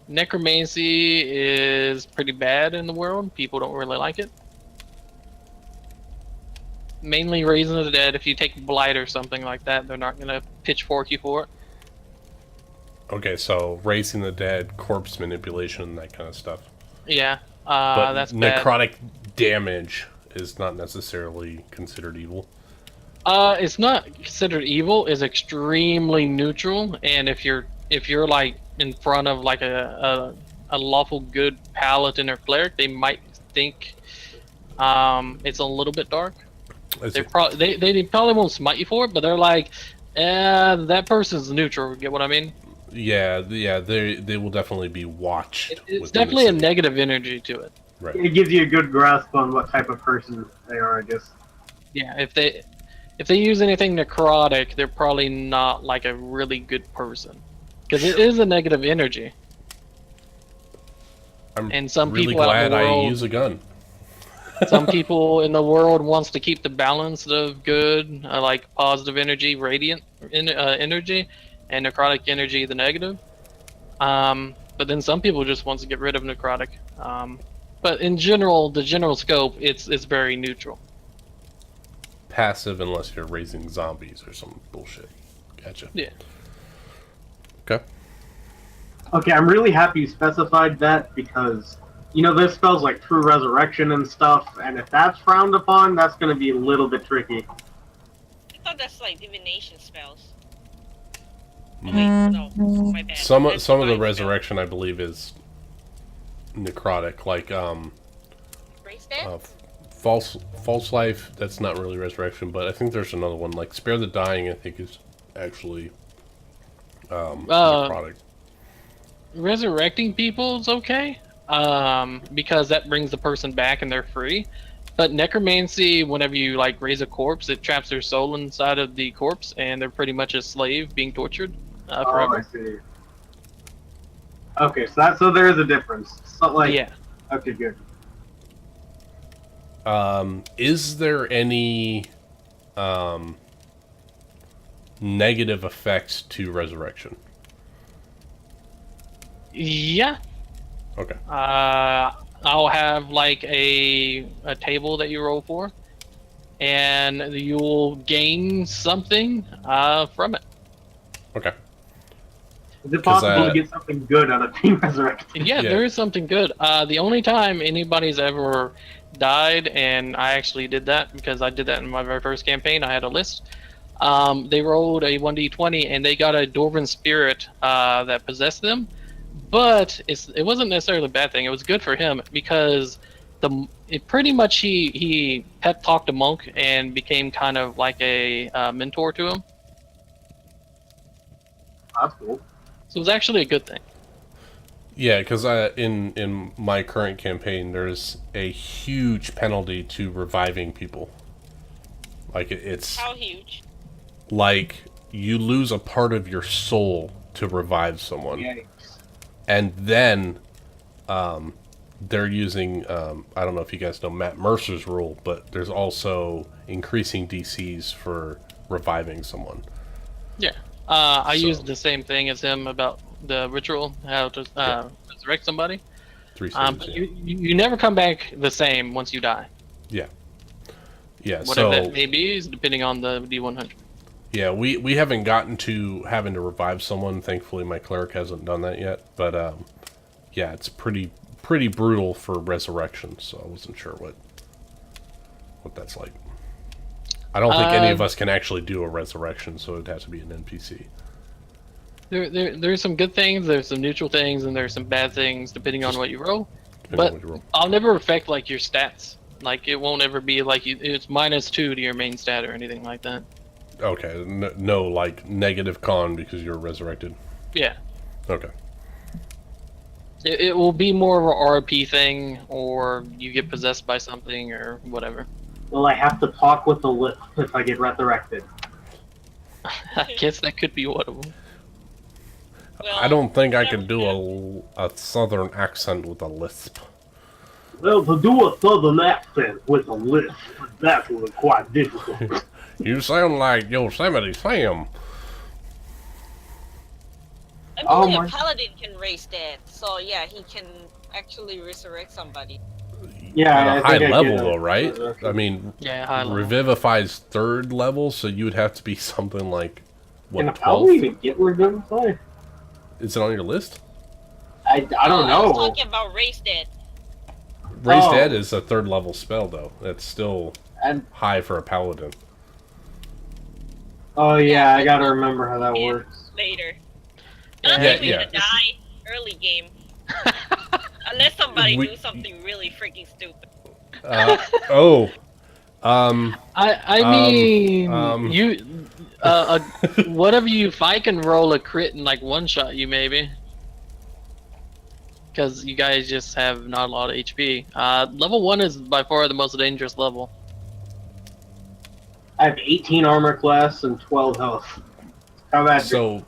Speaker 4: Necromancy is pretty bad in the world. People don't really like it. Mainly raising the dead. If you take blight or something like that, they're not gonna pitchfork you for it.
Speaker 1: Okay, so raising the dead, corpse manipulation, that kind of stuff.
Speaker 4: Yeah,
Speaker 1: but
Speaker 4: that's bad.
Speaker 1: Necrotic damage is not necessarily considered evil.
Speaker 4: It's not considered evil. It's extremely neutral, and if you're like in front of like a lawful good paladin or cleric, they might think it's a little bit dark. They probably won't smite you for it, but they're like, that person's neutral. Get what I mean?
Speaker 1: Yeah, they will definitely be watched.
Speaker 4: It's definitely a negative energy to it.
Speaker 1: Right.
Speaker 3: It gives you a good grasp on what type of person they are, I guess.
Speaker 4: Yeah, if they use anything necrotic, they're probably not like a really good person, because it is a negative energy.
Speaker 1: I'm
Speaker 4: some
Speaker 1: really
Speaker 4: people
Speaker 1: glad
Speaker 4: I
Speaker 1: use a gun.
Speaker 4: Some people in the world wants to keep the balance of good, like positive energy, radiant energy, and necrotic energy, the negative. But then some people just wants to get rid of necrotic. But in general, the general scope, it's very neutral.
Speaker 1: Passive unless you're raising zombies or some bullshit. Gotcha.
Speaker 4: Yeah.
Speaker 1: Okay.
Speaker 3: Okay, I'm really happy you specified that because, there's spells like True Resurrection and stuff, and if that's frowned upon, that's going to be a little bit tricky.
Speaker 2: I thought that's like divination spells.
Speaker 1: Mm.
Speaker 2: Wait, no, my bad.
Speaker 1: Some
Speaker 2: That's
Speaker 1: of the
Speaker 2: divine
Speaker 1: resurrection, I believe, is necrotic, like
Speaker 2: Raise dead?
Speaker 1: false life. That's not really resurrection, but I think there's another one like spare the dying. I think is actually necrotic.
Speaker 4: Resurrecting people is okay, because that brings the person back and they're free. But necromancy, whenever you like raise a corpse, it traps their soul inside of the corpse, and they're pretty much a slave being tortured forever.
Speaker 3: Oh, I see. Okay, so there is a difference. So, like,
Speaker 4: yeah.
Speaker 3: Okay, good.
Speaker 1: Is there any negative effects to resurrection?
Speaker 4: Yeah.
Speaker 1: Okay.
Speaker 4: I'll have like a table that you roll for, and you'll gain something from it.
Speaker 1: Okay.
Speaker 3: Is it
Speaker 1: 'Cause,
Speaker 3: possible to get something good out of being resurrected?
Speaker 4: Yeah,
Speaker 1: Yeah.
Speaker 4: there is something good. The only time anybody's ever died, and I actually did that because I did that in my very first campaign. I had a list. They rolled a 1d20 and they got a Dwarven spirit that possessed them. But it wasn't necessarily a bad thing. It was good for him because pretty much he pet talked a monk and became kind of like a mentor to him.
Speaker 3: That's cool.
Speaker 4: So it was actually a good thing.
Speaker 1: Yeah, because in my current campaign, there's a huge penalty to reviving people. Like it's
Speaker 2: How huge?
Speaker 1: like you lose a part of your soul to revive someone,
Speaker 3: Yikes.
Speaker 1: and then they're using I don't know if you guys know Matt Mercer's rule, but there's also increasing DCs for reviving someone.
Speaker 4: Yeah. I
Speaker 1: So-
Speaker 4: used the same thing as him about the ritual, how to resurrect somebody.
Speaker 1: 3 saves,
Speaker 4: But
Speaker 1: yeah.
Speaker 4: you never come back the same once you die.
Speaker 1: Yeah. Yeah,
Speaker 4: Whatever
Speaker 1: so
Speaker 4: that may be, is depending on the D100.
Speaker 1: yeah, we haven't gotten to having to revive someone. Thankfully, my cleric hasn't done that yet. But yeah, it's pretty brutal for resurrection. So I wasn't sure what that's like. I don't think any of us can actually do a resurrection, so it'd have to be an NPC.
Speaker 4: There's some good things, there's some neutral things, and there's some bad things depending on what you roll.
Speaker 1: Depending
Speaker 4: But
Speaker 1: on what you roll.
Speaker 4: I'll never affect like your stats. Like it won't ever be like it's -2 to your main stat or anything like that.
Speaker 1: Okay, no like negative con because you're resurrected.
Speaker 4: Yeah.
Speaker 1: Okay.
Speaker 4: It will be more of a RP thing, or you get possessed by something, or whatever.
Speaker 3: Will I have to talk with the lip if I get resurrected?
Speaker 4: I guess that could be one of them.
Speaker 2: Well,
Speaker 1: I don't think I
Speaker 2: never
Speaker 1: could do a southern accent with a lisp.
Speaker 3: Well, to do a southern accent with a lisp, that was quite difficult.
Speaker 1: You sound like Yosemite Sam.
Speaker 2: I
Speaker 3: Oh
Speaker 2: believe
Speaker 3: my-
Speaker 2: a paladin can raise dead, so yeah, he can actually resurrect somebody.
Speaker 3: Yeah,
Speaker 1: At
Speaker 3: I
Speaker 1: a high
Speaker 3: think I
Speaker 1: level,
Speaker 3: get
Speaker 1: though,
Speaker 3: it.
Speaker 1: right? I mean,
Speaker 4: Yeah, high level.
Speaker 1: Revivify's 3rd level, so you would have to be something like,
Speaker 3: Can a
Speaker 1: what,
Speaker 3: paladin
Speaker 1: 12?
Speaker 3: even get Revivify?
Speaker 1: Is it on your list?
Speaker 3: I don't
Speaker 2: I was
Speaker 3: know.
Speaker 2: talking about raise dead.
Speaker 1: Raise
Speaker 3: Oh.
Speaker 1: Dead is a 3rd level spell, though. That's still
Speaker 3: And
Speaker 1: high for a paladin.
Speaker 3: oh yeah, I
Speaker 2: but-
Speaker 3: gotta remember how that
Speaker 2: Yeah.
Speaker 3: works.
Speaker 2: Later. I don't
Speaker 4: Yeah,
Speaker 2: think we're
Speaker 1: yeah.
Speaker 2: gonna die early game. Unless somebody
Speaker 1: We-
Speaker 2: do something really freaking stupid.
Speaker 1: Oh.
Speaker 4: I mean,
Speaker 1: um.
Speaker 4: whatever you, if I can roll a crit and like one shot you maybe. Because you guys just have not a lot of HP. Level 1 is by far the most dangerous level.
Speaker 3: I have 18 armor class and 12 health. How bad?
Speaker 1: So,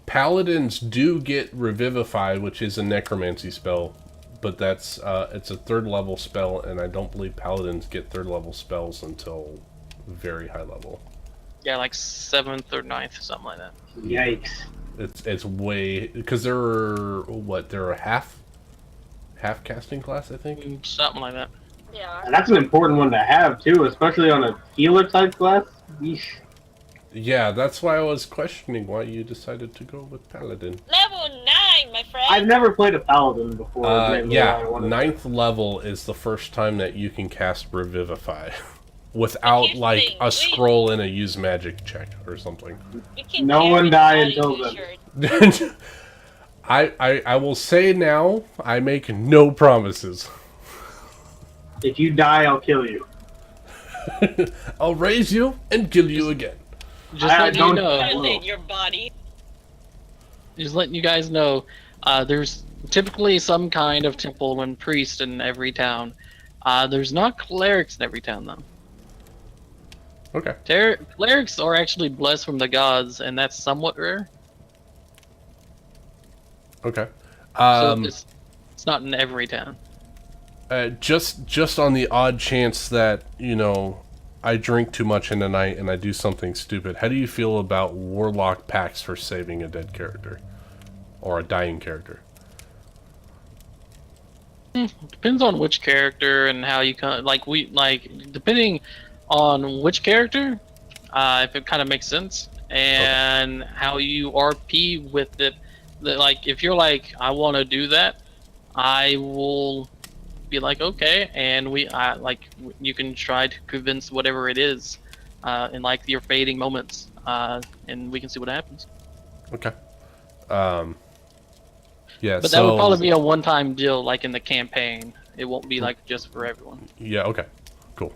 Speaker 1: paladins do get Revivify, which is a necromancy spell, but that's it's a 3rd level spell, and I don't believe paladins get 3rd level spells until very high level.
Speaker 4: Yeah, like 7th or 9th, something like that.
Speaker 3: Yikes.
Speaker 1: It's way because they're a half casting class, I think.
Speaker 4: Something like that.
Speaker 2: Yeah.
Speaker 3: And that's an important one to have too, especially on a healer type class. Yeesh.
Speaker 1: Yeah, that's why I was questioning why you decided to go with paladin.
Speaker 2: Level 9, my friend.
Speaker 3: I've never played a paladin before. maybe why
Speaker 1: Yeah,
Speaker 3: I wanted-
Speaker 1: 9th level is the first time that you can cast Revivify without
Speaker 2: Here's the
Speaker 1: like
Speaker 2: thing,
Speaker 1: a
Speaker 2: we-
Speaker 1: scroll and a use magic check or something.
Speaker 2: We can
Speaker 3: No
Speaker 2: tear
Speaker 3: one
Speaker 2: his
Speaker 3: died
Speaker 2: body
Speaker 3: until then.
Speaker 2: t-shirt.
Speaker 1: I will say now, I make no promises.
Speaker 3: If you die, I'll kill you.
Speaker 1: I'll raise you and kill you again.
Speaker 4: Just
Speaker 3: I
Speaker 4: letting you
Speaker 3: don't-
Speaker 4: know.
Speaker 2: Violate your body.
Speaker 4: Just letting you guys know. There's typically some kind of temple and priest in every town. There's not clerics in every town though.
Speaker 1: Okay.
Speaker 4: Clerics are actually blessed from the gods, and that's somewhat rare.
Speaker 1: Okay.
Speaker 4: So it's not in every town.
Speaker 1: Just on the odd chance that, I drink too much in a night and I do something stupid, how do you feel about warlock packs for saving a dead character? Or a dying character?
Speaker 4: Depends on which character and how you depending on which character, if it kind of makes sense, and how you RP with it. Like, if you're like, I want to do that, I will be like, okay, and you can try to convince whatever it is, in like your fading moments, and we can see what happens.
Speaker 1: Okay. Yeah,
Speaker 4: But that would probably be a one-time deal, like in the campaign. It won't be like just for everyone.
Speaker 1: Yeah, okay. Cool.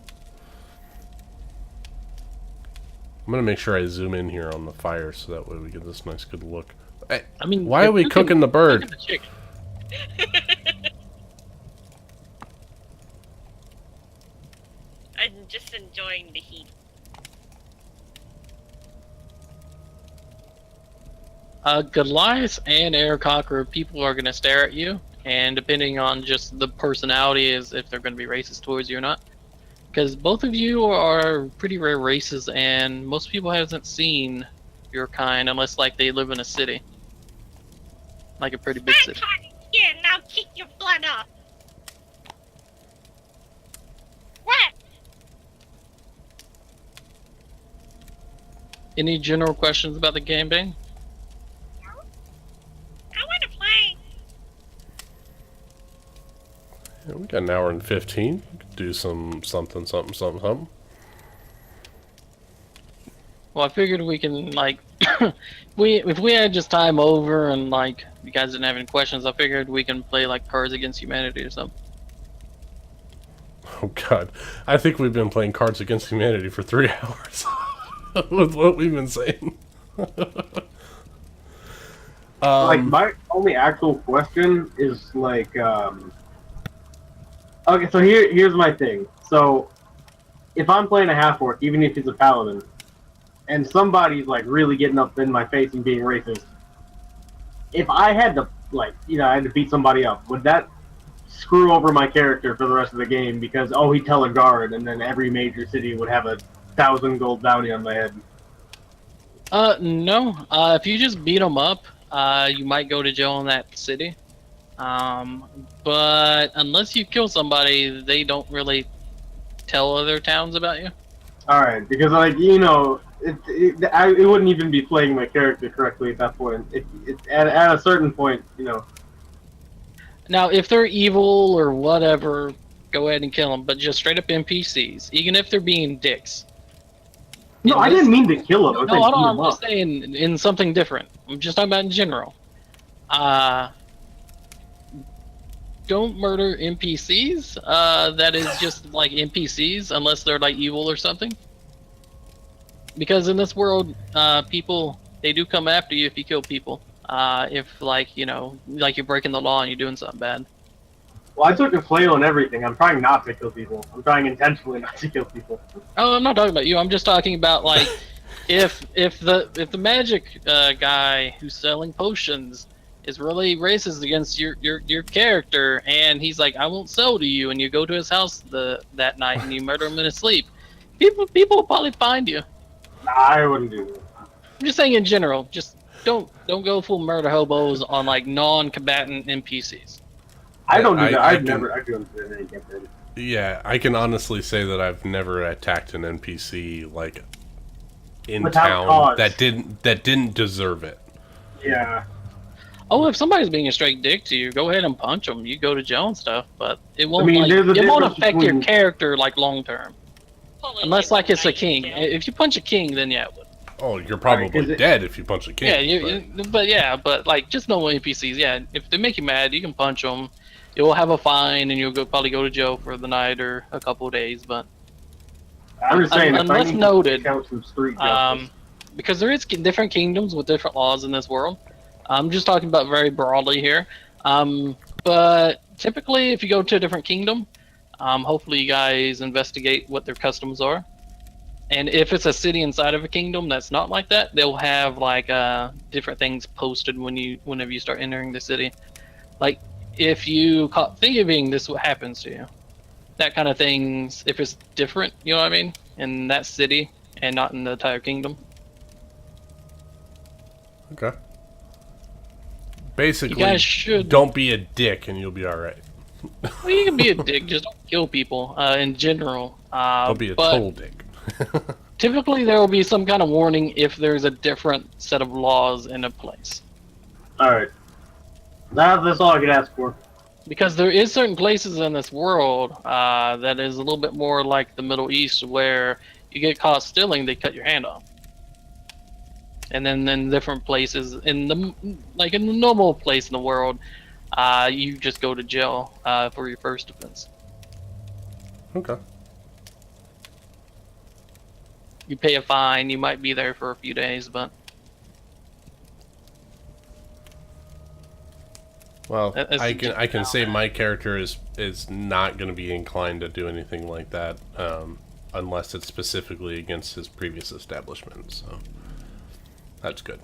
Speaker 1: I'm gonna make sure I zoom in here on the fire so that way we get this nice good look. Hey,
Speaker 4: I mean,
Speaker 1: why are we cooking the bird?
Speaker 4: Cooking the chicken.
Speaker 2: I'm just enjoying the heat.
Speaker 4: Goliath and Aarakocra, people are going to stare at you, and depending on just the personality is if they're going to be racist towards you or not. Because both of you are pretty rare races, and most people haven't seen your kind unless like they live in a city. Like a pretty big city.
Speaker 2: Yeah, now kick your blood off. What?
Speaker 4: Any general questions about the campaign?
Speaker 2: I want to play.
Speaker 1: Yeah, we got an hour and 15. Do something.
Speaker 4: Well, I figured we can like, if we had just time over and like you guys didn't have any questions, I figured we can play like Cards Against Humanity or something.
Speaker 1: Oh god, I think we've been playing Cards Against Humanity for 3 hours with what we've been saying.
Speaker 3: Like, my only actual question is like, okay, so here's my thing. So, if I'm playing a half orc, even if he's a paladin, and somebody's like really getting up in my face and being racist, if I had to I had to beat somebody up, would that screw over my character for the rest of the game because he'd tell a guard, and then every major city would have 1,000 gold bounty on my head?
Speaker 4: No. If you just beat them up, you might go to jail in that city. But unless you kill somebody, they don't really tell other towns about you.
Speaker 3: Alright, because it wouldn't even be playing my character correctly at that point. At a certain point,
Speaker 4: Now, if they're evil or whatever, go ahead and kill them. But just straight up NPCs, even if they're being dicks.
Speaker 3: No, I didn't mean to kill him.
Speaker 4: No, I'm just saying in something different. I'm just talking about in general. Don't murder NPCs. That is just like NPCs, unless they're like evil or something. Because in this world, people, they do come after you if you kill people. If like you're breaking the law and you're doing something bad.
Speaker 3: Well, I took a flail and everything. I'm trying not to kill people. I'm trying intentionally not to kill people.
Speaker 4: Oh, I'm not talking about you. I'm just talking about like if the magic guy who's selling potions is really racist against your character, and he's like, I won't sell to you, and you go to his house that night and you murder him in his sleep, people will probably find you.
Speaker 3: Nah, I wouldn't do that.
Speaker 4: I'm just saying in general, just don't go full murder hobos on like non-combatant NPCs.
Speaker 3: I don't do that. I don't do anything.
Speaker 1: Yeah, I can honestly say that I've never attacked an NPC like in
Speaker 3: Without
Speaker 1: town
Speaker 3: cause.
Speaker 1: that didn't deserve it.
Speaker 3: Yeah.
Speaker 4: Oh, if somebody's being a straight dick to you, go ahead and punch them. You go to jail and stuff, but it won't.
Speaker 3: there's a
Speaker 4: it won't
Speaker 3: difference
Speaker 4: affect your
Speaker 3: between-
Speaker 4: character like long term.
Speaker 2: Pulling
Speaker 4: Unless
Speaker 2: him
Speaker 4: like it's a
Speaker 2: right
Speaker 4: king.
Speaker 2: down.
Speaker 4: If you punch a king, then yeah, it would.
Speaker 1: Oh, you're probably
Speaker 3: Right, 'cause it-
Speaker 1: dead if you punch a king.
Speaker 4: Yeah, but like just normal NPCs. Yeah, if they make you mad, you can punch them. You'll have a fine, and you'll probably go to jail for the night or a couple of days. But
Speaker 3: I'm just saying,
Speaker 4: unless
Speaker 3: if I need
Speaker 4: noted,
Speaker 3: to count some street justice.
Speaker 4: because there is different kingdoms with different laws in this world. I'm just talking about very broadly here. But typically, if you go to a different kingdom, hopefully you guys investigate what their customs are. And if it's a city inside of a kingdom that's not like that, they'll have like different things posted whenever you start entering the city. Like if you caught thieving, this is what happens to you. That kind of things, if it's different, you know what I mean, in that city and not in the entire kingdom.
Speaker 1: Okay. Basically,
Speaker 4: You guys should.
Speaker 1: don't be a dick and you'll be alright.
Speaker 4: Well, you can be a dick, just don't kill people in general.
Speaker 1: Don't be a
Speaker 4: but
Speaker 1: total dick.
Speaker 4: typically, there will be some kind of warning if there's a different set of laws in a place.
Speaker 3: Alright. That's all I could ask for.
Speaker 4: Because there is certain places in this world that is a little bit more like the Middle East, where you get caught stealing, they cut your hand off. And then in different places, in the normal place in the world, you just go to jail for your first offense.
Speaker 1: Okay.
Speaker 4: You pay a fine. You might be there for a few days, but
Speaker 1: Well,
Speaker 4: That's
Speaker 1: I
Speaker 4: the
Speaker 1: can say my character is not going to be inclined to do anything like that, unless it's specifically against his previous establishment. So that's good.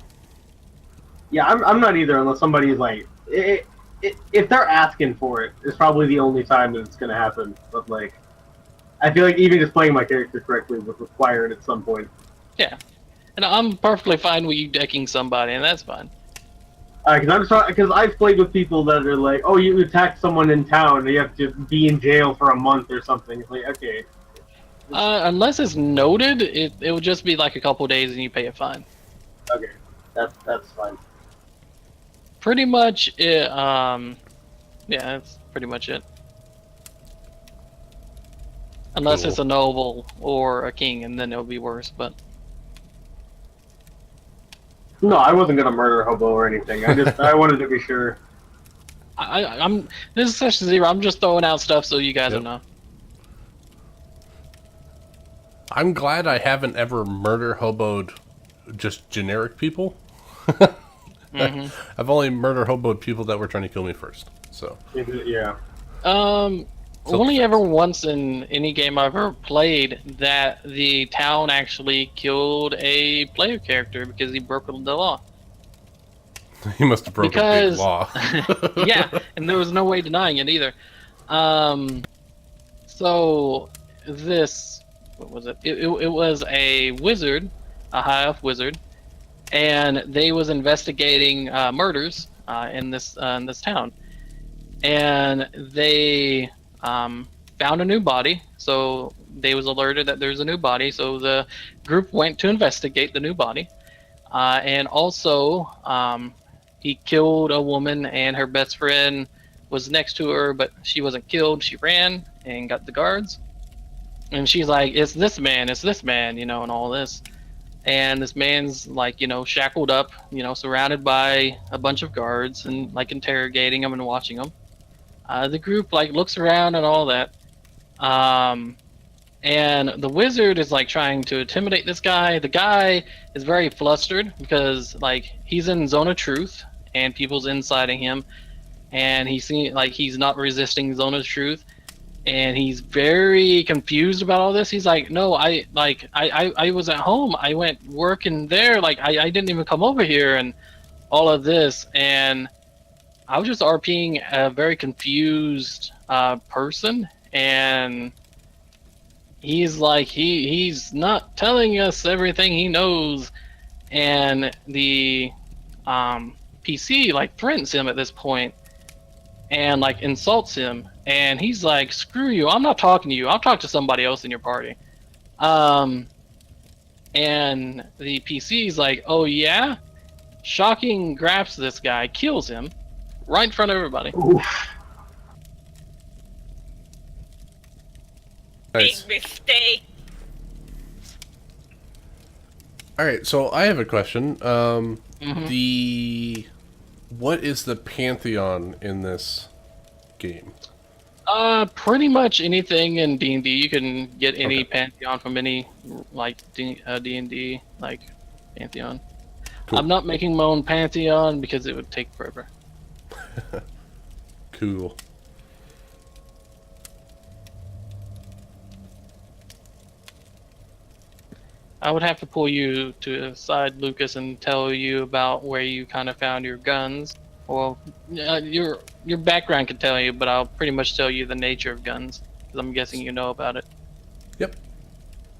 Speaker 3: Yeah, I'm not either unless somebody's like, if they're asking for it, it's probably the only time that it's gonna happen. But like, I feel like even just playing my character correctly would require it at some point.
Speaker 4: yeah. And I'm perfectly fine with you decking somebody, and that's fine.
Speaker 3: Because I've played with people that are like, oh, you attacked someone in town, and you have to be in jail for a month or something. It's like, okay.
Speaker 4: Unless it's noted, it will just be like a couple days, and you pay a fine.
Speaker 3: Okay, that's fine.
Speaker 4: Pretty much it. Yeah, that's pretty much it. Unless
Speaker 1: Cool.
Speaker 4: it's a noble or a king, and then it'll be worse. But
Speaker 3: No, I wasn't gonna murder Hobo or anything. I wanted to be sure.
Speaker 4: I'm this is session 0. I'm just throwing out stuff so you guys
Speaker 1: Yep.
Speaker 4: will know.
Speaker 1: I'm glad I haven't ever murder hoboed just generic people.
Speaker 4: hmm
Speaker 1: I've only murder hoboed people that were trying to kill me first. So
Speaker 3: Yeah.
Speaker 4: Only ever once in any game I've ever played that the town actually killed a player character because he broke the law.
Speaker 1: he must have broken a big
Speaker 4: Because-
Speaker 1: law.
Speaker 4: Yeah, and there was no way denying it either. So this, what was it? It was a wizard, a high elf wizard, and they was investigating murders in this town, and they found a new body. So they was alerted that there's a new body. So the group went to investigate the new body, and also he killed a woman, and her best friend was next to her, but she wasn't killed. She ran and got the guards, and she's like, it's this man, you know, and all this. And this man's like, you know, shackled up, you know, surrounded by a bunch of guards and like interrogating him and watching him. The group like looks around and all that. And the wizard is like trying to intimidate this guy. The guy is very flustered because like he's in zone of truth and people's inciting him, and he's not resisting zone of truth, and he's very confused about all this. He's like, no, I was at home. I went working there. Like I didn't even come over here and all of this. And I was just RPing a very confused person, and he's like, he's not telling us everything he knows. And the PC like threatens him at this point and like insults him, and he's like, screw you, I'm not talking to you, I'll talk to somebody else in your party. And the PC's like, oh yeah? Shocking grabs this guy, kills him right in front of everybody.
Speaker 3: Oof.
Speaker 1: Nice.
Speaker 2: Big mistake.
Speaker 1: All right, so I have a question.
Speaker 4: Mhm.
Speaker 1: What is the pantheon in this game?
Speaker 4: Pretty much anything in D&D. You can get any
Speaker 1: Okay.
Speaker 4: pantheon from any like D&D like pantheon.
Speaker 1: Cool.
Speaker 4: I'm not making my own pantheon because it would take forever.
Speaker 1: Cool.
Speaker 4: I would have to pull you to the side, Lucas, and tell you about where you kind of found your guns. Well, your background can tell you, but I'll pretty much tell you the nature of guns, because I'm guessing you know about it.
Speaker 1: Yep.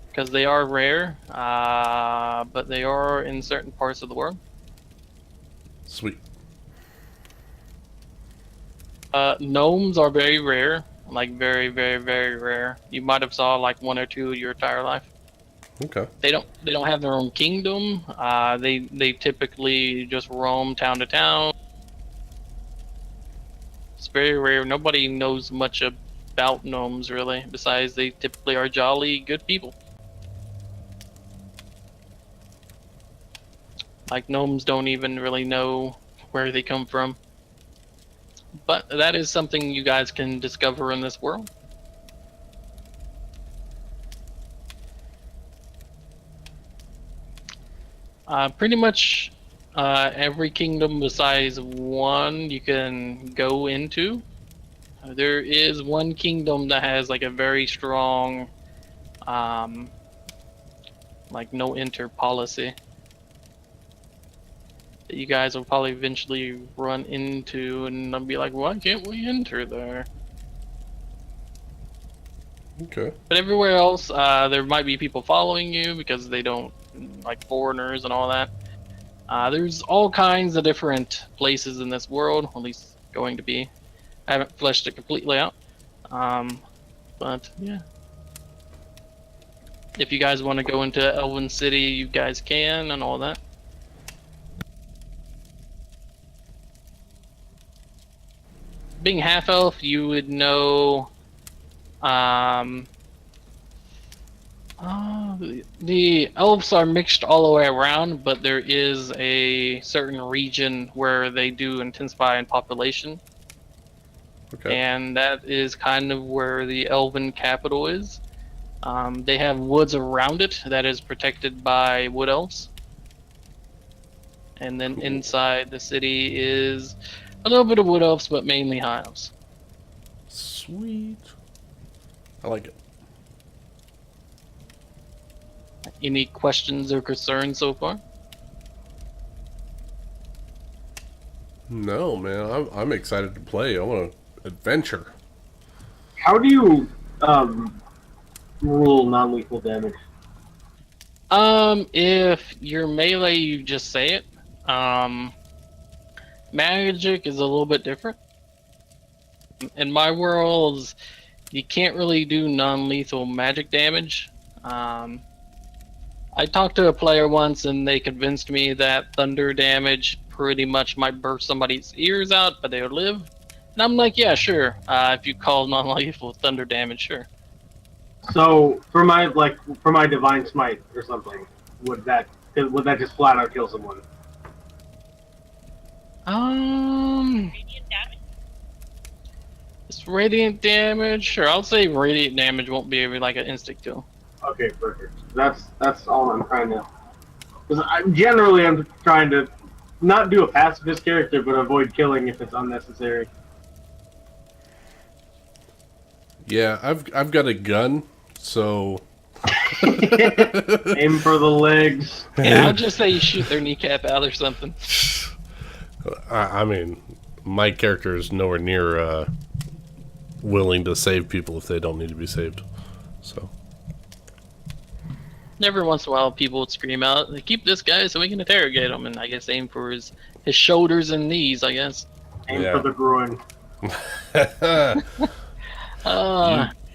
Speaker 4: Because they are rare, but they are in certain parts of the world.
Speaker 1: Sweet.
Speaker 4: Gnomes are very rare, like very, very, very rare. You might have saw like one or two your entire life.
Speaker 1: Okay.
Speaker 4: They don't have their own kingdom. They typically just roam town to town. It's very rare. Nobody knows much about gnomes really, besides they typically are jolly good people. Like gnomes don't even really know where they come from. But that is something you guys can discover in this world. Pretty much every kingdom besides one you can go into. There is one kingdom that has like a very strong like no enter policy that you guys will probably eventually run into, and I'll be like, why can't we enter there?
Speaker 1: Okay.
Speaker 4: But everywhere else, there might be people following you because they don't like foreigners and all that. There's all kinds of different places in this world, at least going to be. I haven't fleshed it completely out. But yeah. If you guys want to go into Elven City, you guys can and all that. Being half elf, you would know the elves are mixed all the way around, but there is a certain region where they do intensify in population.
Speaker 1: Okay.
Speaker 4: And that is kind of where the elven capital is. They have woods around it that is protected by wood elves. And then
Speaker 1: Cool.
Speaker 4: inside the city is a little bit of wood elves, but mainly high elves.
Speaker 1: Sweet. I like it.
Speaker 4: Any questions or concerns so far?
Speaker 1: No, man. I'm excited to play. I want to adventure.
Speaker 3: How do you rule non-lethal damage?
Speaker 4: If you're melee, you just say it. Magic is a little bit different. In my worlds, you can't really do non-lethal magic damage. I talked to a player once and they convinced me that thunder damage pretty much might burst somebody's ears out, but they would live. And I'm like, yeah, sure. If you call non-lethal thunder damage, sure.
Speaker 3: So for my divine smite or something, would that just flat out kill someone?
Speaker 2: Radiant damage?
Speaker 4: It's radiant damage. Sure, I'll say radiant damage won't be like an instant kill.
Speaker 3: Okay, perfect. That's all I'm trying to. Because I'm trying to not do a pacifist character, but avoid killing if it's unnecessary.
Speaker 1: Yeah, I've got a gun, so
Speaker 3: Aim for the legs.
Speaker 4: Yeah, I'll just say you shoot their kneecap out or something.
Speaker 1: I mean, my character is nowhere near willing to save people if they don't need to be saved. So
Speaker 4: Every once in a while, people would scream out, "Keep this guy so we can interrogate him," and I guess aim for his shoulders and knees. I guess.
Speaker 3: Aim
Speaker 1: Yeah.
Speaker 3: for the groin.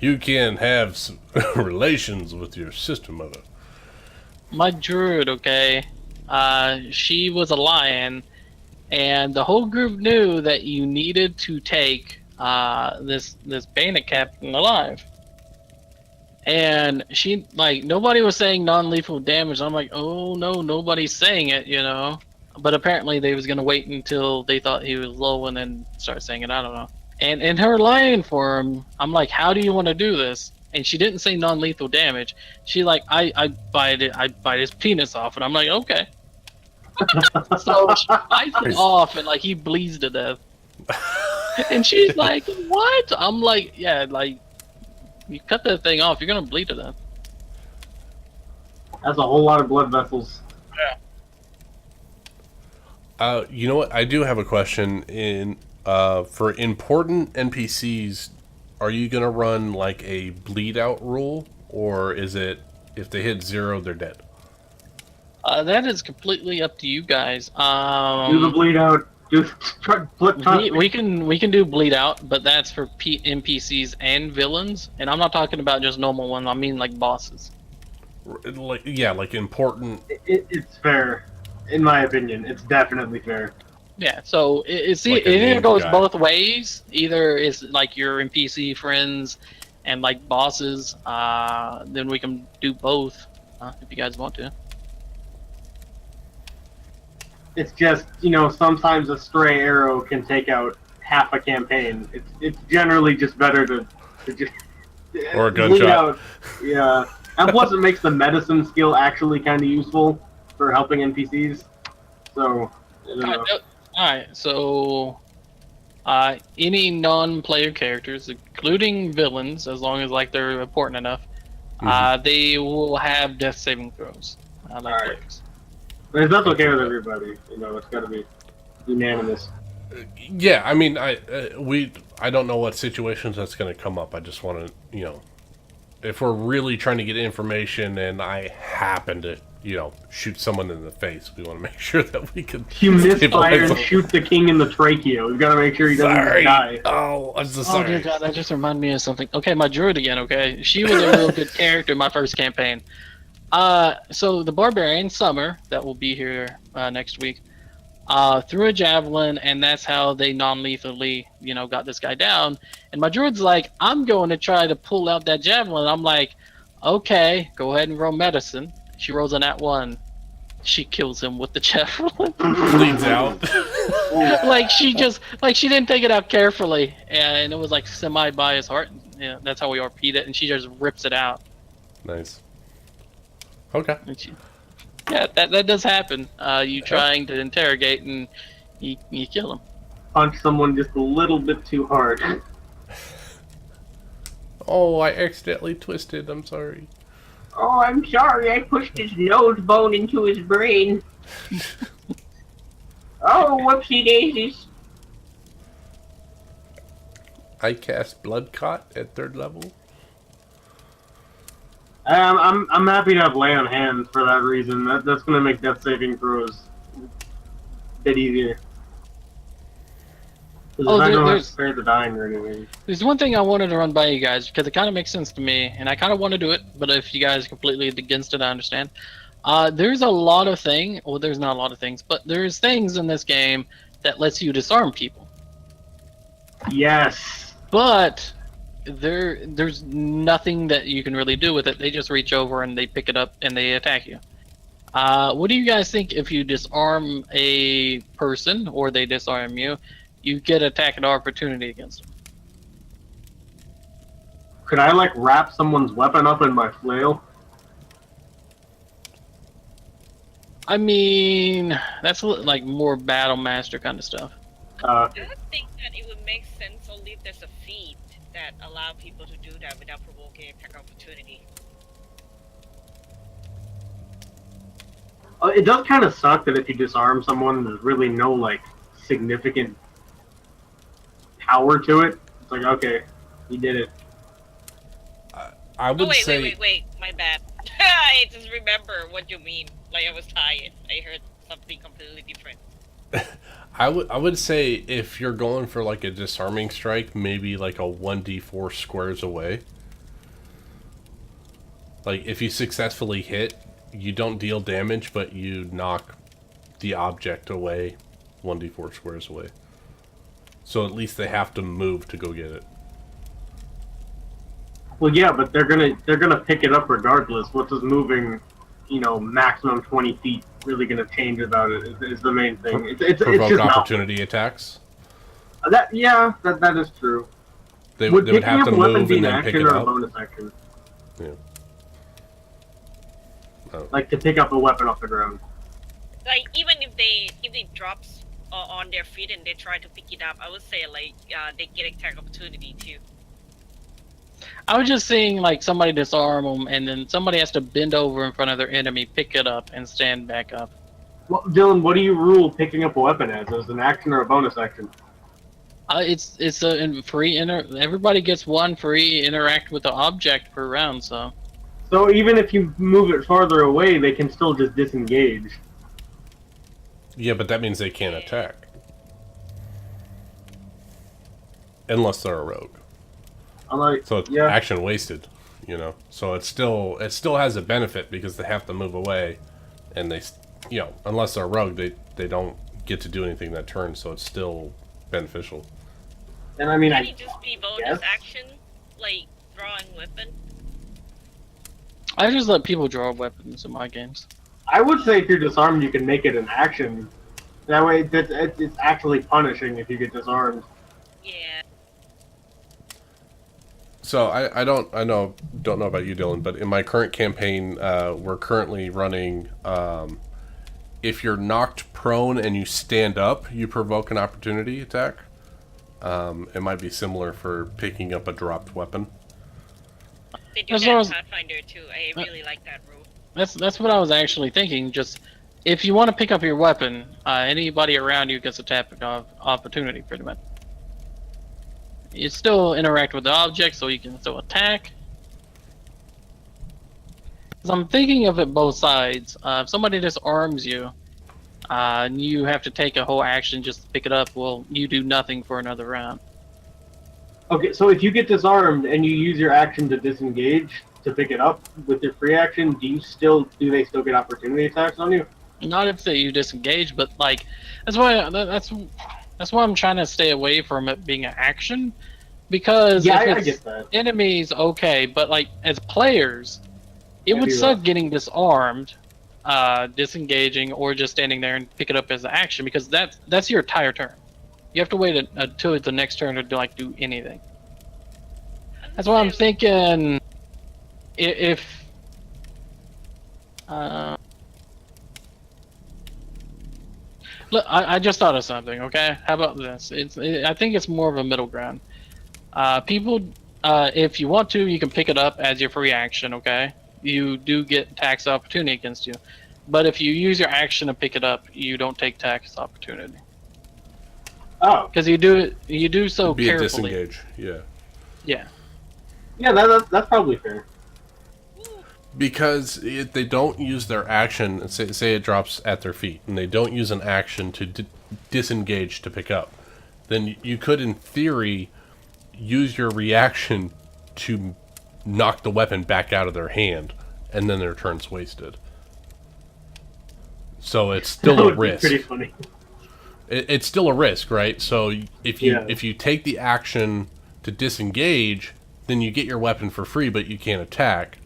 Speaker 1: you can have some relations with your sister mother.
Speaker 4: My druid, okay, she was a lion, and the whole group knew that you needed to take this bandit captain alive. And she, like, nobody was saying non-lethal damage. I'm like, oh no, nobody's saying it, you know. But apparently they was gonna wait until they thought he was low and then start saying it. I don't know. And in her lying for him, I'm like, how do you want to do this? And she didn't say non-lethal damage. She like, I bite his penis off, and I'm like, okay. So she bites it off, and like he bleeds to death. And she's like, what? I'm like, yeah, like. You cut that thing off, you're gonna bleed to death.
Speaker 3: That's a whole lot of blood vessels.
Speaker 1: You know what? I do have a question. In For important NPCs, are you gonna run like a bleed out rule, or is it if they hit 0, they're dead?
Speaker 4: That is completely up to you guys.
Speaker 3: Do the bleed out. Just flip
Speaker 4: we can do bleed out, but that's for NPCs and villains, and I'm not talking about just normal ones. I mean like bosses.
Speaker 1: Like yeah, like important.
Speaker 3: It's fair, in my opinion. It's definitely fair.
Speaker 4: Yeah, so it
Speaker 1: Like a
Speaker 4: either
Speaker 1: named
Speaker 4: goes
Speaker 1: guy.
Speaker 4: both ways. Either it's like your NPC friends and like bosses. Then we can do both if you guys want to.
Speaker 3: It's just, sometimes a stray arrow can take out half a campaign. It's generally just better to just
Speaker 1: Or a
Speaker 3: bleed
Speaker 1: gunshot.
Speaker 3: out. Yeah, and plus it makes the medicine skill actually kind of useful for helping NPCs. So, I don't know.
Speaker 4: Alright, so any non-player characters, including villains, as long as like they're important enough, they will have death saving throws. Like
Speaker 3: Alright.
Speaker 4: players.
Speaker 3: But if that's okay with everybody, it's got to be unanimous.
Speaker 1: Yeah, I mean, I don't know what situations that's going to come up. I just want to, if we're really trying to get information and I happen to, shoot someone in the face, we want to make sure that we can.
Speaker 3: You misfire
Speaker 1: stabilize
Speaker 3: and
Speaker 1: them.
Speaker 3: shoot the king in the trachea. We've got to make sure he doesn't
Speaker 1: Sorry.
Speaker 3: die.
Speaker 1: Oh, I'm so
Speaker 4: Oh
Speaker 1: sorry.
Speaker 4: dear God, that just reminded me of something. Okay, my druid again. Okay, she was a real good character in my first campaign. So the barbarian Summer that will be here next week threw a javelin, and that's how they non-lethally, got this guy down. And my druid's like, I'm going to try to pull out that javelin. I'm like, okay, go ahead and roll medicine. She rolls a nat 1. She kills him with the javelin.
Speaker 1: Bleeds out.
Speaker 4: she didn't take it out carefully, and it was like semi by his heart. Yeah, that's how we RP'd it, and she just rips it out.
Speaker 1: Nice. Okay.
Speaker 4: Yeah, that does happen. You trying to interrogate and you kill him.
Speaker 3: Punch someone just a little bit too hard.
Speaker 1: Oh, I accidentally twisted. I'm sorry.
Speaker 7: Oh, I'm sorry, I pushed his nose bone into his brain. Oh, whoopsie daisies.
Speaker 1: I cast Blood Clot at 3rd level.
Speaker 3: I'm happy to have lay on hands for that reason. That's gonna make death saving throws a bit easier.
Speaker 4: Oh,
Speaker 3: I don't have to
Speaker 4: there's
Speaker 3: spare the dying or anything.
Speaker 4: there's one thing I wanted to run by you guys because it kind of makes sense to me, and I kind of want to do it. But if you guys are completely against it, I understand. There's a lot of things. Well, there's not a lot of things, but there's things in this game that lets you disarm people.
Speaker 3: Yes.
Speaker 4: But there's nothing that you can really do with it. They just reach over and they pick it up and they attack you. What do you guys think if you disarm a person or they disarm you? You get attack of opportunity against them.
Speaker 3: Could I wrap someone's weapon up in my flail?
Speaker 4: I mean, that's like more battle master kind of stuff.
Speaker 2: I think that it would make sense only if there's a feat that allow people to do that without provoking attack opportunity.
Speaker 3: It does kind of suck that if you disarm someone, there's really no significant power to it. It's like, okay, you did it.
Speaker 1: I would say.
Speaker 2: Wait, my bad. I just remember what you mean. I was tired. I heard something completely different.
Speaker 1: I would say if you're going for a disarming strike, maybe a 1d4 squares away. If you successfully hit, you don't deal damage, but you knock the object away 1d4 squares away. So at least they have to move to go get it.
Speaker 3: Well, yeah, but they're gonna pick it up regardless. What does moving, maximum 20 feet really gonna change about it? Is the main thing. It's
Speaker 1: Provoke
Speaker 3: just
Speaker 1: opportunity attacks.
Speaker 3: that is true.
Speaker 1: They would
Speaker 3: picking
Speaker 1: have
Speaker 3: up
Speaker 1: to
Speaker 3: a weapon
Speaker 1: move
Speaker 3: be
Speaker 1: and
Speaker 3: an
Speaker 1: then pick
Speaker 3: action
Speaker 1: it
Speaker 3: or a
Speaker 1: up.
Speaker 3: bonus action?
Speaker 1: Yeah. Oh.
Speaker 3: To pick up a weapon off the ground.
Speaker 2: Even if they drops on their feet and they try to pick it up, I would say they get attack opportunity too.
Speaker 4: I was just seeing somebody disarm them, and then somebody has to bend over in front of their enemy, pick it up, and stand back up.
Speaker 3: Well, Dylan, what do you rule picking up a weapon as? An action or a bonus action?
Speaker 4: It's a free everybody gets one free interact with the object per round, so
Speaker 3: So even if you move it farther away, they can still just disengage.
Speaker 1: Yeah, but that means they can't attack. Unless they're a rogue.
Speaker 3: I'm like,
Speaker 1: So it's
Speaker 3: yeah.
Speaker 1: action wasted, you know. So it still has a benefit because they have to move away, and they, you know, unless they're a rogue, they don't get to do anything that turn. So it's still beneficial.
Speaker 3: And I mean,
Speaker 2: Can
Speaker 3: I
Speaker 2: it just be bonus
Speaker 3: guess.
Speaker 2: action, like drawing weapon?
Speaker 4: I just let people draw weapons in my games.
Speaker 3: I would say if you're disarmed, you can make it an action. That way, it's actually punishing if you get disarmed.
Speaker 2: Yeah.
Speaker 1: So I don't know about you, Dylan, but in my current campaign, we're currently running. If you're knocked prone and you stand up, you provoke an opportunity attack. It might be similar for picking up a dropped weapon.
Speaker 2: They do
Speaker 4: As
Speaker 2: that
Speaker 4: long
Speaker 2: in
Speaker 4: as-
Speaker 2: Pathfinder too. I really like that rule.
Speaker 4: That's what I was actually thinking. Just if you want to pick up your weapon, anybody around you gets a tap of opportunity, pretty much. You still interact with the object, so you can still attack. 'Cause I'm thinking of it both sides. If somebody disarms you, and you have to take a whole action just to pick it up, well, you do nothing for another round.
Speaker 3: Okay, so if you get disarmed and you use your action to disengage to pick it up with your free action, do they still get opportunity attacks on you?
Speaker 4: Not if you disengage, but like that's why I'm trying to stay away from it being an action, because
Speaker 3: Yeah,
Speaker 4: if
Speaker 3: I
Speaker 4: it's
Speaker 3: get that.
Speaker 4: enemies, okay, but like as players, it
Speaker 3: Yeah,
Speaker 4: would
Speaker 3: you're
Speaker 4: suck
Speaker 3: right.
Speaker 4: getting disarmed, disengaging, or just standing there and pick it up as an action, because that's your entire turn. You have to wait until the next turn to do anything. That's why I'm thinking if look, I just thought of something. Okay, how about this? I think it's more of a middle ground. People, if you want to, you can pick it up as your free action. Okay, you do get tax opportunity against you, but if you use your action to pick it up, you don't take tax opportunity
Speaker 3: Oh,
Speaker 4: because you do so
Speaker 1: Be a
Speaker 4: carefully.
Speaker 1: disengage, yeah.
Speaker 4: Yeah.
Speaker 3: yeah, that's probably fair.
Speaker 1: Because they don't use their action, and say it drops at their feet, and they don't use an action to disengage to pick up, then you could, in theory, use your reaction to knock the weapon back out of their hand, and then their turn's wasted. So it's still
Speaker 3: That
Speaker 1: a
Speaker 3: would be
Speaker 1: risk.
Speaker 3: pretty funny.
Speaker 1: It's still a risk, right? So if
Speaker 3: Yeah.
Speaker 1: you take the action to disengage, then you get your weapon for free, but you can't attack.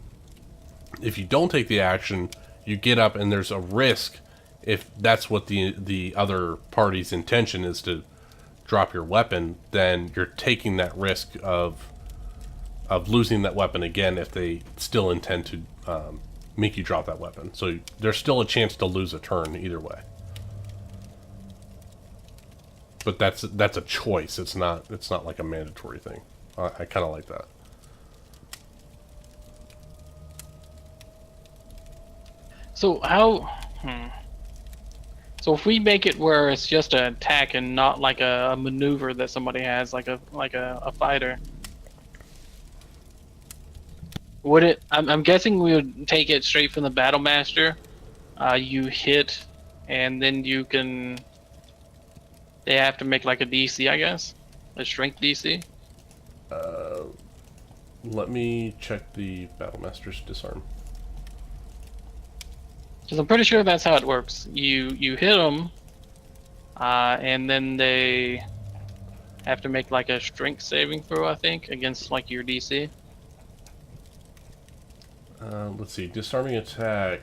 Speaker 1: If you don't take the action, you get up and there's a risk if that's what the other party's intention is to drop your weapon, then you're taking that risk of losing that weapon again if they still intend to make you drop that weapon. So there's still a chance to lose a turn either way. But that's a choice. It's not like a mandatory thing. I kind of like that.
Speaker 4: So how? So if we make it where it's just an attack and not like a maneuver that somebody has, like a fighter, would it? I'm guessing we would take it straight from the battle master. You hit, and then you can. They have to make like a DC, I guess, a strength DC.
Speaker 1: Let me check the Battlemaster's disarm.
Speaker 4: Because I'm pretty sure that's how it works. You hit them, and then they have to make like a strength saving throw, I think, against like your DC.
Speaker 1: Let's see. Disarming attack.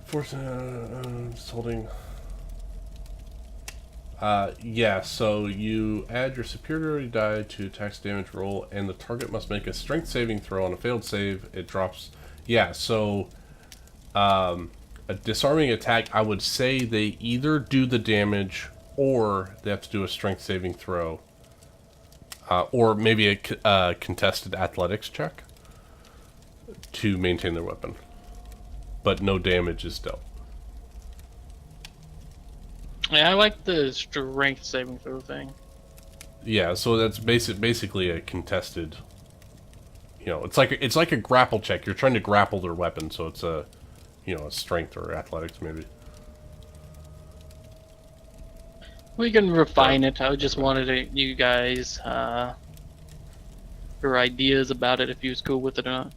Speaker 1: Force. Just holding. Yeah, so you add your superiority die to attack's damage roll, and the target must make a strength saving throw. On a failed save, it drops. Yeah, so a disarming attack, I would say they either do the damage or they have to do a strength saving throw, or maybe a contested athletics check to maintain their weapon, but no damage is dealt.
Speaker 4: Yeah, I like the strength saving throw thing.
Speaker 1: Yeah, so that's basically a contested. You know, it's like a grapple check. You're trying to grapple their weapon, so it's a, you know, a strength or athletics maybe.
Speaker 4: We can refine it. I just wanted you guys your ideas about it, if you was cool with it or not.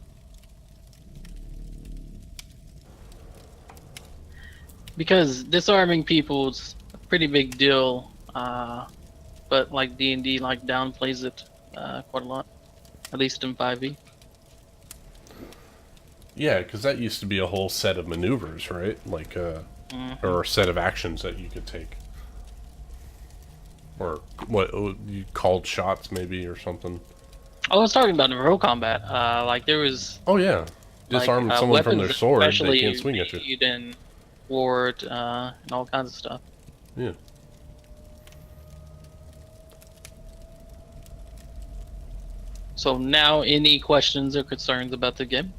Speaker 4: Because disarming people's a pretty big deal, but like D&D like downplays it quite a lot, at least in 5e.
Speaker 1: Yeah, because that used to be a whole set of maneuvers, right? Like, or a set of actions that you could take. Or what you called shots, maybe, or something.
Speaker 4: I was talking about in real combat. Like there was
Speaker 1: Oh yeah, disarm
Speaker 4: like,
Speaker 1: someone from
Speaker 4: weapons
Speaker 1: their sword, they
Speaker 4: especially
Speaker 1: can't swing at you.
Speaker 4: made in ward and all kinds of stuff.
Speaker 1: Yeah.
Speaker 4: So now, any questions or concerns about the game?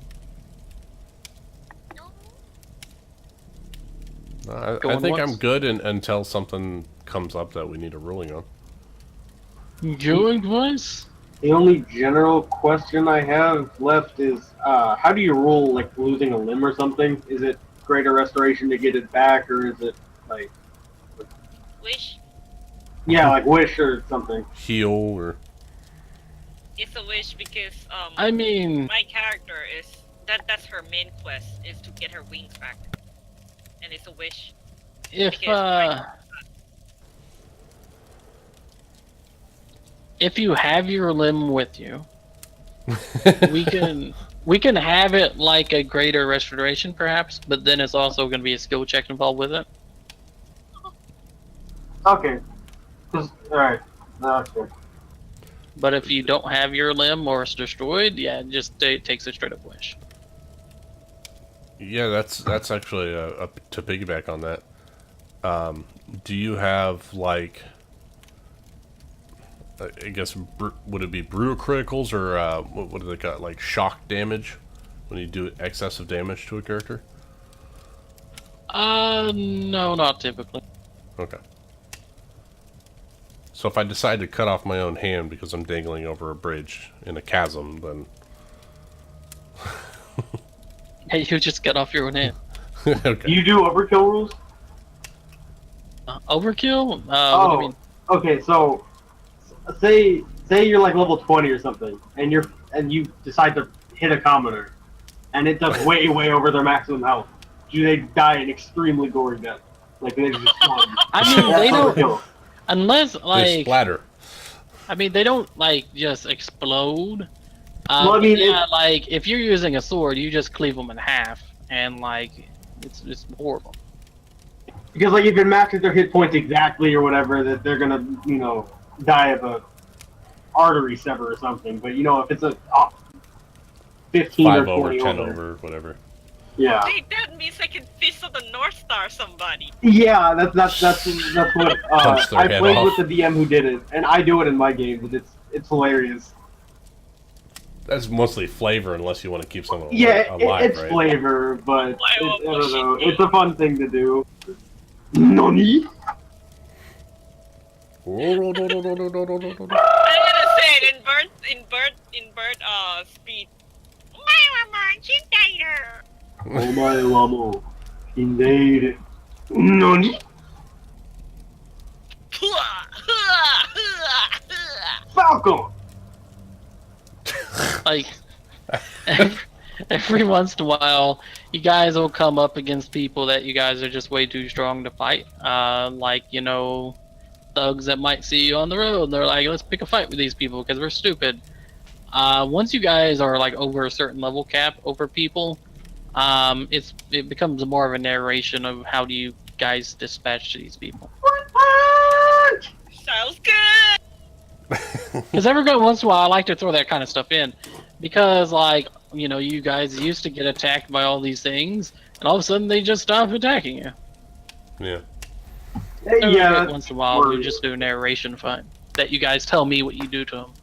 Speaker 1: I
Speaker 4: Going
Speaker 1: think
Speaker 4: once?
Speaker 1: I'm good until something comes up that we need a ruling on.
Speaker 4: Going twice?
Speaker 3: The only general question I have left is, how do you rule like losing a limb or something? Is it greater restoration to get it back, or is it like,
Speaker 2: Wish.
Speaker 3: yeah, like wish or something?
Speaker 1: Heal or
Speaker 2: It's a wish because
Speaker 4: I mean,
Speaker 2: my character is that's her main quest is to get her wings back, and it's a wish.
Speaker 4: if you have your limb with you, we can have it like a greater restoration, perhaps, but then it's also going to be a skill check involved with it.
Speaker 3: Okay. Alright. Okay.
Speaker 4: But if you don't have your limb or it's destroyed, yeah, just it takes a straight up wish.
Speaker 1: Yeah, that's actually to piggyback on that. Do you have like, I guess would it be brutal criticals or what do they got, like shock damage when you do excessive damage to a character?
Speaker 4: No, not typically.
Speaker 1: Okay. So if I decide to cut off my own hand because I'm dangling over a bridge in a chasm, then
Speaker 4: Hey, you just cut off your own hand.
Speaker 1: okay.
Speaker 3: You do overkill rules?
Speaker 4: Overkill? What do you mean?
Speaker 3: Okay, so say you're like level 20 or something, and you decide to hit a commoner, and it does way over their maximum health. Do they die an extremely gory death? Like they just
Speaker 4: I mean, they don't.
Speaker 3: overkill.
Speaker 4: Unless
Speaker 1: They
Speaker 4: like,
Speaker 1: splatter.
Speaker 4: I mean, they don't like just explode.
Speaker 3: Well, I mean,
Speaker 4: yeah, like if you're using a sword, you just cleave them in half, and like it's horrible.
Speaker 3: Because like if it matches their hit points exactly or whatever, that they're gonna die of a artery sever or something. But if it's a 15
Speaker 1: 5
Speaker 3: or
Speaker 1: over,
Speaker 3: 20
Speaker 1: 10
Speaker 3: over,
Speaker 1: over, whatever.
Speaker 3: yeah,
Speaker 2: Wait, that means I can fist of the North Star somebody.
Speaker 3: yeah, that's what
Speaker 1: Punch their
Speaker 3: I
Speaker 1: head
Speaker 3: played
Speaker 1: off.
Speaker 3: with the DM who did it, and I do it in my games, and it's hilarious.
Speaker 1: That's mostly flavor, unless you want to keep someone
Speaker 3: Yeah,
Speaker 1: alive,
Speaker 3: it's
Speaker 1: right?
Speaker 3: flavor, but
Speaker 2: Why
Speaker 3: I
Speaker 2: won't
Speaker 3: don't know.
Speaker 2: she
Speaker 3: It's a fun thing to do. Nani?
Speaker 2: I'm gonna say it in bird speed.
Speaker 3: Omae wa mou hindeiru. Nani? Falcon!
Speaker 4: Like every once in a while, you guys will come up against people that you guys are just way too strong to fight. Like thugs that might see you on the road. They're like, let's pick a fight with these people because we're stupid. Once you guys are like over a certain level cap over people, it becomes more of a narration of how do you guys dispatch these people.
Speaker 2: Sounds good.
Speaker 4: Because every once in a while, I like to throw that kind of stuff in, because like you guys used to get attacked by all these things, and all of a sudden they just stop attacking you.
Speaker 1: Yeah.
Speaker 3: Yeah,
Speaker 4: Once in a while, we just do a narration fight that you guys tell me what you do to them.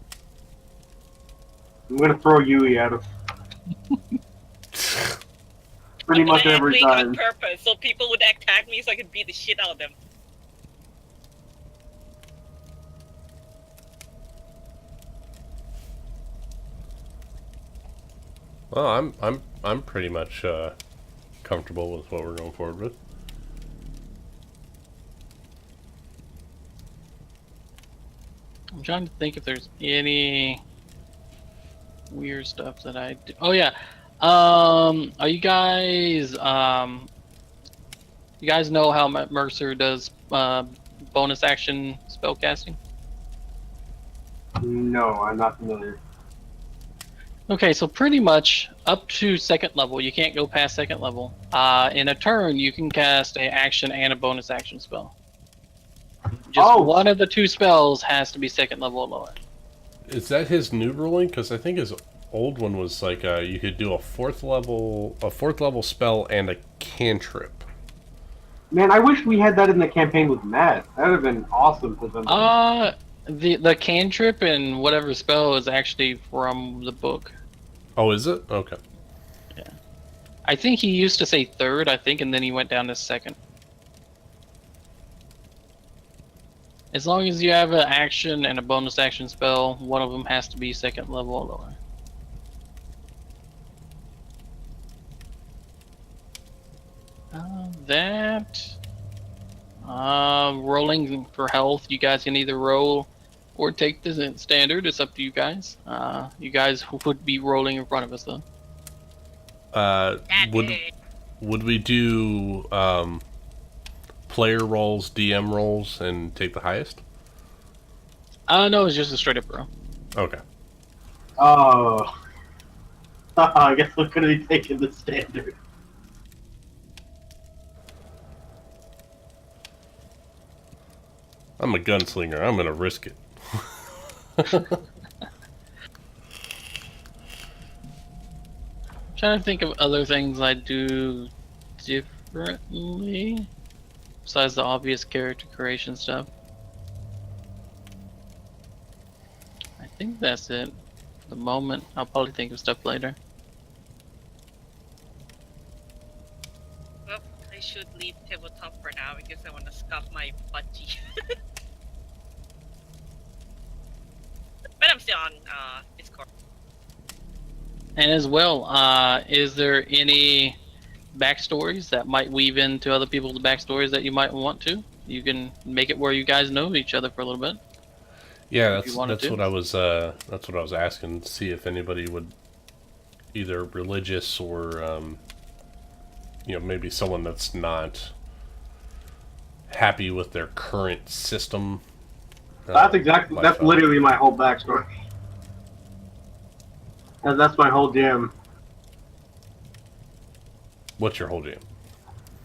Speaker 3: I'm gonna throw Yui at him. Pretty
Speaker 2: I'm
Speaker 3: much
Speaker 2: gonna
Speaker 3: every
Speaker 2: blink on
Speaker 3: time.
Speaker 2: purpose so people would attack me so I could beat the shit out of them.
Speaker 1: Well, I'm pretty much comfortable with what we're going forward with.
Speaker 4: I'm trying to think if there's any weird stuff that I do. Oh yeah. Are you guys you guys know how Mercer does bonus action spell casting?
Speaker 3: No, I'm not familiar.
Speaker 4: Okay, so pretty much up to second level, you can't go past second level. In a turn, you can cast an action and a bonus action spell. Just one of the two spells has to be second level or lower.
Speaker 1: Is that his new ruling? Because I think his old one was like you could do a fourth level spell and a cantrip.
Speaker 3: Man, I wish we had that in the campaign with Matt. That would have been awesome for them.
Speaker 4: The cantrip and whatever spell is actually from the book.
Speaker 1: Oh, is it? Okay.
Speaker 4: Yeah. I think he used to say third, and then he went down to second. As long as you have an action and a bonus action spell, one of them has to be second level or lower. Rolling for health, you guys can either roll or take the standard. It's up to you guys. You guys would be rolling in front of us though.
Speaker 1: Would we do player rolls, DM rolls, and take the highest?
Speaker 4: No, it's just a straight up roll.
Speaker 1: Okay.
Speaker 3: Oh. I guess we're going to be taking the standard.
Speaker 1: I'm a gunslinger. I'm gonna risk it.
Speaker 4: Trying to think of other things I do differently besides the obvious character creation stuff. I think that's it for the moment. I'll probably think of stuff later.
Speaker 2: Well, I should leave tabletop for now because I want to scuff my budgie. But I'm still on Discord.
Speaker 4: And as well, is there any backstories that might weave into other people's backstories that you might want to? You can make it where you guys know each other for a little bit.
Speaker 1: Yeah, that's what I was asking. See if anybody would, either religious or maybe someone that's not happy with their current system.
Speaker 3: That's literally my whole backstory. And that's my whole jam.
Speaker 1: What's your whole jam?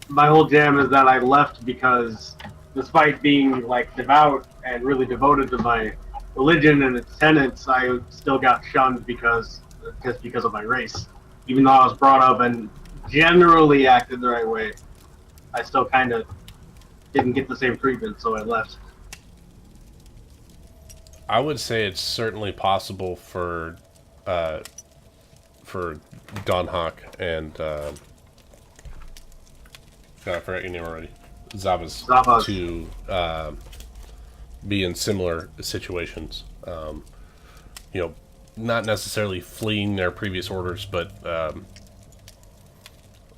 Speaker 3: My whole jam is that I left because, despite being like devout and really devoted to my religion and its tenets, I still got shunned because of my race. Even though I was brought up and generally acted the right way, I still kind of didn't get the same treatment, so I left.
Speaker 1: I would say it's certainly possible for Don Hawk and I forgot your name already. Zabas to be in similar situations. Not necessarily fleeing their previous orders, but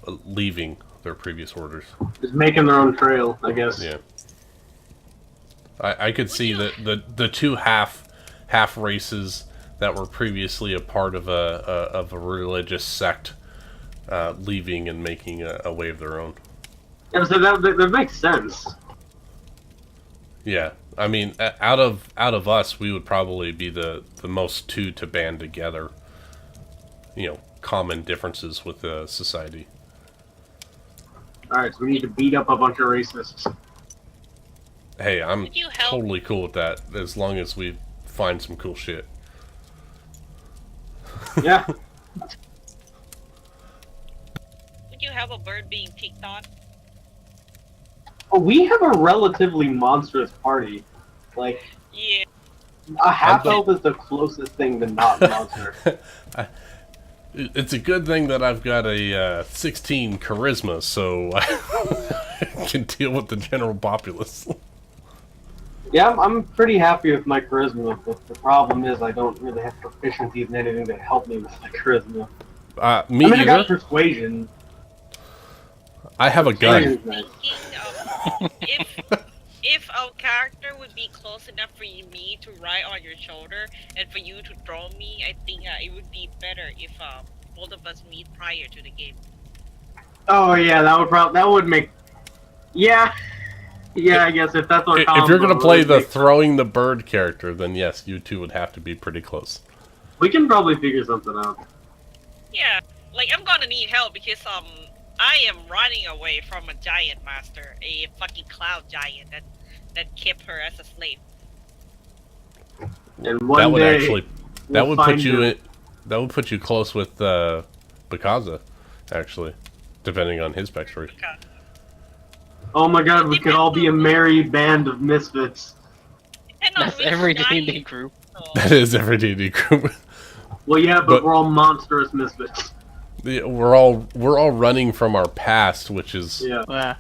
Speaker 1: leaving their previous orders.
Speaker 3: Just making their own trail, I guess.
Speaker 1: Yeah. I could see the two half races that were previously a part of a religious sect leaving and making a way of their own.
Speaker 3: Yeah, so that makes sense.
Speaker 1: Yeah, I mean, out of us, we would probably be the most two to band together. Common differences with society.
Speaker 3: All right, so we need to beat up a bunch of racists.
Speaker 1: Hey, I'm totally cool with that, as long as we find some cool shit.
Speaker 3: Yeah.
Speaker 2: Would you have a bird being picked on?
Speaker 3: Oh, we have a relatively monstrous party. Like,
Speaker 2: yeah,
Speaker 3: a half elf is the closest thing to not monster.
Speaker 1: It's a good thing that I've got a 16 charisma, so I can deal with the general populace.
Speaker 3: Yeah, I'm pretty happy with my charisma, but the problem is I don't really have proficiency in anything to help me with my charisma.
Speaker 1: Me
Speaker 3: I mean, I got
Speaker 1: either.
Speaker 3: persuasion.
Speaker 1: I have a gun.
Speaker 2: Thinking, if our character would be close enough for me to ride on your shoulder and for you to throw me, I think it would be better if both of us meet prior to the game.
Speaker 3: Oh yeah, that would make. Yeah, yeah. I guess if that's our combo,
Speaker 1: If you're gonna play
Speaker 3: it would
Speaker 1: the
Speaker 3: make-
Speaker 1: throwing the bird character, then yes, you two would have to be pretty close.
Speaker 3: we can probably figure something out.
Speaker 2: Yeah, like I'm gonna need help because I am running away from a giant master, a fucking cloud giant that kept her as a slave.
Speaker 3: And one
Speaker 1: That would
Speaker 3: day,
Speaker 1: actually
Speaker 3: we'll
Speaker 1: would put
Speaker 3: find
Speaker 1: you
Speaker 3: him.
Speaker 1: in, that would put you close with Bakaza, actually, depending on his backstory.
Speaker 3: Oh my god, we could all be a merry band of misfits.
Speaker 2: And on
Speaker 4: That's
Speaker 2: which
Speaker 4: every
Speaker 2: giant,
Speaker 4: D&D group.
Speaker 2: so-
Speaker 1: That is every D&D group.
Speaker 3: Well, yeah, but
Speaker 1: But-
Speaker 3: we're all monstrous misfits.
Speaker 1: We're all running from our past, which is
Speaker 3: Yeah.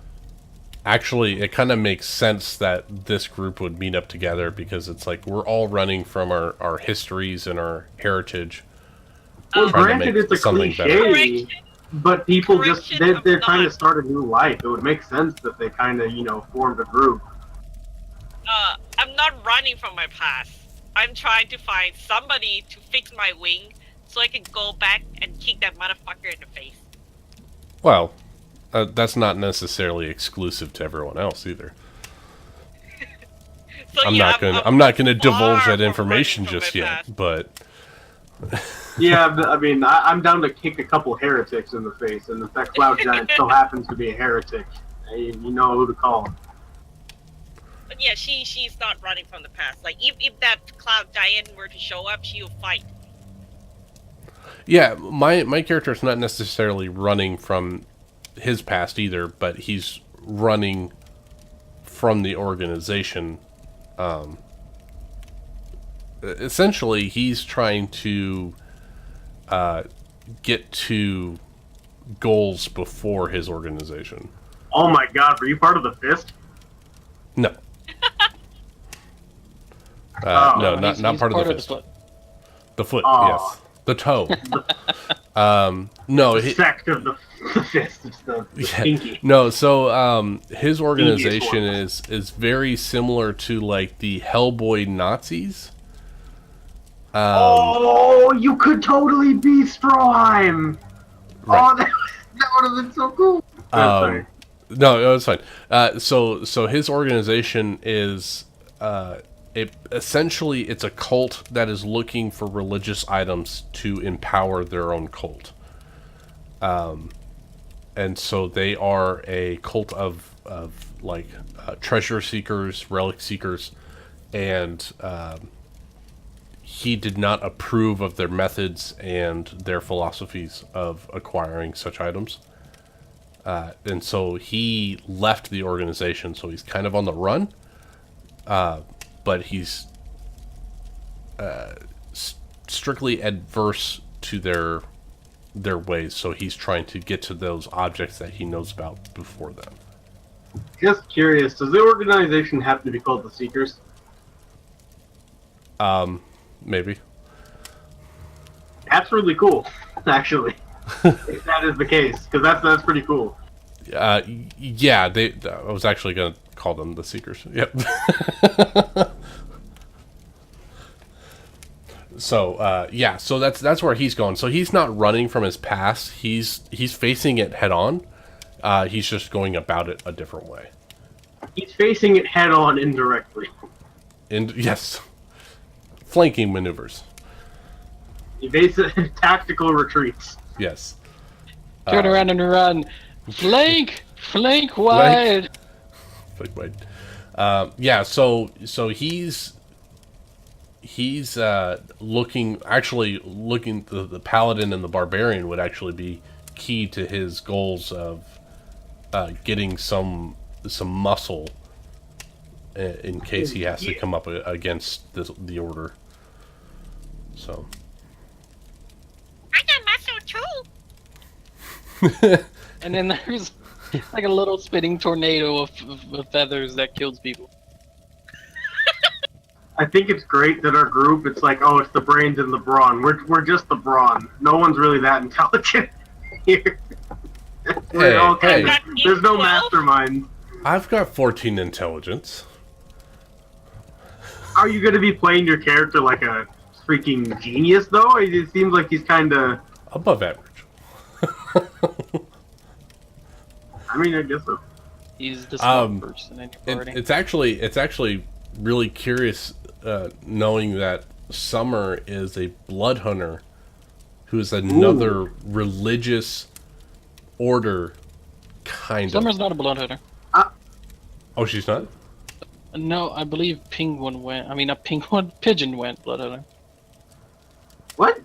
Speaker 1: actually, it kind of makes sense that this group would meet up together because it's like we're all running from our histories and our heritage.
Speaker 3: Well,
Speaker 1: Trying to
Speaker 3: granted,
Speaker 1: make
Speaker 3: it's a
Speaker 1: something
Speaker 3: cliche,
Speaker 1: better.
Speaker 2: Correction.
Speaker 3: but people just
Speaker 2: Correction,
Speaker 3: they're
Speaker 2: I'm
Speaker 3: trying to
Speaker 2: not.
Speaker 3: start a new life. It would make sense that they kind of formed a group.
Speaker 2: I'm not running from my past. I'm trying to find somebody to fix my wing so I can go back and kick that motherfucker in the face.
Speaker 1: Well, that's not necessarily exclusive to everyone else either.
Speaker 2: So
Speaker 1: I'm
Speaker 2: yeah,
Speaker 1: not gonna divulge
Speaker 2: far
Speaker 1: that
Speaker 2: from
Speaker 1: information
Speaker 2: running from
Speaker 1: just
Speaker 2: my
Speaker 1: yet,
Speaker 2: past.
Speaker 1: but
Speaker 3: Yeah, but, I mean, I'm down to kick a couple heretics in the face, and if that cloud giant still happens to be a heretic, you know who to call.
Speaker 2: But yeah, she's not running from the past. Like if that cloud giant were to show up, she'll fight.
Speaker 1: yeah, my character is not necessarily running from his past either, but he's running from the organization. Essentially, he's trying to get to goals before his organization.
Speaker 3: Oh my god, were you part of the fist?
Speaker 1: No.
Speaker 3: Oh,
Speaker 1: No,
Speaker 4: He's
Speaker 1: not part of the fist.
Speaker 4: foot.
Speaker 1: The foot,
Speaker 3: Aw.
Speaker 1: yes. The toe. No,
Speaker 3: The sect of the fist. It's the
Speaker 1: Yeah.
Speaker 3: pinky.
Speaker 1: No, so his organization
Speaker 3: one.
Speaker 1: is very similar to like the Hellboy Nazis.
Speaker 3: Oh, you could totally be Stroheim.
Speaker 1: Right.
Speaker 3: Oh, that would have been so cool. Sorry.
Speaker 1: No, it's fine. So his organization is essentially it's a cult that is looking for religious items to empower their own cult. And so they are a cult of like treasure seekers, relic seekers, and he did not approve of their methods and their philosophies of acquiring such items. And so he left the organization, so he's kind of on the run. But he's strictly adverse to their ways, so he's trying to get to those objects that he knows about before them.
Speaker 3: Just curious, does the organization happen to be called the Seekers?
Speaker 1: Maybe.
Speaker 3: That's really cool, actually. If that is the case, because that's pretty cool.
Speaker 1: Yeah, I was actually going to call them the Seekers. Yep. So yeah, so that's where he's going. So he's not running from his past. He's facing it head on. He's just going about it a different way.
Speaker 3: He's facing it head on indirectly.
Speaker 1: And yes, flanking maneuvers.
Speaker 3: Evasive tactical retreats.
Speaker 1: Yes.
Speaker 4: Turn around and run. Flank wide.
Speaker 1: Flank wide. Yeah. So he's looking. The paladin and the barbarian would actually be key to his goals of getting some muscle in case he has to come up against the order. So.
Speaker 2: I got muscle too.
Speaker 4: And then there's like a little spinning tornado of feathers that kills people.
Speaker 3: I think it's great that our group, it's like, oh, it's the brains and the brawn. We're just the brawn. No one's really that intelligent here. We're all kind of, there's no
Speaker 2: 12?
Speaker 3: mastermind.
Speaker 1: I've got 14 intelligence.
Speaker 3: Are you going to be playing your character like a freaking genius, though? It seems like he's kind of...
Speaker 1: Above average.
Speaker 3: I mean, I guess so.
Speaker 4: He's the smart person in your party.
Speaker 1: It's actually really curious knowing that Summer is a blood hunter who is another religious order, kind of.
Speaker 4: Summer's not a blood hunter.
Speaker 1: Oh, she's not?
Speaker 4: No, I believe Penguin went. I mean, not Penguin, Pigeon went blood hunter.
Speaker 3: What?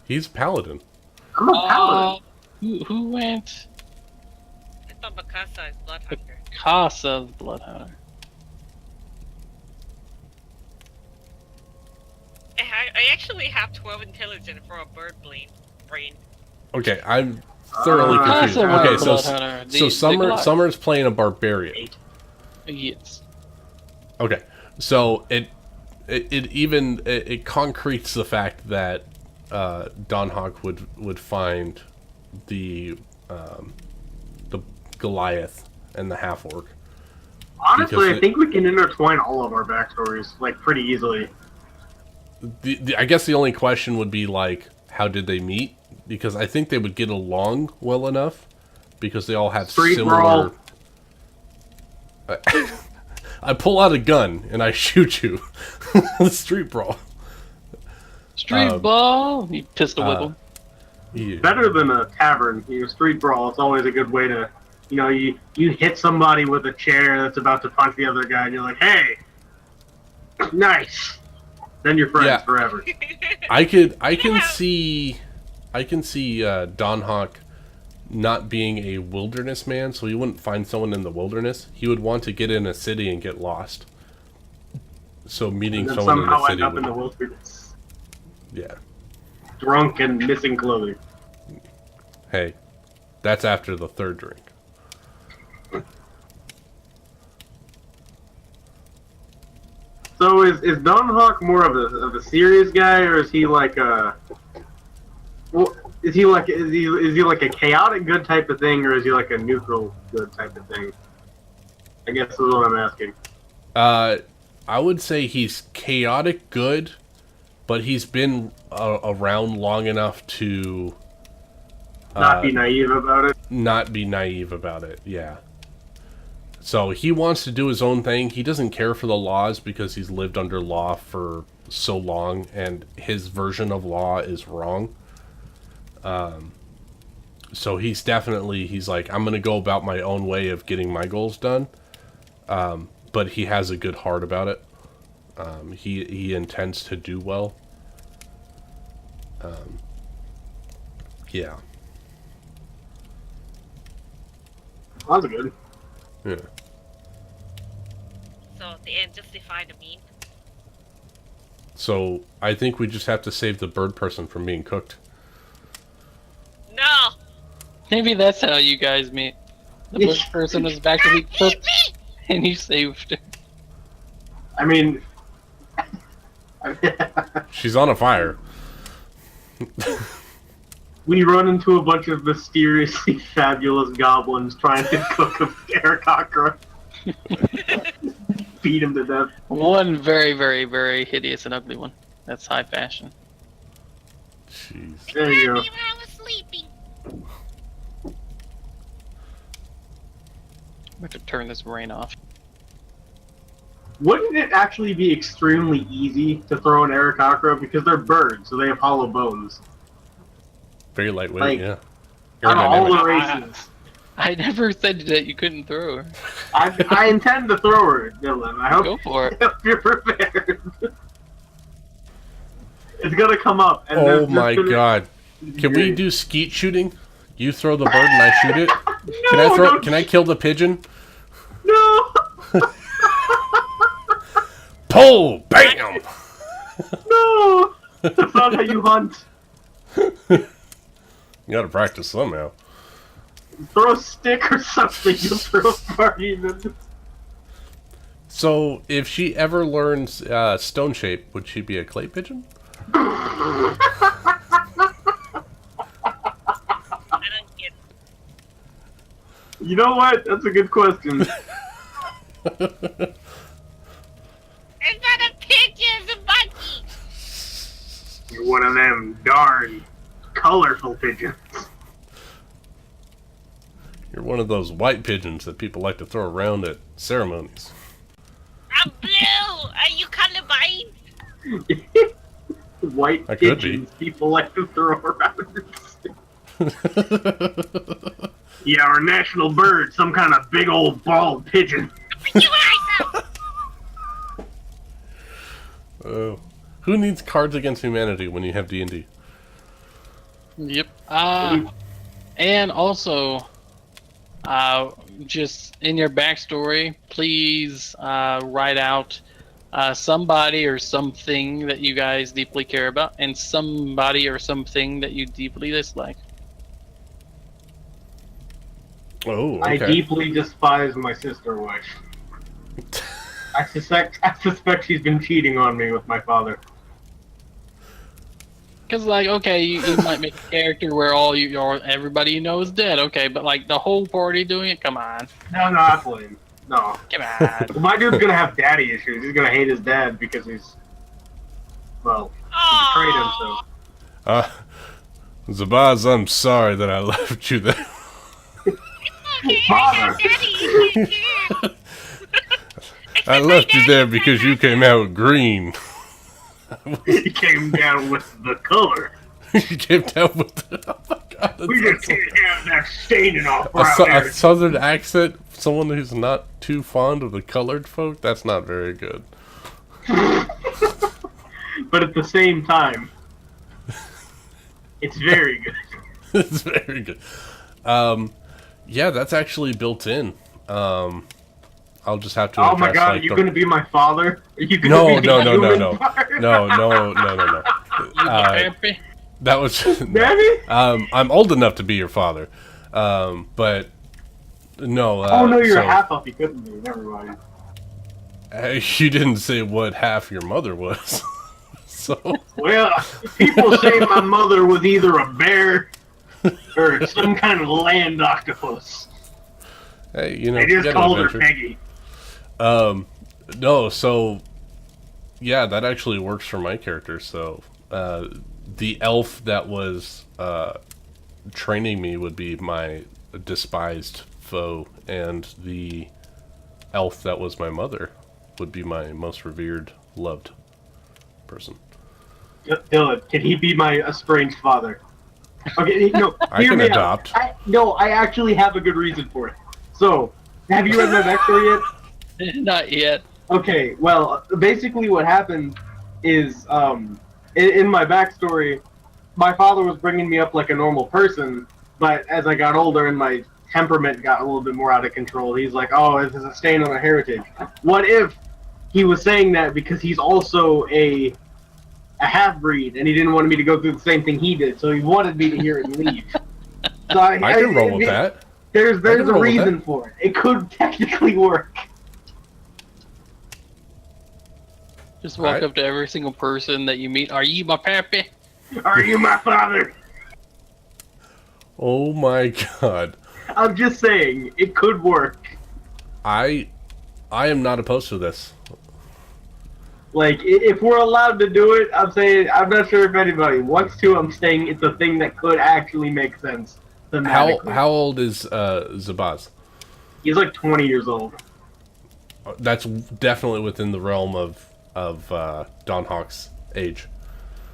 Speaker 1: He's paladin.
Speaker 3: I'm a paladin.
Speaker 4: Who went?
Speaker 2: I thought Mikasa is blood hunter.
Speaker 4: Casa's blood hunter.
Speaker 2: I actually have 12 intelligence for a bird brain.
Speaker 1: Okay, I'm thoroughly confused.
Speaker 4: Casa went
Speaker 1: Okay,
Speaker 4: blood hunter.
Speaker 1: so Summer's playing a barbarian.
Speaker 4: Yes.
Speaker 1: Okay, so it concretes the fact that Don Hawk would find the Goliath and the half orc.
Speaker 3: Honestly, I think we can intertwine all of our backstories like pretty easily.
Speaker 1: I guess the only question would be like, how did they meet? Because I think they would get along well enough because they all have
Speaker 3: Street
Speaker 1: similar. I pull out a gun and I shoot you. Street brawl.
Speaker 4: Street ball. You pistol whip him.
Speaker 1: Yeah.
Speaker 3: Better than a tavern. Street brawl. It's always a good way to, you hit somebody with a chair that's about to punch the other guy, and you're like, hey, nice. Then you're friends forever.
Speaker 1: I can see Don Hawk not being a wilderness man, so he wouldn't find someone in the wilderness. He would want to get in a city and get lost. So meeting
Speaker 3: and
Speaker 1: someone in the
Speaker 3: somehow
Speaker 1: city
Speaker 3: end up
Speaker 1: would,
Speaker 3: in the wilderness,
Speaker 1: yeah.
Speaker 3: drunk and missing clothing.
Speaker 1: Hey, that's after the third drink.
Speaker 3: So is Don Hawk more of a serious guy, or is he like a? Well, is he like a chaotic good type of thing, or is he like a neutral good type of thing? I guess is what I'm asking.
Speaker 1: I would say he's chaotic good, but he's been around long enough to
Speaker 3: Not be naive about it.
Speaker 1: not be naive about it. Yeah. So he wants to do his own thing. He doesn't care for the laws because he's lived under law for so long, and his version of law is wrong. So he's like, I'm going to go about my own way of getting my goals done. But he has a good heart about it. He intends to do well. Yeah.
Speaker 3: That's good.
Speaker 1: Yeah.
Speaker 2: So the end justify the mean.
Speaker 1: So I think we just have to save the bird person from being cooked.
Speaker 2: No!
Speaker 4: Maybe that's how you guys meet. The bush person was back to be cooked, and you saved her.
Speaker 3: I mean,
Speaker 1: She's on a fire.
Speaker 3: we run into a bunch of mysteriously fabulous goblins trying to cook a Aarakocra. Beat him to death.
Speaker 4: One very, very, very hideous and ugly one. That's high fashion.
Speaker 1: Jeez.
Speaker 3: There you go.
Speaker 2: I was sleeping.
Speaker 4: We have to turn this rain off.
Speaker 3: Wouldn't it actually be extremely easy to throw an Aarakocra because they're birds, so they have hollow bones?
Speaker 1: Very lightweight,
Speaker 3: Like,
Speaker 1: yeah.
Speaker 3: On all the
Speaker 4: Aerodynamic.
Speaker 3: races.
Speaker 4: I never said that you couldn't throw her.
Speaker 3: I intend to throw her, Dylan. I hope,
Speaker 4: Go for it.
Speaker 3: hope you're prepared. It's gonna come up. And
Speaker 1: Oh
Speaker 3: there's just
Speaker 1: my
Speaker 3: gonna-
Speaker 1: god. Can we do skeet shooting? You throw the bird and I shoot it?
Speaker 3: No, don't-
Speaker 1: Can I kill the pigeon?
Speaker 3: No!
Speaker 1: Pull! Bam!
Speaker 3: No! That's not how you hunt.
Speaker 1: You gotta practice somehow.
Speaker 3: Throw a stick or something. You'll throw a party.
Speaker 1: So, if she ever learns stone shape, would she be a clay pigeon?
Speaker 2: I don't get.
Speaker 3: You know what? That's a good question.
Speaker 2: It's not a pigeon, it's a monkey.
Speaker 3: You're one of them darn colorful pigeons.
Speaker 1: You're one of those white pigeons that people like to throw around at ceremonies.
Speaker 2: I'm blue. Are you colorblind?
Speaker 3: White
Speaker 1: I could
Speaker 3: pigeons people like to throw around. Yeah, our national bird, some kind of big old bald pigeon.
Speaker 2: You eyes out.
Speaker 1: Oh. Who needs Cards Against Humanity when you have D&D?
Speaker 4: Yep. And also, just in your backstory, please write out somebody or something that you guys deeply care about, and somebody or something that you deeply dislike.
Speaker 1: Oh, okay.
Speaker 3: I deeply despise my sister wife. I suspect she's been cheating on me with my father.
Speaker 4: Because, like, okay, you might make a character where everybody you know is dead, okay, but like the whole party doing it, come on.
Speaker 3: No, that's lame. No.
Speaker 4: Come on.
Speaker 3: My dude's gonna have daddy issues. He's gonna hate his dad because he's, well, he betrayed him, so.
Speaker 1: Zabaz, I'm sorry that I left you there.
Speaker 2: Okay,
Speaker 3: Father.
Speaker 2: Daddy issues too.
Speaker 1: I left you there because you came out green.
Speaker 3: He came down with the color.
Speaker 1: You came down with the... Oh my God, that's
Speaker 3: We just
Speaker 1: so-
Speaker 3: can't have that staining off
Speaker 1: a
Speaker 3: around here.
Speaker 1: southern accent, someone who's not too fond of the colored folk, that's not very good.
Speaker 3: But at the same time, it's very good.
Speaker 1: It's very good. Yeah, that's actually built in. I'll just have to
Speaker 3: Oh my
Speaker 1: adjust,
Speaker 3: god,
Speaker 1: like,
Speaker 3: are you
Speaker 1: the-
Speaker 3: gonna be my father? Are you gonna
Speaker 1: No,
Speaker 3: be
Speaker 1: no,
Speaker 3: the
Speaker 1: no, no,
Speaker 3: human
Speaker 1: no.
Speaker 3: part?
Speaker 1: No.
Speaker 4: Happy?
Speaker 1: That was...
Speaker 3: Daddy?
Speaker 1: I'm old enough to be your father. But... No,
Speaker 3: Oh no, you're
Speaker 1: so,
Speaker 3: half up. You couldn't be. Never mind.
Speaker 1: You didn't say what half your mother was. So...
Speaker 3: Well, people say my mother was either a bear or some kind of land octopus.
Speaker 1: Hey, you know,
Speaker 3: They just
Speaker 1: get
Speaker 3: called her
Speaker 1: adventure.
Speaker 3: Peggy.
Speaker 1: No, so yeah, that actually works for my character. So the elf that was training me would be my despised foe, and the elf that was my mother would be my most revered, loved person.
Speaker 3: Dylan, can he be my estranged father? Okay, no.
Speaker 1: I
Speaker 3: hear
Speaker 1: can
Speaker 3: me out.
Speaker 1: adopt.
Speaker 3: I actually have a good reason for it. So, have you read my backstory yet?
Speaker 4: Not yet.
Speaker 3: Okay, well, basically what happened is, in my backstory, my father was bringing me up like a normal person, but as I got older and my temperament got a little bit more out of control, he's like, oh, this is a stain on our heritage. What if he was saying that because he's also a half-breed, and he didn't want me to go through the same thing he did, so he wanted me to hear it and leave. So
Speaker 1: I can roll with that.
Speaker 3: There's
Speaker 1: I can
Speaker 3: a
Speaker 1: roll with
Speaker 3: reason
Speaker 1: that.
Speaker 3: for it. It could technically work.
Speaker 4: Just walk
Speaker 1: Alright.
Speaker 4: up to every single person that you meet. Are you my pappy?
Speaker 3: Are you my father?
Speaker 1: Oh my God,
Speaker 3: I'm just saying, it could work.
Speaker 1: I am not opposed to this.
Speaker 3: Like, if we're allowed to do it, I'm saying, I'm not sure if anybody wants to. I'm saying it's a thing that could actually make sense. Thematically.
Speaker 1: How old is Zabaz?
Speaker 3: He's like 20 years old.
Speaker 1: That's definitely within the realm of Don Hawk's age.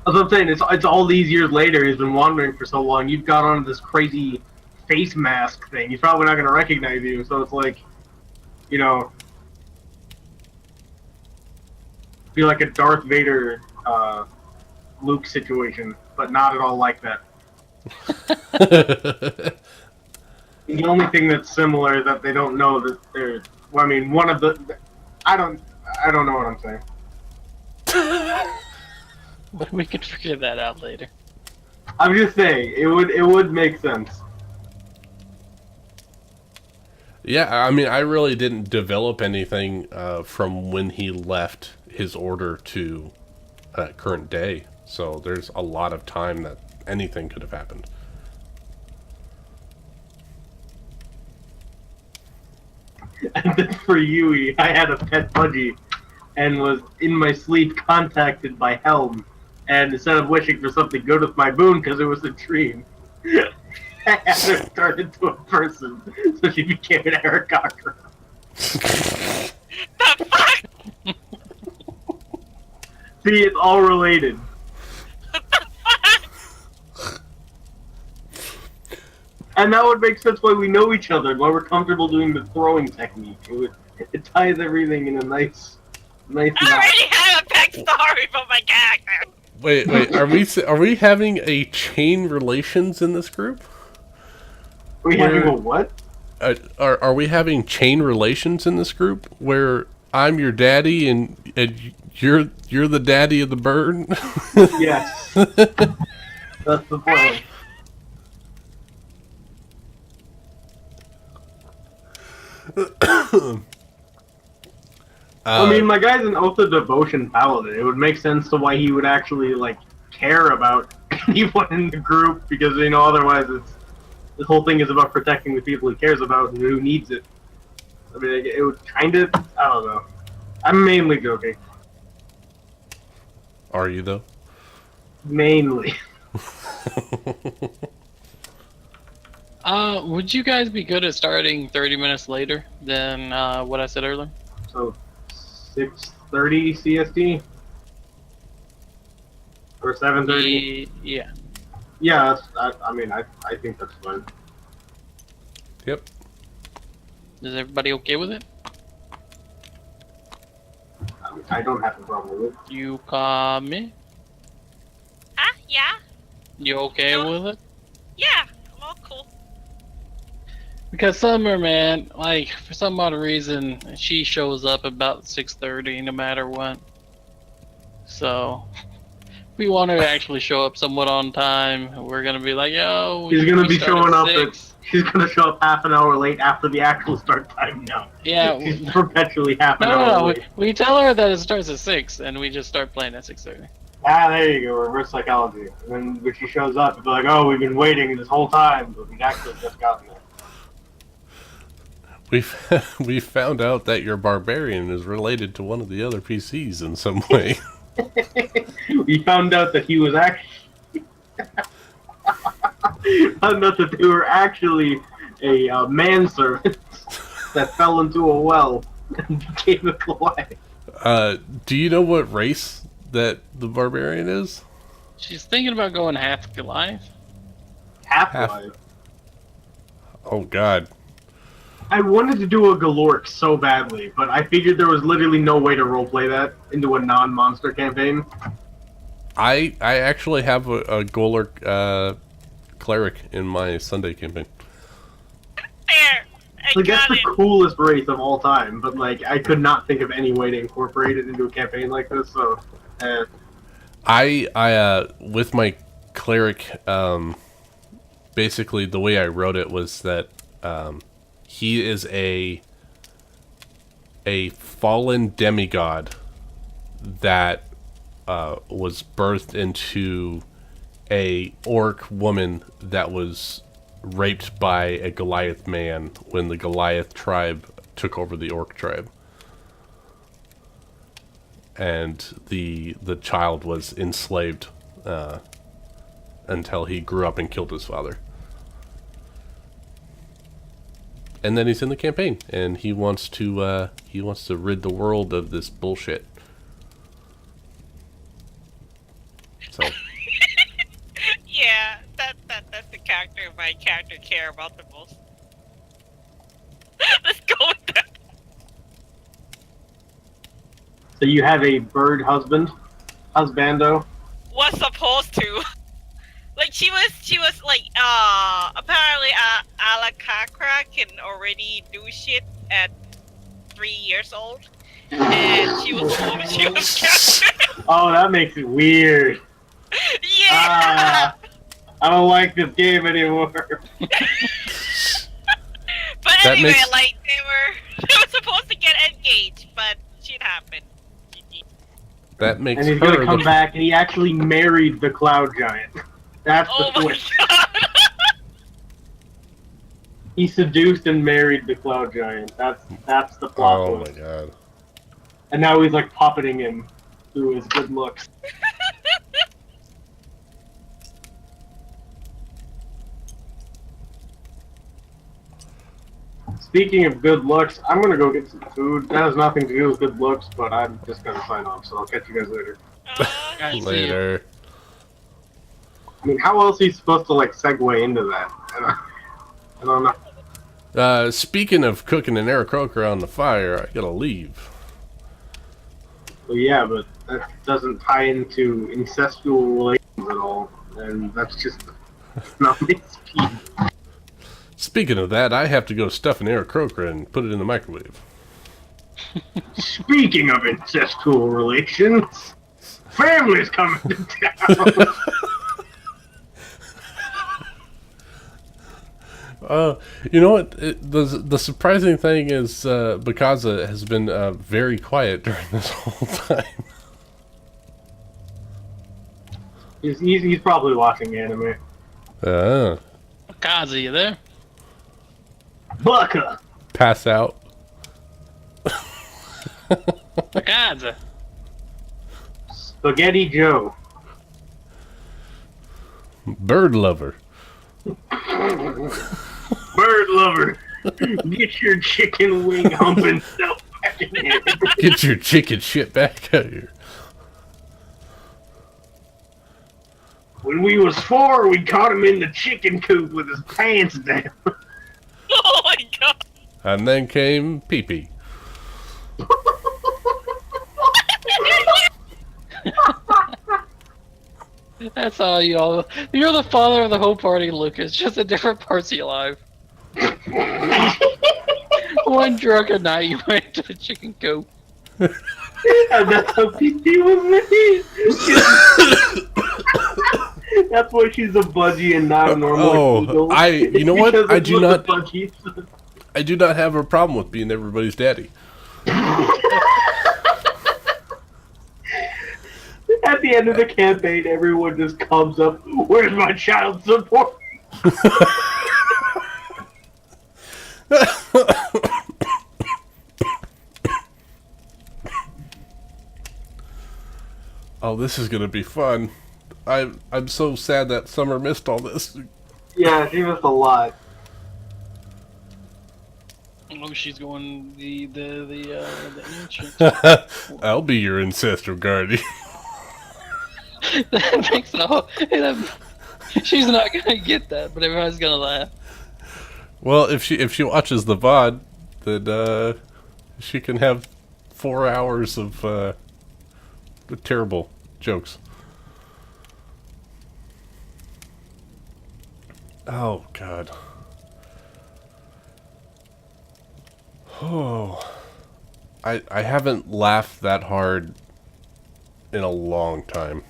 Speaker 3: That's what I'm saying. It's all these years later. He's been wandering for so long. You've got on this crazy face mask thing. He's probably not going to recognize you. So it's like, you know, be like a Darth Vader, Luke situation, but not at all like that. The only thing that's similar is that they don't know that they're. Well, I mean, one of the. I don't know what I'm saying.
Speaker 4: We can figure that out later.
Speaker 3: I'm just saying it would make sense.
Speaker 1: Yeah, I mean, I really didn't develop anything from when he left his order to current day. So there's a lot of time that anything could have happened.
Speaker 3: And then for Yui, I had a pet budgie and was in my sleep contacted by Helm. And instead of wishing for something good with my boon because it was a dream, I had her turn into a person, so she became an Aarakocra.
Speaker 2: The fuck?
Speaker 3: See, it's all related. And that would make sense why we know each other and why we're comfortable doing the throwing technique. It ties everything in a nice
Speaker 2: I already have a backstory for my character.
Speaker 1: Wait, are we having a chain relations in this group?
Speaker 3: Are we having a what?
Speaker 1: Are we having chain relations in this group where I'm your daddy and you're the daddy of the bird?
Speaker 3: Yes. That's the plan. I mean, my guy's an oath of devotion paladin. It would make sense to why he would actually like care about anyone in the group because otherwise this whole thing is about protecting the people he cares about and who needs it. I mean, it would kind of. I don't know. I'm mainly joking.
Speaker 1: Are you though?
Speaker 3: Mainly.
Speaker 4: Would you guys be good at starting 30 minutes later than what I said earlier?
Speaker 3: So 6:30 CST or 7:30.
Speaker 4: Yeah.
Speaker 3: Yeah, I think that's fine.
Speaker 1: Yep.
Speaker 4: Is everybody okay with it?
Speaker 3: I don't have a problem with it.
Speaker 4: You Kami?
Speaker 2: Yeah?
Speaker 4: You okay
Speaker 2: No.
Speaker 4: with it?
Speaker 2: Yeah, I'm all cool.
Speaker 4: Because Summer, man, like, for some odd reason, she shows up about 6:30 no matter what. So, we want her to actually show up somewhat on time. We're gonna be like, yo,
Speaker 3: He's gonna
Speaker 4: we
Speaker 3: be
Speaker 4: start
Speaker 3: showing up
Speaker 4: 6.
Speaker 3: She's gonna show up half an hour late after the actual start time now.
Speaker 4: Yeah.
Speaker 3: She's perpetually half an hour
Speaker 4: No.
Speaker 3: late.
Speaker 4: We tell her that it starts at 6, and we just start playing at 6:30.
Speaker 3: Ah, there you go, reverse psychology. And then when she shows up, it's like, oh, we've been waiting this whole time, but we've actually just gotten there.
Speaker 1: We found out that your barbarian is related to one of the other PCs in some way.
Speaker 3: We found out that he was actually... found out that they were actually a manservant that fell into a well and became a Goliath.
Speaker 1: Do you know what race that the barbarian is?
Speaker 4: She's thinking about going half Goliath.
Speaker 3: Half-Life.
Speaker 1: Oh God.
Speaker 3: I wanted to do a Galork so badly, but I figured there was literally no way to roleplay that into a non-monster campaign.
Speaker 1: I actually have a Golurk cleric in my Sunday campaign.
Speaker 2: There! I
Speaker 3: Like, that's
Speaker 2: got
Speaker 3: the
Speaker 2: it!
Speaker 3: coolest race of all time, but like, I could not think of any way to incorporate it into a campaign like this, so...
Speaker 1: I with my cleric, basically the way I wrote it was that he is a fallen demigod that was birthed into a orc woman that was raped by a Goliath man when the Goliath tribe took over the orc tribe. And the child was enslaved until he grew up and killed his father. And then he's in the campaign, and he wants to rid the world of this bullshit. So
Speaker 2: Yeah, that's the character my character care about the most. Let's go with that.
Speaker 3: So you have a bird husbando?
Speaker 2: Was supposed to. Like she was like apparently Alakakra can already do shit at 3 years old. And she was captured.
Speaker 3: Oh, that makes it weird.
Speaker 2: Yeah.
Speaker 3: I don't like this game anymore.
Speaker 2: But Anyway,
Speaker 1: makes
Speaker 2: like they were supposed to get engaged, but shit happened. GG.
Speaker 1: that makes
Speaker 3: And he's
Speaker 1: her
Speaker 3: gonna come
Speaker 1: the
Speaker 3: back, and he actually married the cloud giant. That's
Speaker 2: Oh
Speaker 3: the
Speaker 2: my
Speaker 3: twist.
Speaker 2: god!
Speaker 3: He seduced and married the cloud giant. That's the plot
Speaker 1: Oh my
Speaker 3: twist.
Speaker 1: god.
Speaker 3: And now he's like puppeting him through his good looks. Speaking of good looks, I'm gonna go get some food. That has nothing to do with good looks, but I'm just gonna sign off, so I'll catch you guys later.
Speaker 4: Alright, see you.
Speaker 1: Later.
Speaker 3: I mean, how else are you supposed to like segue into that? I don't know.
Speaker 1: Speaking of cooking an Aarakocra on the fire, I gotta leave.
Speaker 3: Well, yeah, but that doesn't tie into incestual relations at all, and that's just not my speed.
Speaker 1: Speaking of that, I have to go stuff an Aarakocra and put it in the microwave.
Speaker 3: Speaking of incestual relations, family's coming to town.
Speaker 1: You know what? The surprising thing is Bakaza has been very quiet during this whole time.
Speaker 3: He's probably watching anime.
Speaker 4: Kazi, you there?
Speaker 3: Baka!
Speaker 1: Pass out.
Speaker 4: Kazi.
Speaker 3: Spaghetti Joe.
Speaker 1: Bird lover.
Speaker 3: Bird lover. Get your chicken wing humping self back in here.
Speaker 1: Get your chicken shit back out here.
Speaker 3: When we was 4, we caught him in the chicken coop with his pants down.
Speaker 2: Oh my god!
Speaker 1: And then came Pee-Pee.
Speaker 4: That's all y'all. You're the father of the whole party, Lucas. Just at different parts of your life. One drunken night, you went to the chicken coop.
Speaker 3: And that's how PP was made. That's why she's a budgie and not a normal eagle.
Speaker 1: you know what?
Speaker 3: Because
Speaker 1: I
Speaker 3: it's
Speaker 1: do
Speaker 3: with the
Speaker 1: not.
Speaker 3: budgies.
Speaker 1: I do not have a problem with being everybody's daddy.
Speaker 3: At the end of the campaign, everyone just comes up, where's my child support?
Speaker 1: Oh, this is gonna be fun. I'm so sad that Summer missed all this.
Speaker 3: Yeah, she missed a lot.
Speaker 4: Oh, she's going the ancient.
Speaker 1: I'll be your ancestral guardian.
Speaker 4: That makes it all. She's not gonna get that, but everybody's gonna laugh.
Speaker 1: Well, if she watches the VOD, then she can have 4 hours of terrible jokes. Oh God. Oh, I haven't laughed that hard in a long time.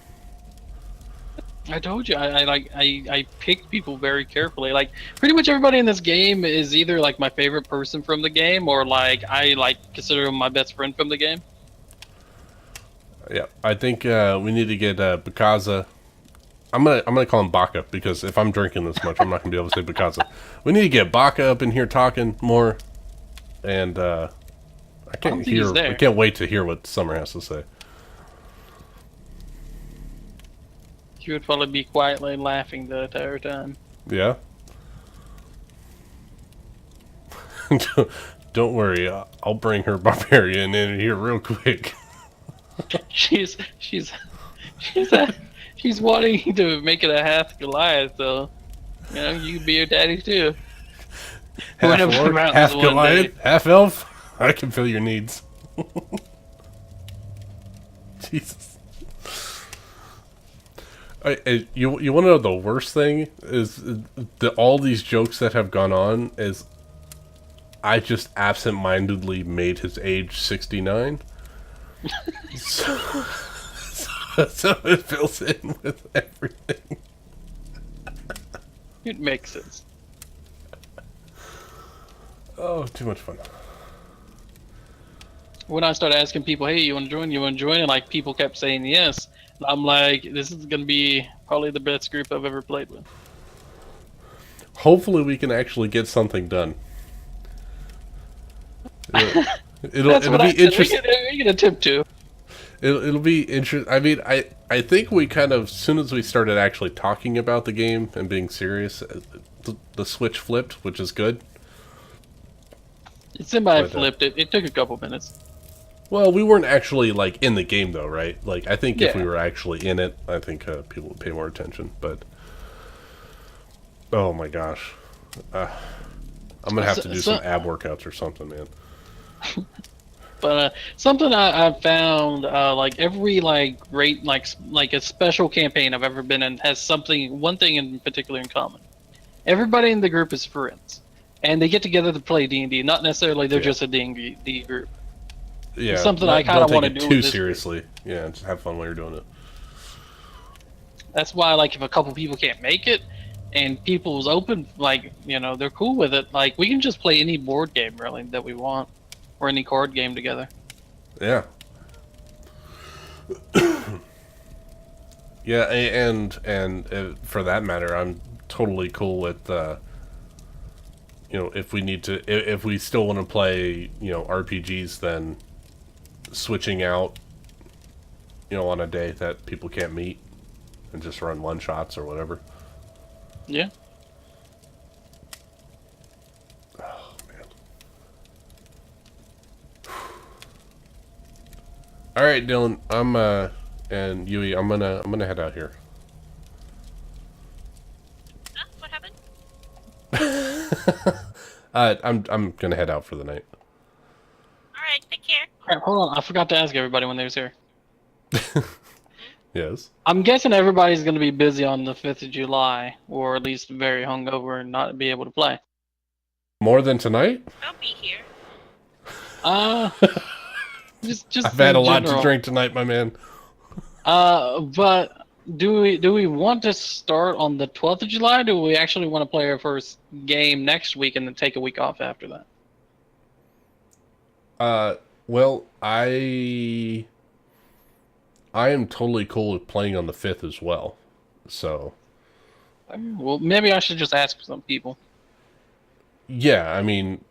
Speaker 4: I told you, I picked people very carefully. Like, pretty much everybody in this game is either like my favorite person from the game, or like I consider them my best friend from the game.
Speaker 1: Yeah, I think we need to get Bakaza. I'm gonna call him Baka, because if I'm drinking this much, I'm not gonna be able to say Bakaza. We need to get Baka up in here talking more, and I
Speaker 4: don't think he's there.
Speaker 1: can't wait to hear what Summer has to say.
Speaker 4: She would probably be quietly laughing the entire time.
Speaker 1: Yeah. Don't worry, I'll bring her barbarian in here real quick.
Speaker 4: She's wanting to make it a half Goliath, so you know you can be your daddy too.
Speaker 1: Half
Speaker 4: Went up the
Speaker 1: orc,
Speaker 4: mountains
Speaker 1: half
Speaker 4: one
Speaker 1: Goliath,
Speaker 4: day.
Speaker 1: half elf. I can fill your needs. Jesus. You want to know the worst thing is all these jokes that have gone on is I just absent-mindedly made his age 69. so it fills in with everything.
Speaker 4: It makes sense.
Speaker 1: Oh, too much fun.
Speaker 4: When I started asking people, "Hey, you want to join? You want to join?" and like people kept saying yes, I'm like, this is gonna be probably the best group I've ever played with.
Speaker 1: Hopefully, we can actually get something done. It'll
Speaker 4: That's what
Speaker 1: be
Speaker 4: I said.
Speaker 1: interesting.
Speaker 4: We can attempt to.
Speaker 1: It'll be interesting. I mean, I think we kind of, as soon as we started actually talking about the game and being serious, the switch flipped, which is good.
Speaker 4: Somebody flipped it. It took a couple minutes.
Speaker 1: Well, we weren't actually, like, in the game, though, right? Like, I think if
Speaker 4: Yeah.
Speaker 1: we were actually in it, I think people would pay more attention, but... Oh, my gosh. I'm gonna have to do some ab workouts or something, man.
Speaker 4: But something I found, like every like great like a special campaign I've ever been in has one thing in particular in common. Everybody in the group is friends, and they get together to play D&D. Not necessarily they're just a D&D group.
Speaker 1: Yeah,
Speaker 4: It's something I kind of want to do
Speaker 1: too
Speaker 4: with this
Speaker 1: seriously. Yeah, just have fun while you're doing it.
Speaker 4: That's why, like, if a couple people can't make it, and people's open, like, you know, they're cool with it. Like, we can just play any board game really that we want, or any card game together.
Speaker 1: Yeah. Yeah, and for that matter, I'm totally cool with, you know, if we need to, if we still want to play, you know, RPGs, then switching out, you know, on a day that people can't meet, and just run one shots or whatever.
Speaker 4: Yeah.
Speaker 1: Oh man. All right, Dylan. And Yui, I'm gonna head out here.
Speaker 2: What happened?
Speaker 1: I'm gonna head out for the night.
Speaker 2: Alright, take care.
Speaker 4: Crap, hold on. I forgot to ask everybody when they was here.
Speaker 1: Yes.
Speaker 4: I'm guessing everybody's going to be busy on the 5th of July, or at least very hungover and not be able to play.
Speaker 1: More than tonight?
Speaker 2: I'll be here.
Speaker 4: Just
Speaker 1: I've had a
Speaker 4: in
Speaker 1: lot to
Speaker 4: general.
Speaker 1: drink tonight, my man.
Speaker 4: But do we want to start on the 12th of July? Or do we actually want to play our first game next week and then take a week off after that?
Speaker 1: Well, I am totally cool with playing on the 5th as well. So,
Speaker 4: Well, maybe I should just ask some people.
Speaker 1: yeah, I mean,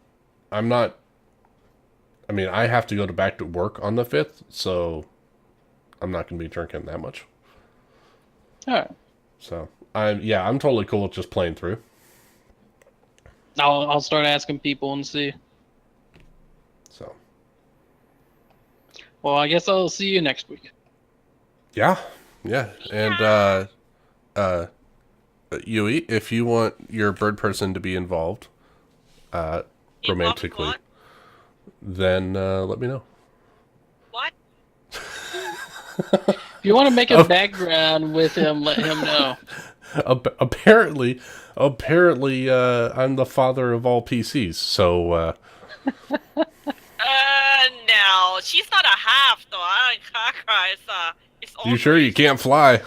Speaker 1: I have to go back to work on the 5th, so I'm not going to be drinking that much.
Speaker 4: Alright.
Speaker 1: So, I'm totally cool with just playing through.
Speaker 4: I'll start asking people and see.
Speaker 1: So,
Speaker 4: Well, I guess I'll see you next week.
Speaker 1: yeah. And, Yui, if you want your bird person to be involved, romantically,
Speaker 2: What?
Speaker 1: then let me know.
Speaker 2: What?
Speaker 4: If you want to make a background with him, let him know.
Speaker 1: Apparently, I'm the father of all PCs, so,
Speaker 2: No, she's not a half though. It's
Speaker 1: you sure you can't fly?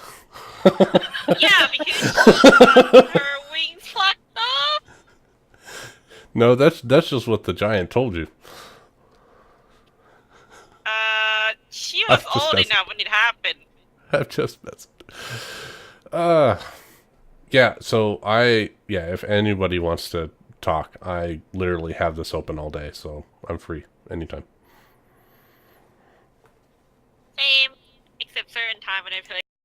Speaker 2: Yeah, because her wings fucked up.
Speaker 1: No, that's just what the giant told you.
Speaker 2: She was
Speaker 1: I'm just
Speaker 2: old
Speaker 1: messing.
Speaker 2: enough when it happened.
Speaker 1: I'm just messing. Yeah, so if anybody wants to talk, I literally have this open all day, so I'm free anytime.
Speaker 2: Same, except certain time when I play